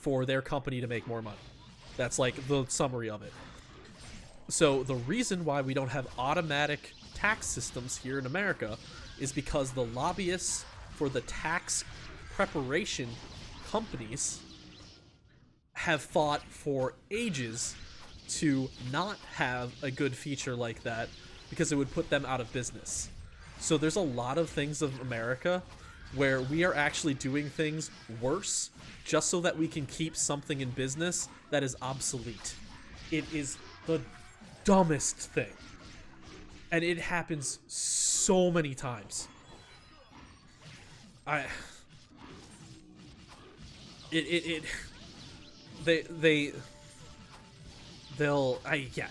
for their company to make more money. That's like the summary of it. So the reason why we don't have automatic tax systems here in America is because the lobbyists for the tax preparation companies have fought for ages to not have a good feature like that because it would put them out of business. So there's a lot of things of America where we are actually doing things worse just so that we can keep something in business that is obsolete. It is the dumbest thing. And it happens so many times. Yeah,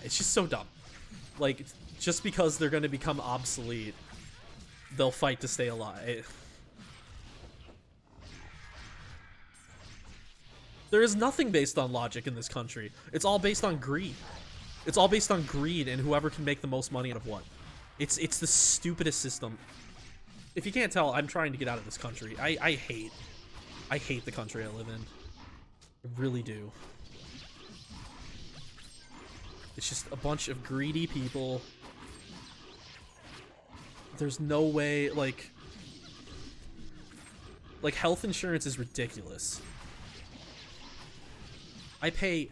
it's just so dumb. Like, just because they're going to become obsolete, they'll fight to stay alive. There is nothing based on logic in this country. It's all based on greed. It's all based on greed and whoever can make the most money out of what. It's the stupidest system. If you can't tell, I'm trying to get out of this country. I hate the country I live in. I really do. It's just a bunch of greedy people. There's no way, like health insurance is ridiculous. I pay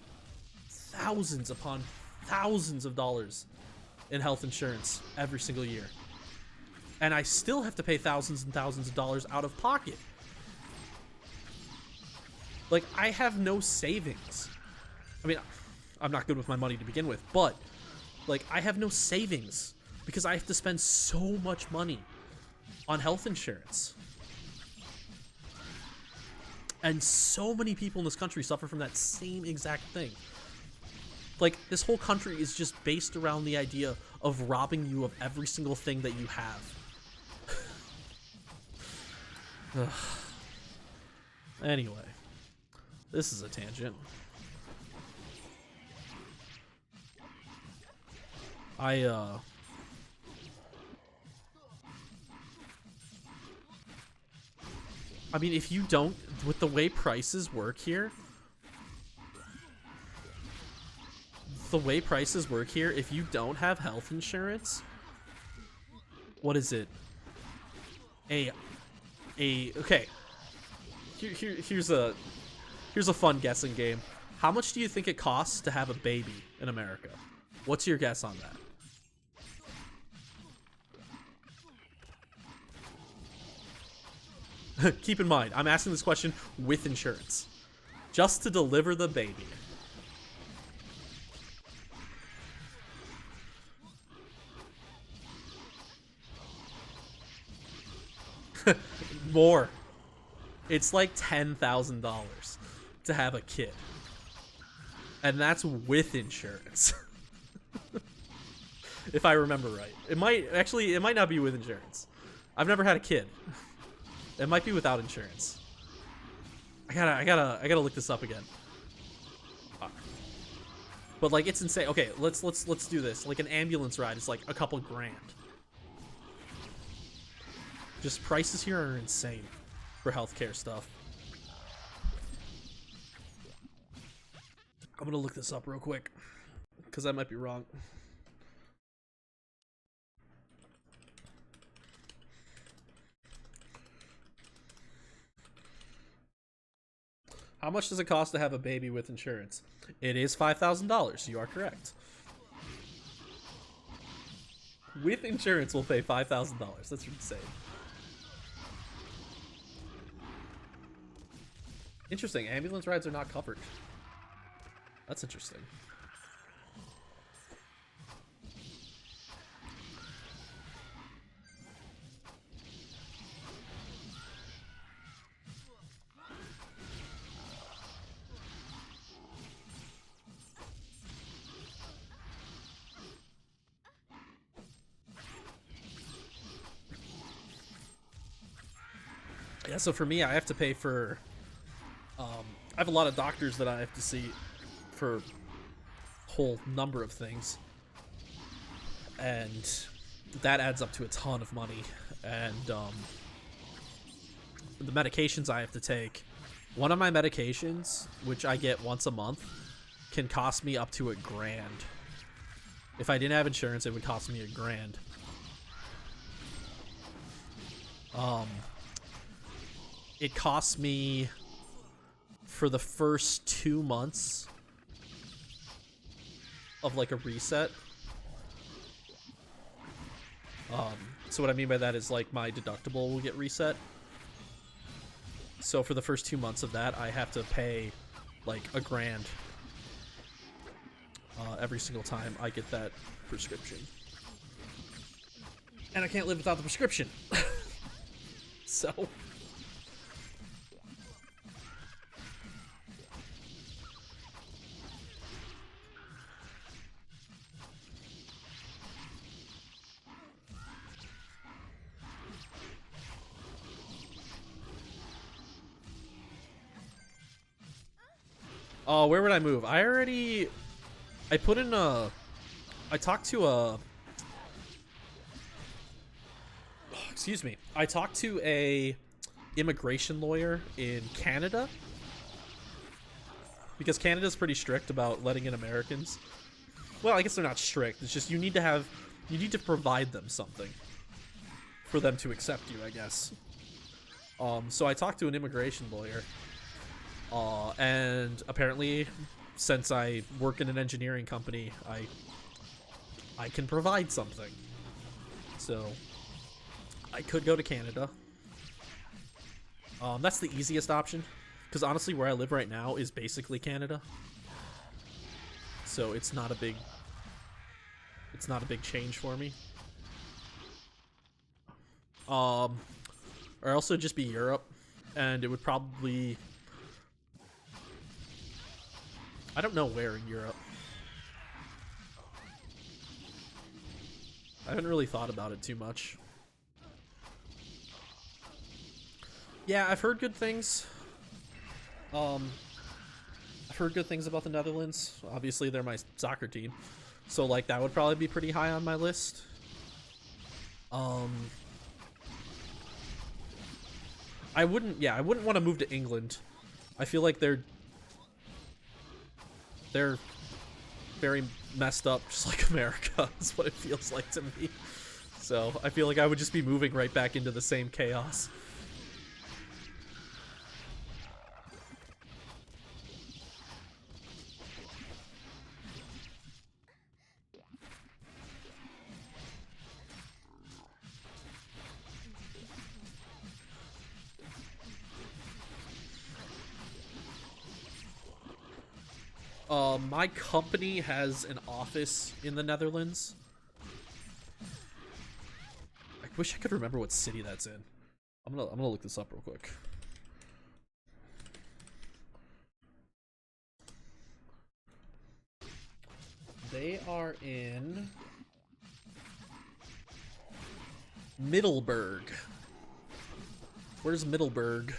thousands upon thousands of dollars in health insurance every single year. And I still have to pay thousands and thousands of dollars out of pocket. Like, I have no savings. I mean, I'm not good with my money to begin with, but, like, I have no savings because I have to spend so much money on health insurance. And so many people in this country suffer from that same exact thing. Like, this whole country is just based around the idea of robbing you of every single thing that you have. Anyway, this is a tangent. I mean, if you don't, with the way prices work here, if you don't have health insurance, what is it? Okay. Here's a fun guessing game. How much do you think it costs to have a baby in America? What's your guess on that? Keep in mind, I'm asking this question with insurance. Just to deliver the baby. More. It's like $10,000 to have a kid. And that's with insurance. If I remember right. It might not be with insurance. I've never had a kid. It might be without insurance. I gotta look this up again. But like, it's insane. Okay, let's do this. Like, an ambulance ride is like a couple grand. Just prices here are insane for healthcare stuff. I'm gonna look this up real quick because I might be wrong. How much does it cost to have a baby with insurance? It is $5,000. You are correct. With insurance, we'll pay $5,000. That's insane. Interesting. Ambulance rides are not covered. That's interesting. Yeah, so for me, I have to pay for... I have a lot of doctors that I have to see for a whole number of things. And that adds up to a ton of money. And the medications I have to take... One of my medications, which I get once a month, can cost me up to $1,000. If I didn't have insurance, it would cost me $1,000. it costs me for the first 2 months of like a reset. So what I mean by that is like my deductible will get reset. So for the first 2 months of that, I have to pay like $1,000 every single time I get that prescription. And I can't live without the prescription. So... Oh, where would I move? I put in a... I talked to a... Excuse me. I talked to a immigration lawyer in Canada. Because Canada's pretty strict about letting in Americans. Well, I guess they're not strict. It's just you need to provide them something for them to accept you, I guess. So I talked to an immigration lawyer. And apparently, since I work in an engineering company, I can provide something. So, I could go to Canada. That's the easiest option, because honestly, where I live right now is basically Canada. So it's not a big change for me. Or also just be Europe, and it would probably... I don't know where in Europe. I haven't really thought about it too much. Yeah, I've heard good things. I've heard good things about the Netherlands. Obviously, they're my soccer team. So, like, that would probably be pretty high on my list. I wouldn't want to move to England. I feel like they're very messed up, just like America, is what it feels like to me. So I feel like I would just be moving right back into the same chaos. My company has an office in the Netherlands. I wish I could remember what city that's in. I'm gonna look this up real quick. They are in Middelburg. Where's Middelburg?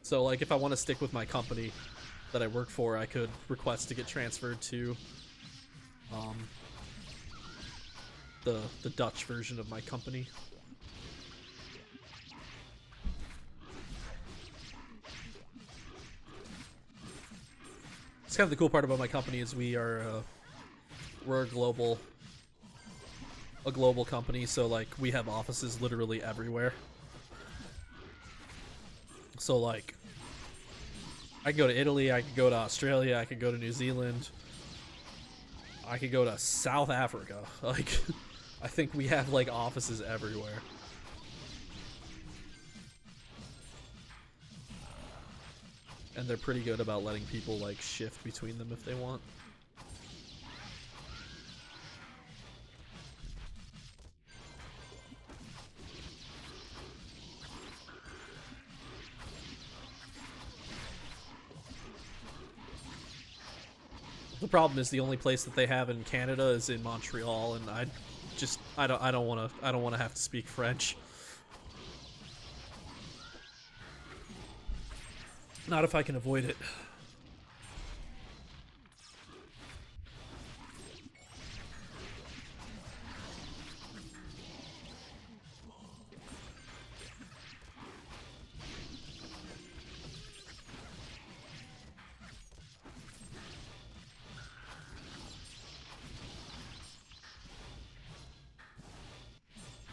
So, like, if I want to stick with my company that I work for, I could request to get transferred to the Dutch version of my company. It's kind of the cool part about my company is we're a global company, so like we have offices literally everywhere. So like I could go to Italy, I could go to Australia, I could go to New Zealand, I could go to South Africa. Like I think we have like offices everywhere. And they're pretty good about letting people like shift between them if they want. The problem is the only place that they have in Canada is in Montreal, and I don't want to have to speak French. Not if I can avoid it.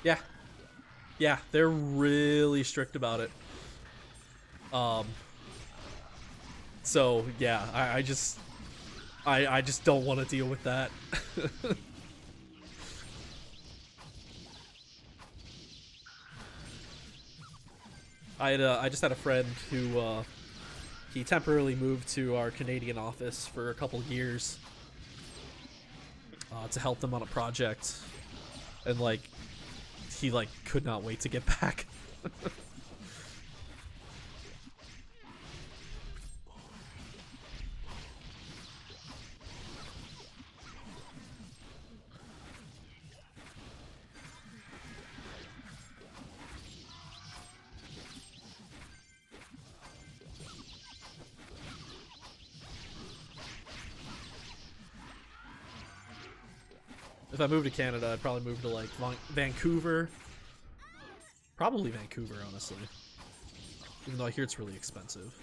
Yeah. Yeah, they're really strict about it. So yeah, I just don't want to deal with that. I just had a friend who he temporarily moved to our Canadian office for a couple years to help them on a project, and like he like could not wait to get back. If I moved to Canada, I'd probably move to like Vancouver. Probably Vancouver, honestly. Even though I hear it's really expensive.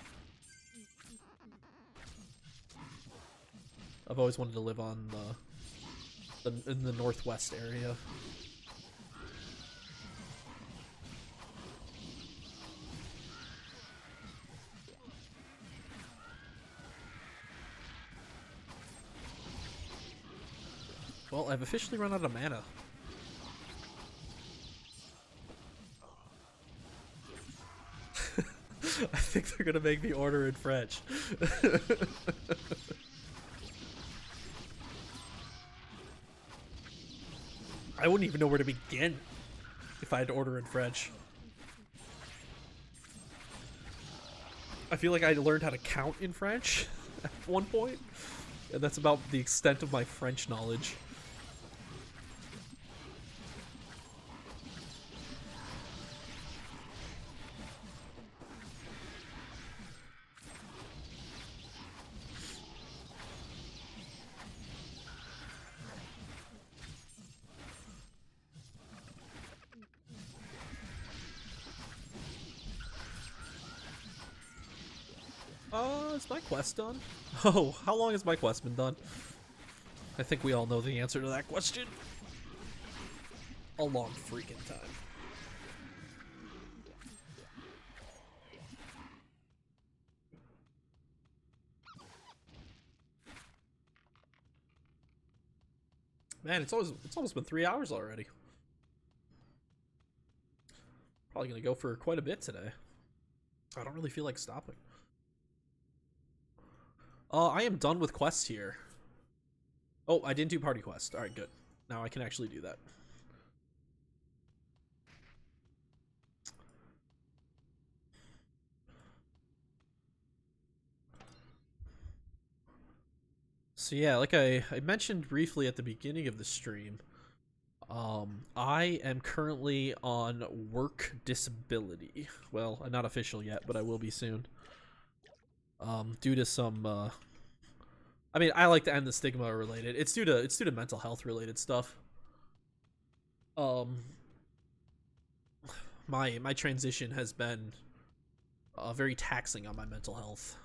I've always wanted to live on in the northwest area. Well, I've officially run out of mana. I think they're gonna make me order in French. I wouldn't even know where to begin if I had to order in French. I feel like I learned how to count in French at one point, and that's about the extent of my French knowledge. Is my quest done? Oh, how long has my quest been done? I think we all know the answer to that question. A long freaking time. Man, it's almost been 3 hours already. Probably gonna go for quite a bit today. I don't really feel like stopping. I am done with quests here. Oh, I didn't do party quest. Alright, good. Now I can actually do that. So yeah, like I mentioned briefly at the beginning of the stream, I am currently on work disability. Well, not official yet, but I will be soon. Due to some I mean, I like to end the stigma related. It's due to mental health related stuff. Um my transition has been very taxing on my mental health.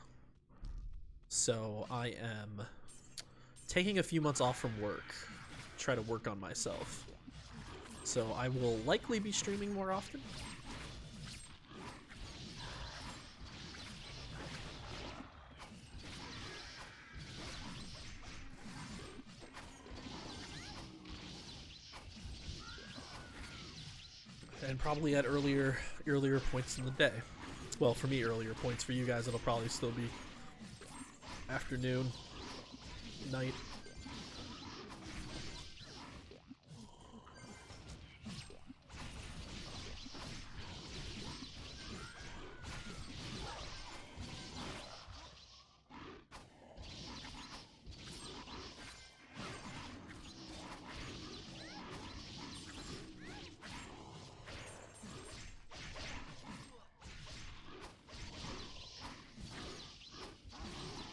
So I am taking a few months off from work, try to work on myself. So I will likely be streaming more often. And probably at earlier points in the day. Well, for me, earlier points. For you guys, it'll probably still be afternoon, night.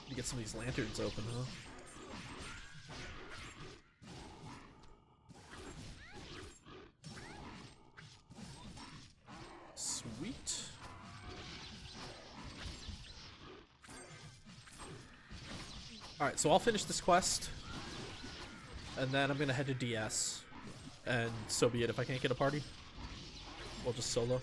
You get some of these lanterns open, huh? Sweet. Alright, so I'll finish this quest, and then I'm gonna head to DS. And so be it. If I can't get a party, we'll just solo.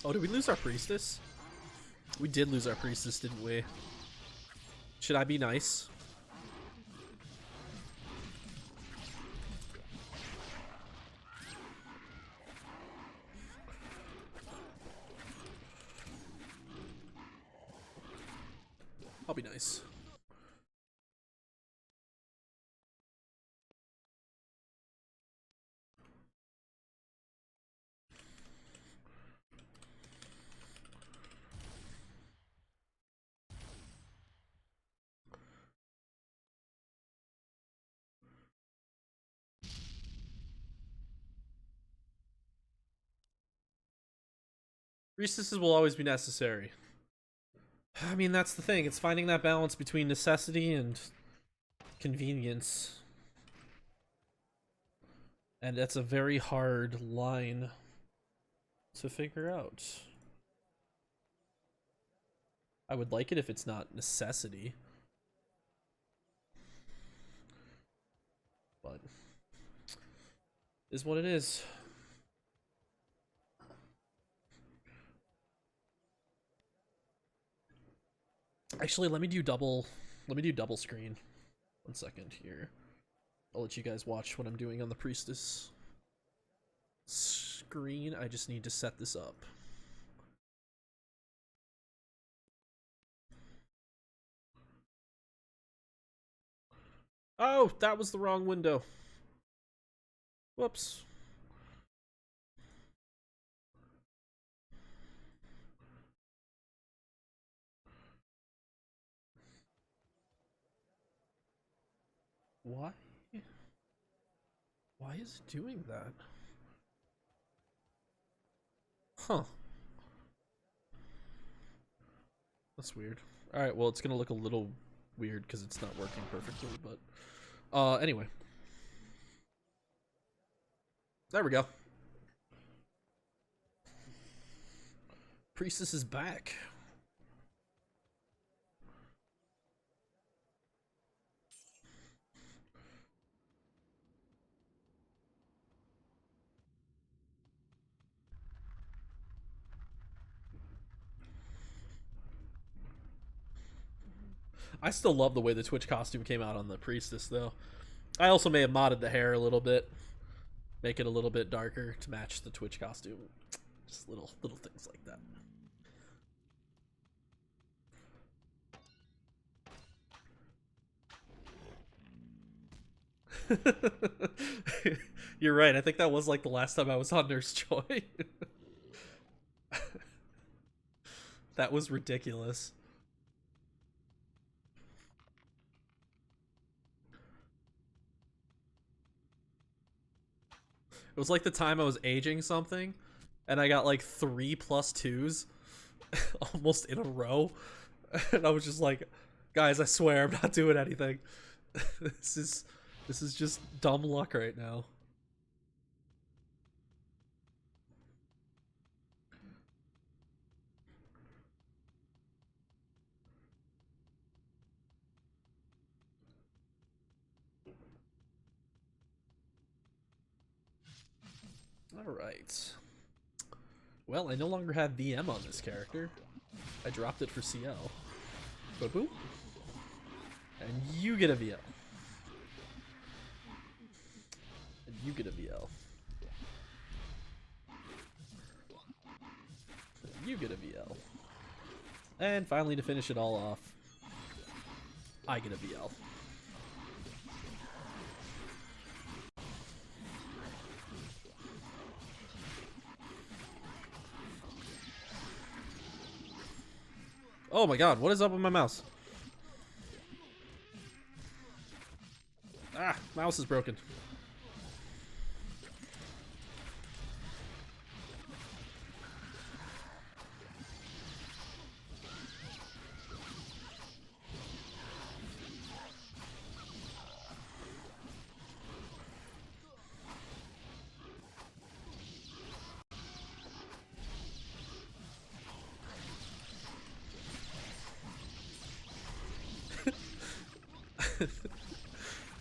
Oh, did we lose our priestess? We did lose our priestess, didn't we? Should I be nice? I'll be nice. Priestesses will always be necessary. I mean, that's the thing. It's finding that balance between necessity and convenience. And that's a very hard line to figure out. I would like it if it's not necessity. But is what it is. Actually, let me do double screen. 1 second here. I'll let you guys watch what I'm doing on the priestess screen. I just need to set this up. Oh, that was the wrong window. Whoops. Why? Why is it doing that? Huh. That's weird. Alright, well, it's gonna look a little weird because it's not working perfectly, but... anyway. There we go. Priestess is back. I still love the way the Twitch costume came out on the priestess, though. I also may have modded the hair a little bit, make it a little bit darker to match the Twitch costume. Just little things like that. You're right. I think that was like the last time I was on Nurse Joy. That was ridiculous. It was like the time I was aging something, and I got like 3+2s almost in a row, and I was just like, guys, I swear I'm not doing anything. This is just dumb luck right now. Alright. Well, I no longer have VM on this character. I dropped it for CL. Boop boop. And you get a VL. And you get a VL. And you get a VL. And finally, to finish it all off, I get a VL. Oh my god, what is up with my mouse? Ah, mouse is broken.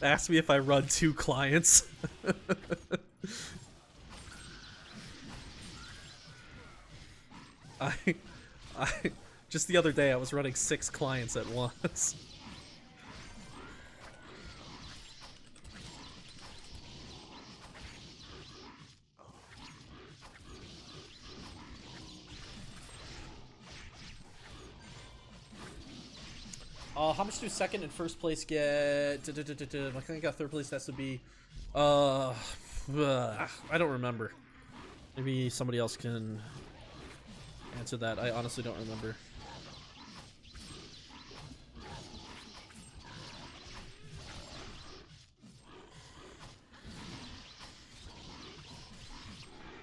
Ask me if I run 2 clients. I just the other day I was running 6 clients at once. How much do second and first place get? I think I got third place. Has to be. I don't remember. Maybe somebody else can answer that. I honestly don't remember.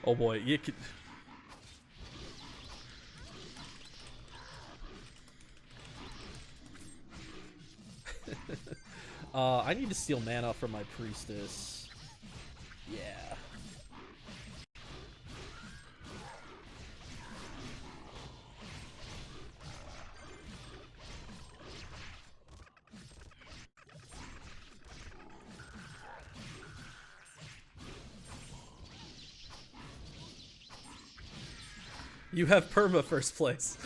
Oh boy, you could. I need to steal mana from my priestess. Yeah. You have perma first place.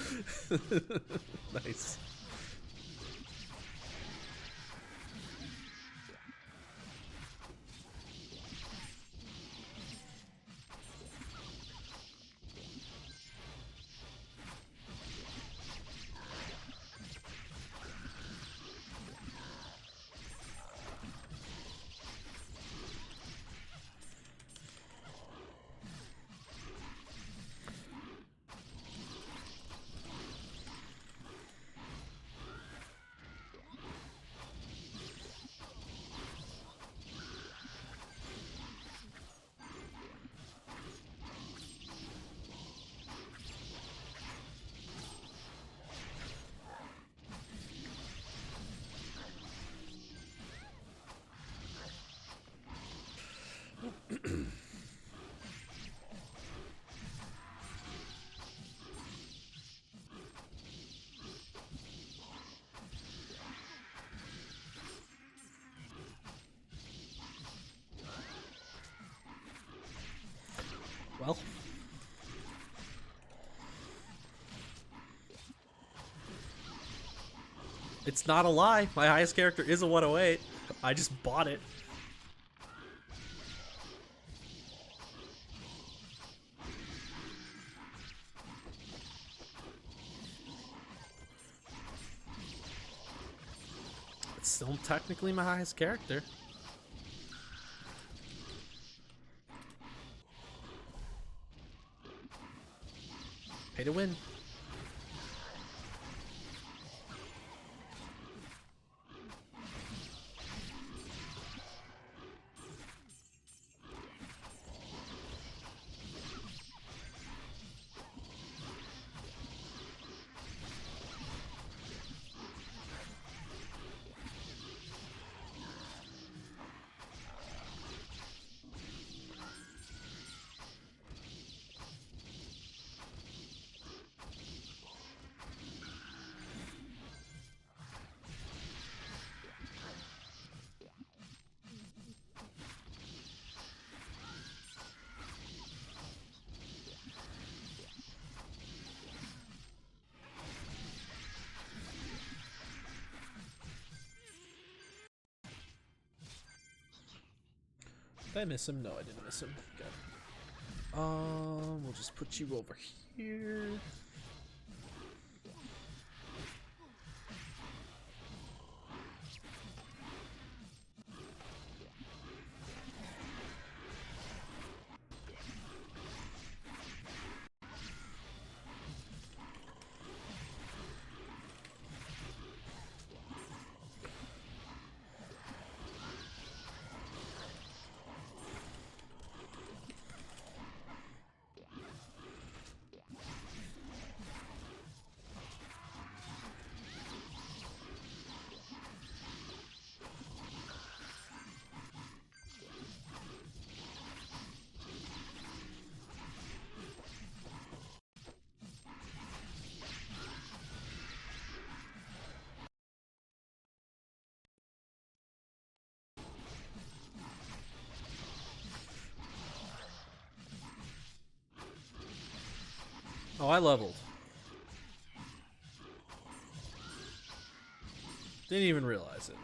Nice. Well. It's not a lie. My highest character is a 108. I just bought it. It's still technically my highest character. Pay to win. Did I miss him? No, I didn't miss him. Okay. We'll just put you over here. Oh, I leveled. Didn't even realize it.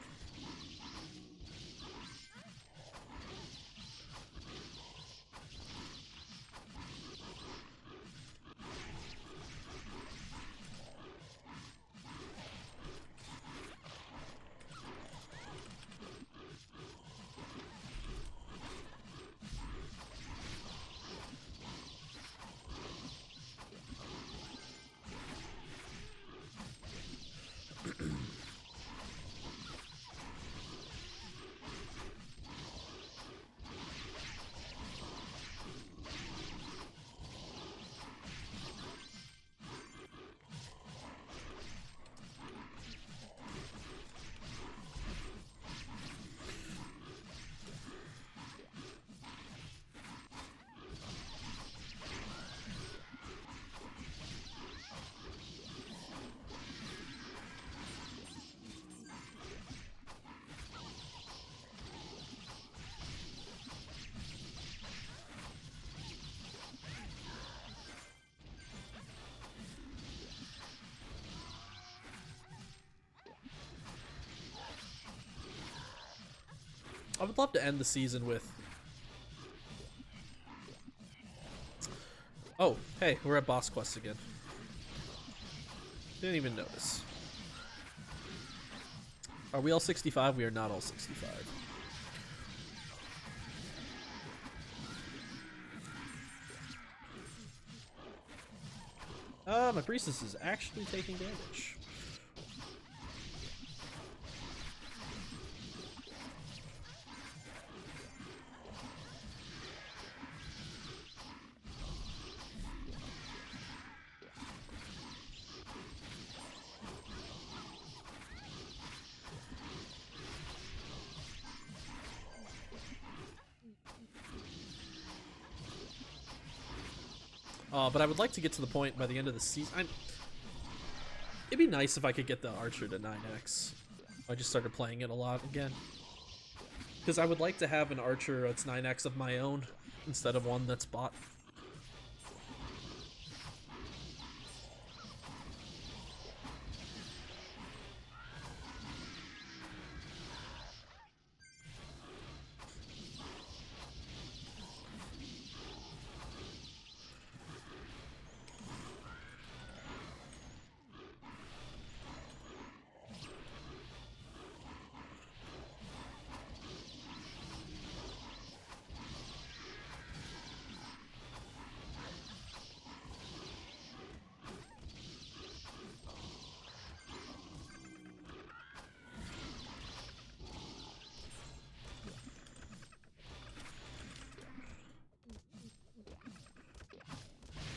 I would love to end the season with... Oh, hey, we're at boss quest again. Didn't even notice. Are we all 65? We are not all 65. My priestess is actually taking damage. But I would like to get to the point by the end of the season. It'd be nice if I could get the archer to 9x. I just started playing it a lot again. Because I would like to have an archer that's 9x of my own instead of one that's bought.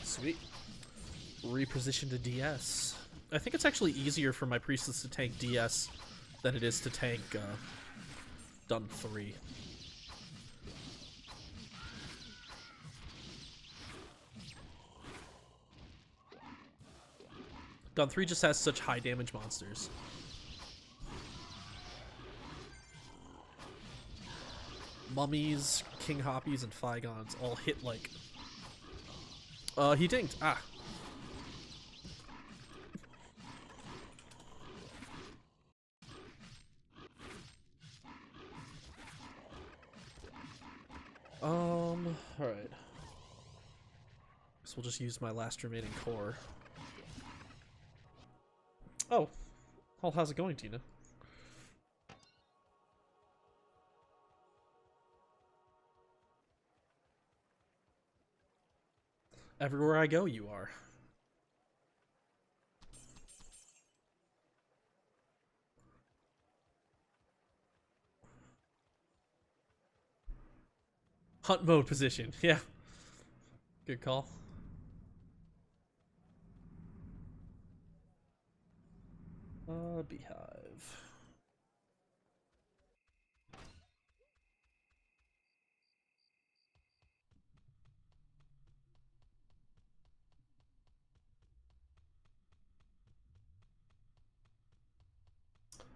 Sweet. Reposition to DS. I think it's actually easier for my priestess to tank DS than it is to tank Dun 3. Dun 3 just has such high damage monsters. Mummies, King Hoppies, and Figons all hit like... he dinked. Ah. Alright. Guess we'll just use my last remaining core. Oh. Well, how's it going, Tina? Everywhere I go, you are. Hunt mode position. Yeah. Good call. Beehive.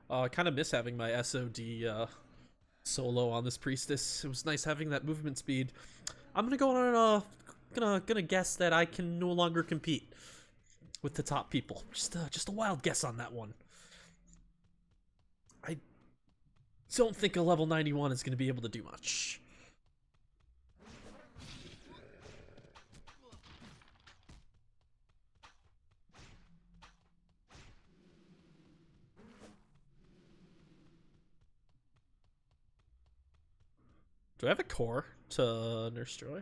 I kind of miss having my SOD solo on this priestess. It was nice having that movement speed. I'm gonna go on Gonna guess that I can no longer compete with the top people. Just a wild guess on that one. I don't think a level 91 is gonna be able to do much. Do I have a core to Nurse Joy?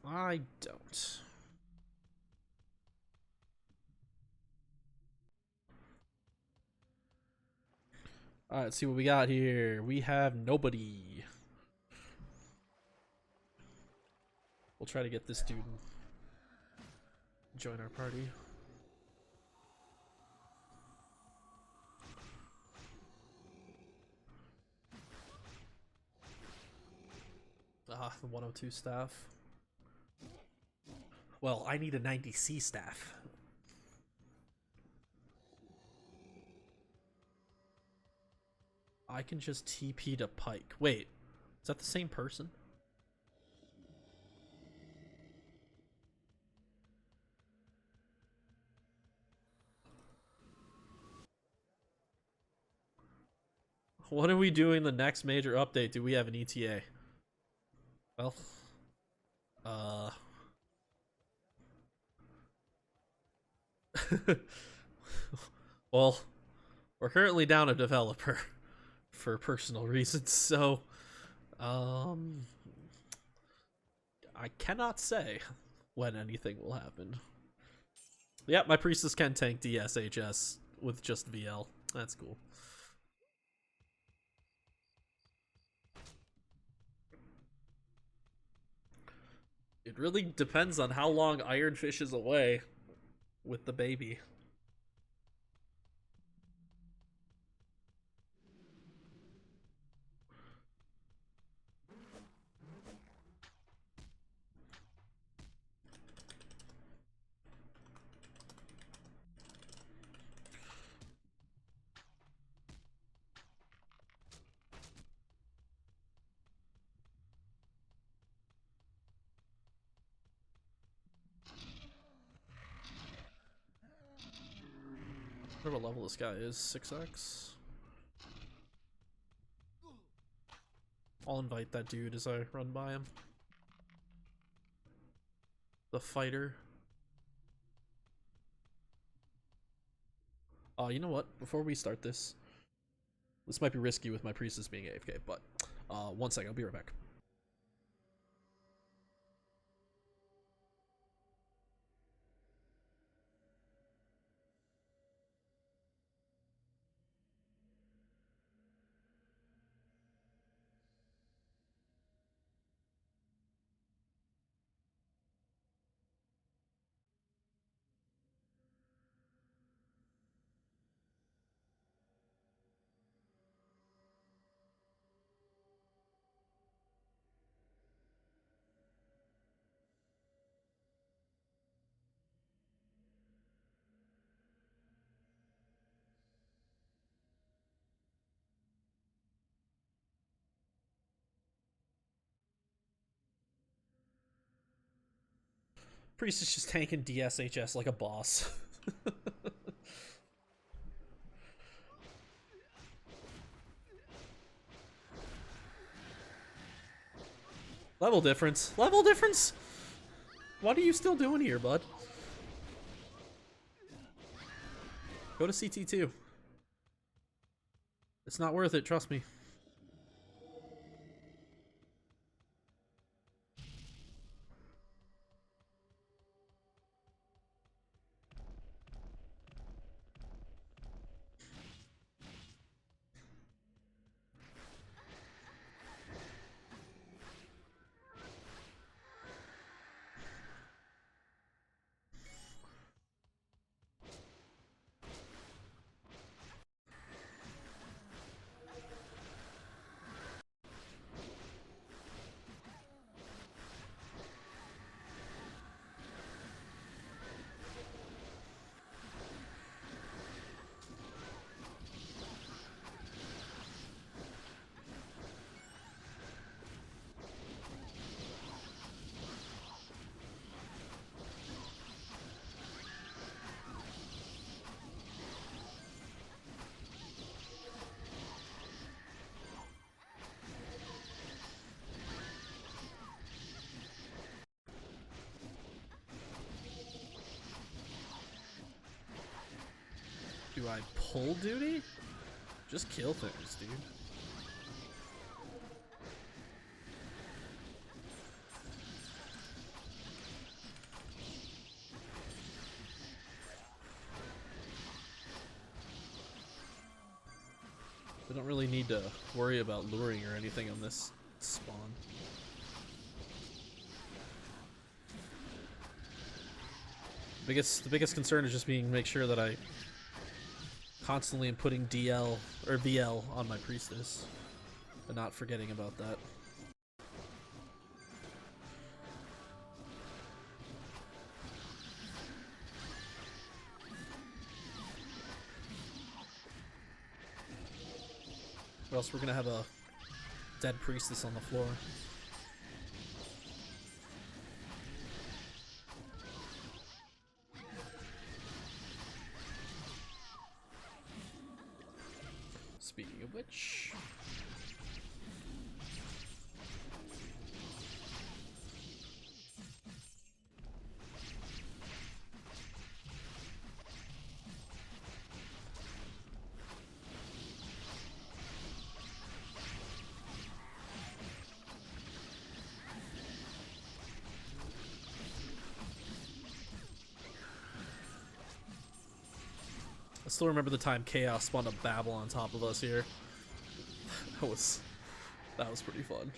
I don't. Alright, let's see what we got here. We have nobody. We'll try to get this dude join our party. Ah, the 102 staff. Well, I need a 90C staff. I can just TP to Pike. Wait, is that the same person? What are we doing the next major update? Do we have an ETA? Well, well, we're currently down a developer for personal reasons, so I cannot say when anything will happen. Yep, my priestess can tank DSHS with just VL. That's cool. It really depends on how long Ironfish is away with the baby. I wonder what level this guy is. 6x? I'll invite that dude as I run by him. The fighter. You know what? Before we start this might be risky with my priestess being AFK, but 1 second, I'll be right back. Priest is just tanking DSHS like a boss. Level difference. Level difference? What are you still doing here, bud? Go to CT2. It's not worth it, trust me. Do I pull duty? Just kill things, dude. We don't really need to worry about luring or anything on this spawn. The biggest concern is just make sure that I constantly am putting DL or VL on my priestess and not forgetting about that. Or else we're gonna have a dead priestess on the floor. Speaking of which... I still remember the time Chaos spawned a Babel on top of us here. That was pretty fun.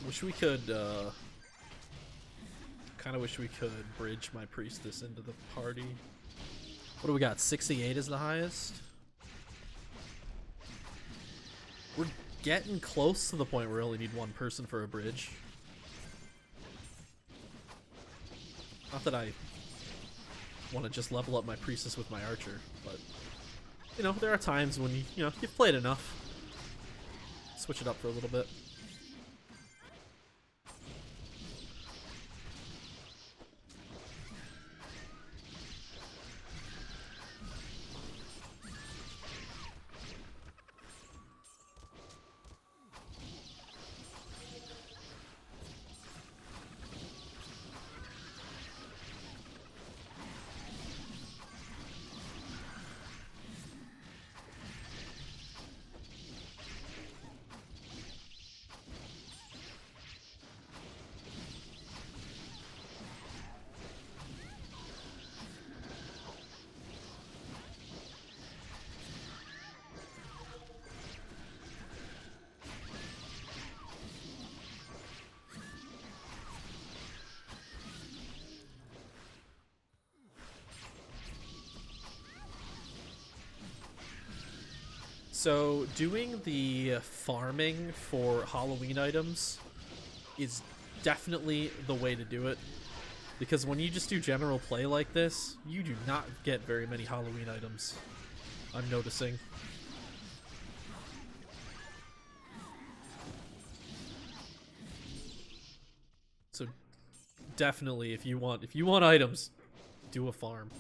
Wish we could, kind of wish we could bridge my priestess into the party. What do we got? 68 is the highest? We're getting close to the point where we only need one person for a bridge. Not that I want to just level up my priestess with my archer, but, you know, there are times when you know, you've played enough. Switch it up for a little bit. So doing the farming for Halloween items is definitely the way to do it, because when you just do general play like this, you do not get very many Halloween items, I'm noticing. So definitely, if you want items, do a farm.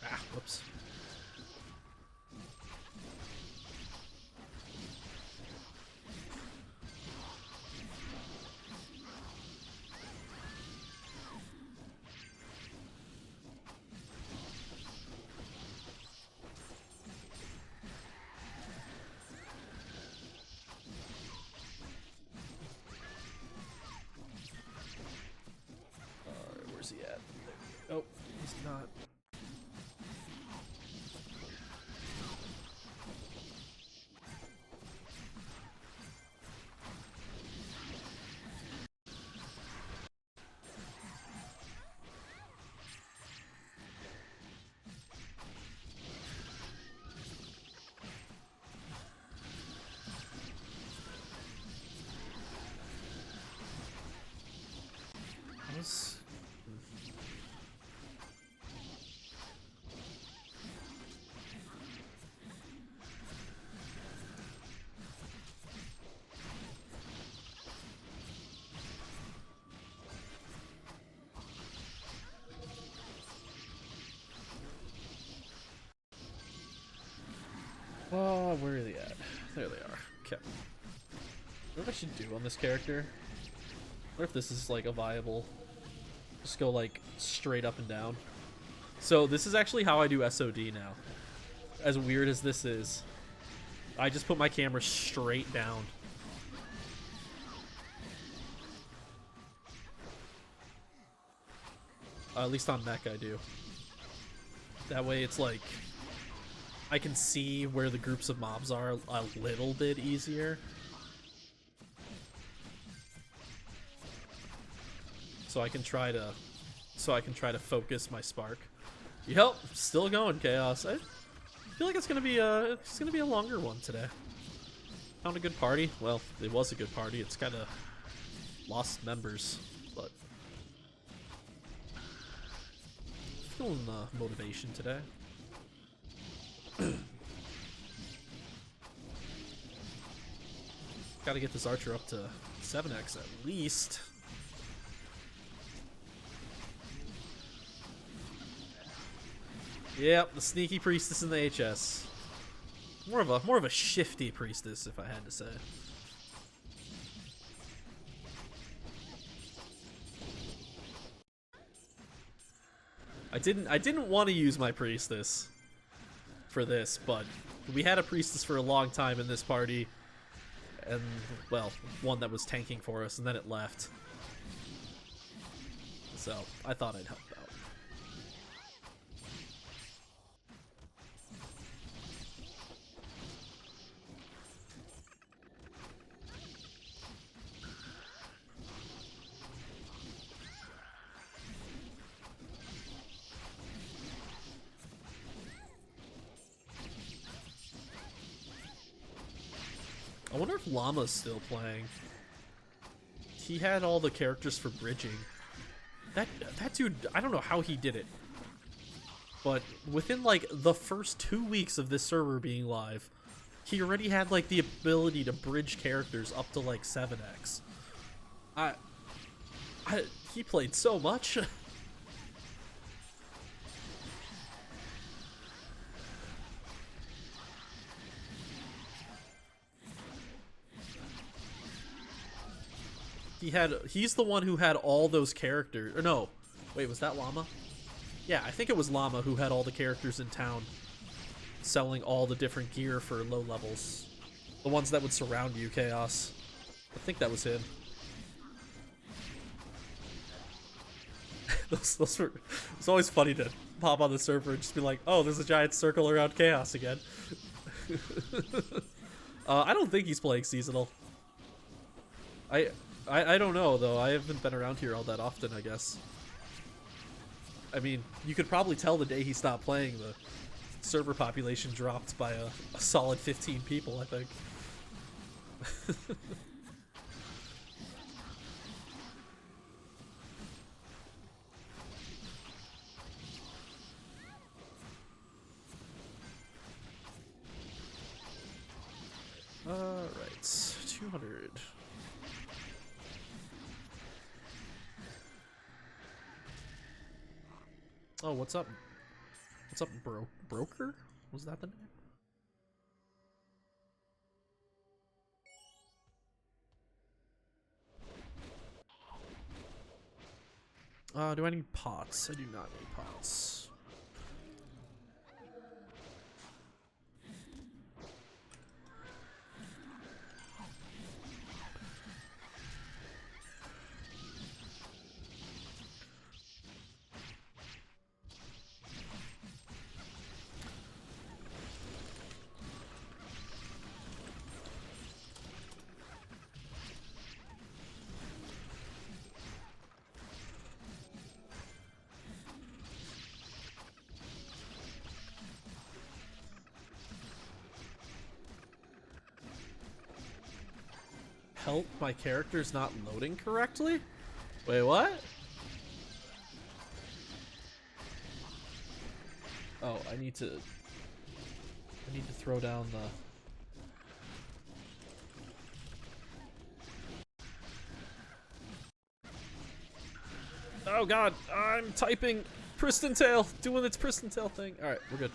Ah, whoops. Where's he at? Oh, he's not. There they are. Okay. What I should do on this character? What if this is like a viable... Just go like straight up and down. So this is actually how I do SOD now. As weird as this is, I just put my camera straight down. At least on mech I do. That way it's like I can see where the groups of mobs are a little bit easier. So I can try to focus my spark. Yep, still going, Chaos. I feel like it's gonna be a longer one today. Found a good party. Well, it was a good party. It's kind of lost members, but feeling the motivation today. Got to get this archer up to 7x at least. Yep, the sneaky priestess in the HS. More of a shifty priestess, if I had to say. I didn't want to use my priestess for this, but we had a priestess for a long time in this party, and well, one that was tanking for us, and then it left. So I thought I'd help out. I wonder if Llama's still playing. He had all the characters for bridging. That dude, I don't know how he did it. But within like the first 2 weeks of this server being live, he already had like the ability to bridge characters up to like 7x. He played so much. He's the one who had all those characters. Or no, wait, was that Llama? Yeah, I think it was Llama who had all the characters in town selling all the different gear for low levels. The ones that would surround you, Chaos. I think that was him. those were, it's always funny to pop on the server and just be like, oh, there's a giant circle around Chaos again. I don't think he's playing seasonal. I don't know, though. I haven't been around here all that often, I guess. I mean, you could probably tell the day he stopped playing, the server population dropped by a solid 15 people, I think. Alright, 200. Oh, what's up? What's up, broker? Was that the name? Do I need pots? I do not need pots. Help, my character's not loading correctly? Wait, what? Oh, I need to throw down the... Oh god, I'm typing Pristontale, doing its Pristontale thing. Alright, we're good.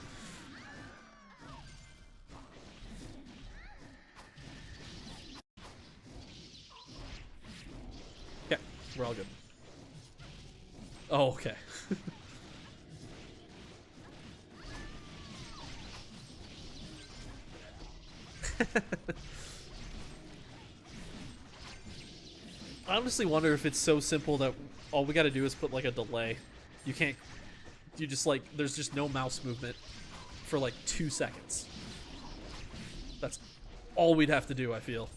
We're all good. Oh, okay. I honestly wonder if it's so simple that all we gotta do is put like a delay. You can't, you just like, there's just no mouse movement for like 2 seconds. That's all we'd have to do, I feel.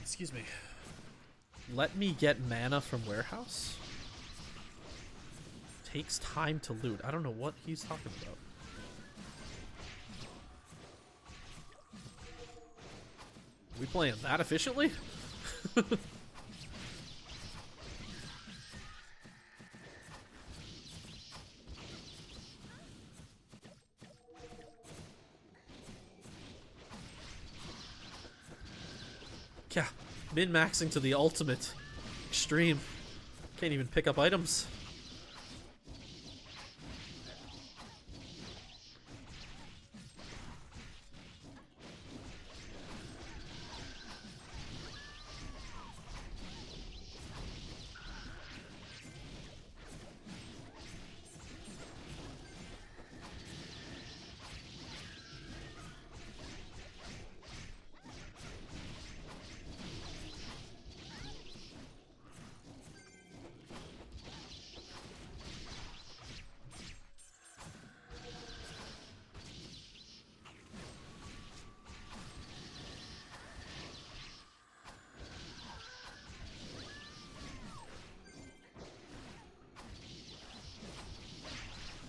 Excuse me. Let me get mana from warehouse? Takes time to loot. I don't know what he's talking about. We playing that efficiently? Yeah, min-maxing to the ultimate extreme. Can't even pick up items.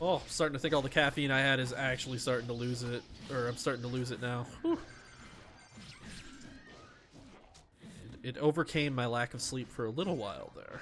Oh, I'm starting to think all the caffeine I had is actually starting to lose it. Or I'm starting to lose it now. Whew. It overcame my lack of sleep for a little while there.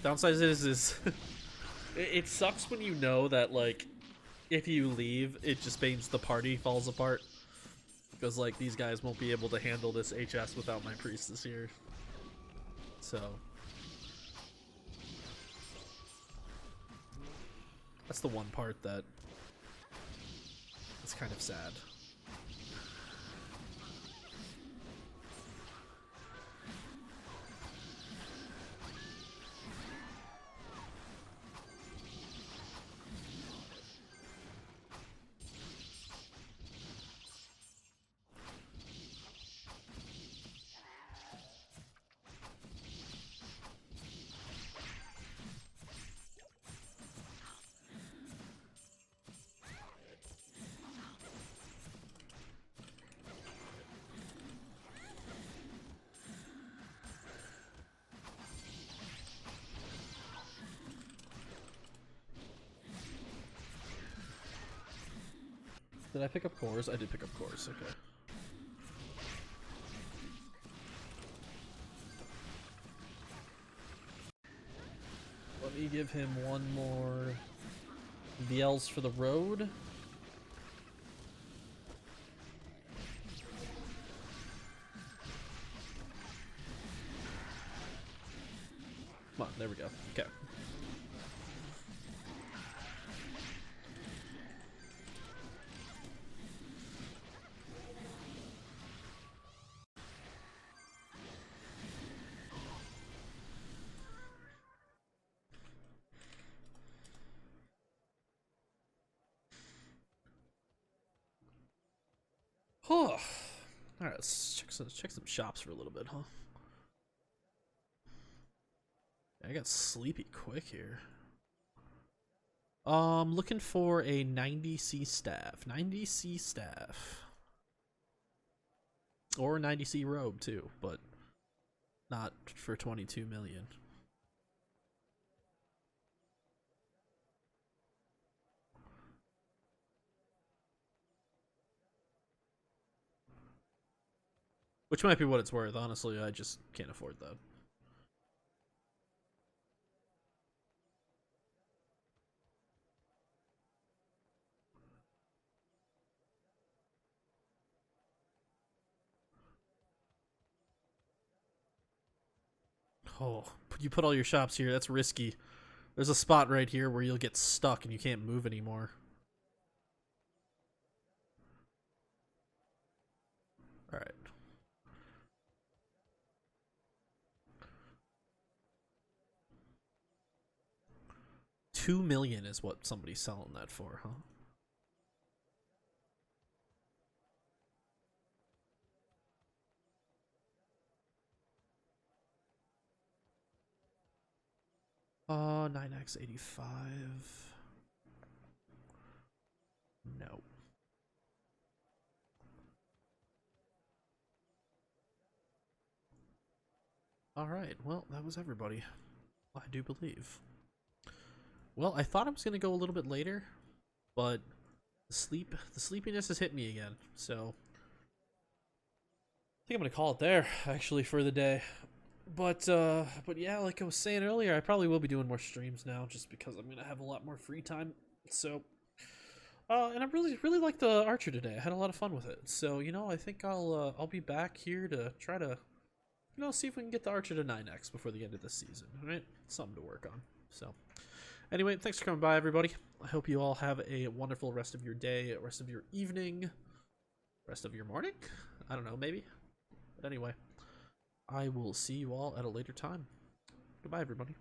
Downside is it sucks when you know that, like, if you leave, it just means the party falls apart. Because, like, these guys won't be able to handle this HS without my priestess here. So that's the one part that is kind of sad. Did I pick up cores? I did pick up cores, okay. Let me give him one more VLs for the road. Come on, there we go. Okay. Oh. Alright, let's check some shops for a little bit, huh? I got sleepy quick here. Looking for a 90C staff. 90C staff. Or 90C robe too, but not for 22 million. Which might be what it's worth, honestly. I just can't afford that. Oh, you put all your shops here. That's risky. There's a spot right here where you'll get stuck and you can't move anymore. Alright. $2 million is what somebody's selling that for, huh? Uh, 9x85. No. Alright, well, that was everybody. I do believe. Well, I thought I was gonna go a little bit later, but the sleepiness has hit me again, so I think I'm gonna call it there, actually, for the day. But yeah, like I was saying earlier, I probably will be doing more streams now, just because I'm gonna have a lot more free time. So, and I really liked the Archer today. I had a lot of fun with it. So, you know, I think I'll be back here to try to, you know, see if we can get the Archer to 9x before the end of this season. All right, something to work on. So, anyway, thanks for coming by, everybody. I hope you all have a wonderful rest of your day, rest of your evening, rest of your morning. I don't know, maybe. But anyway, I will see you all at a later time. Goodbye, everybody.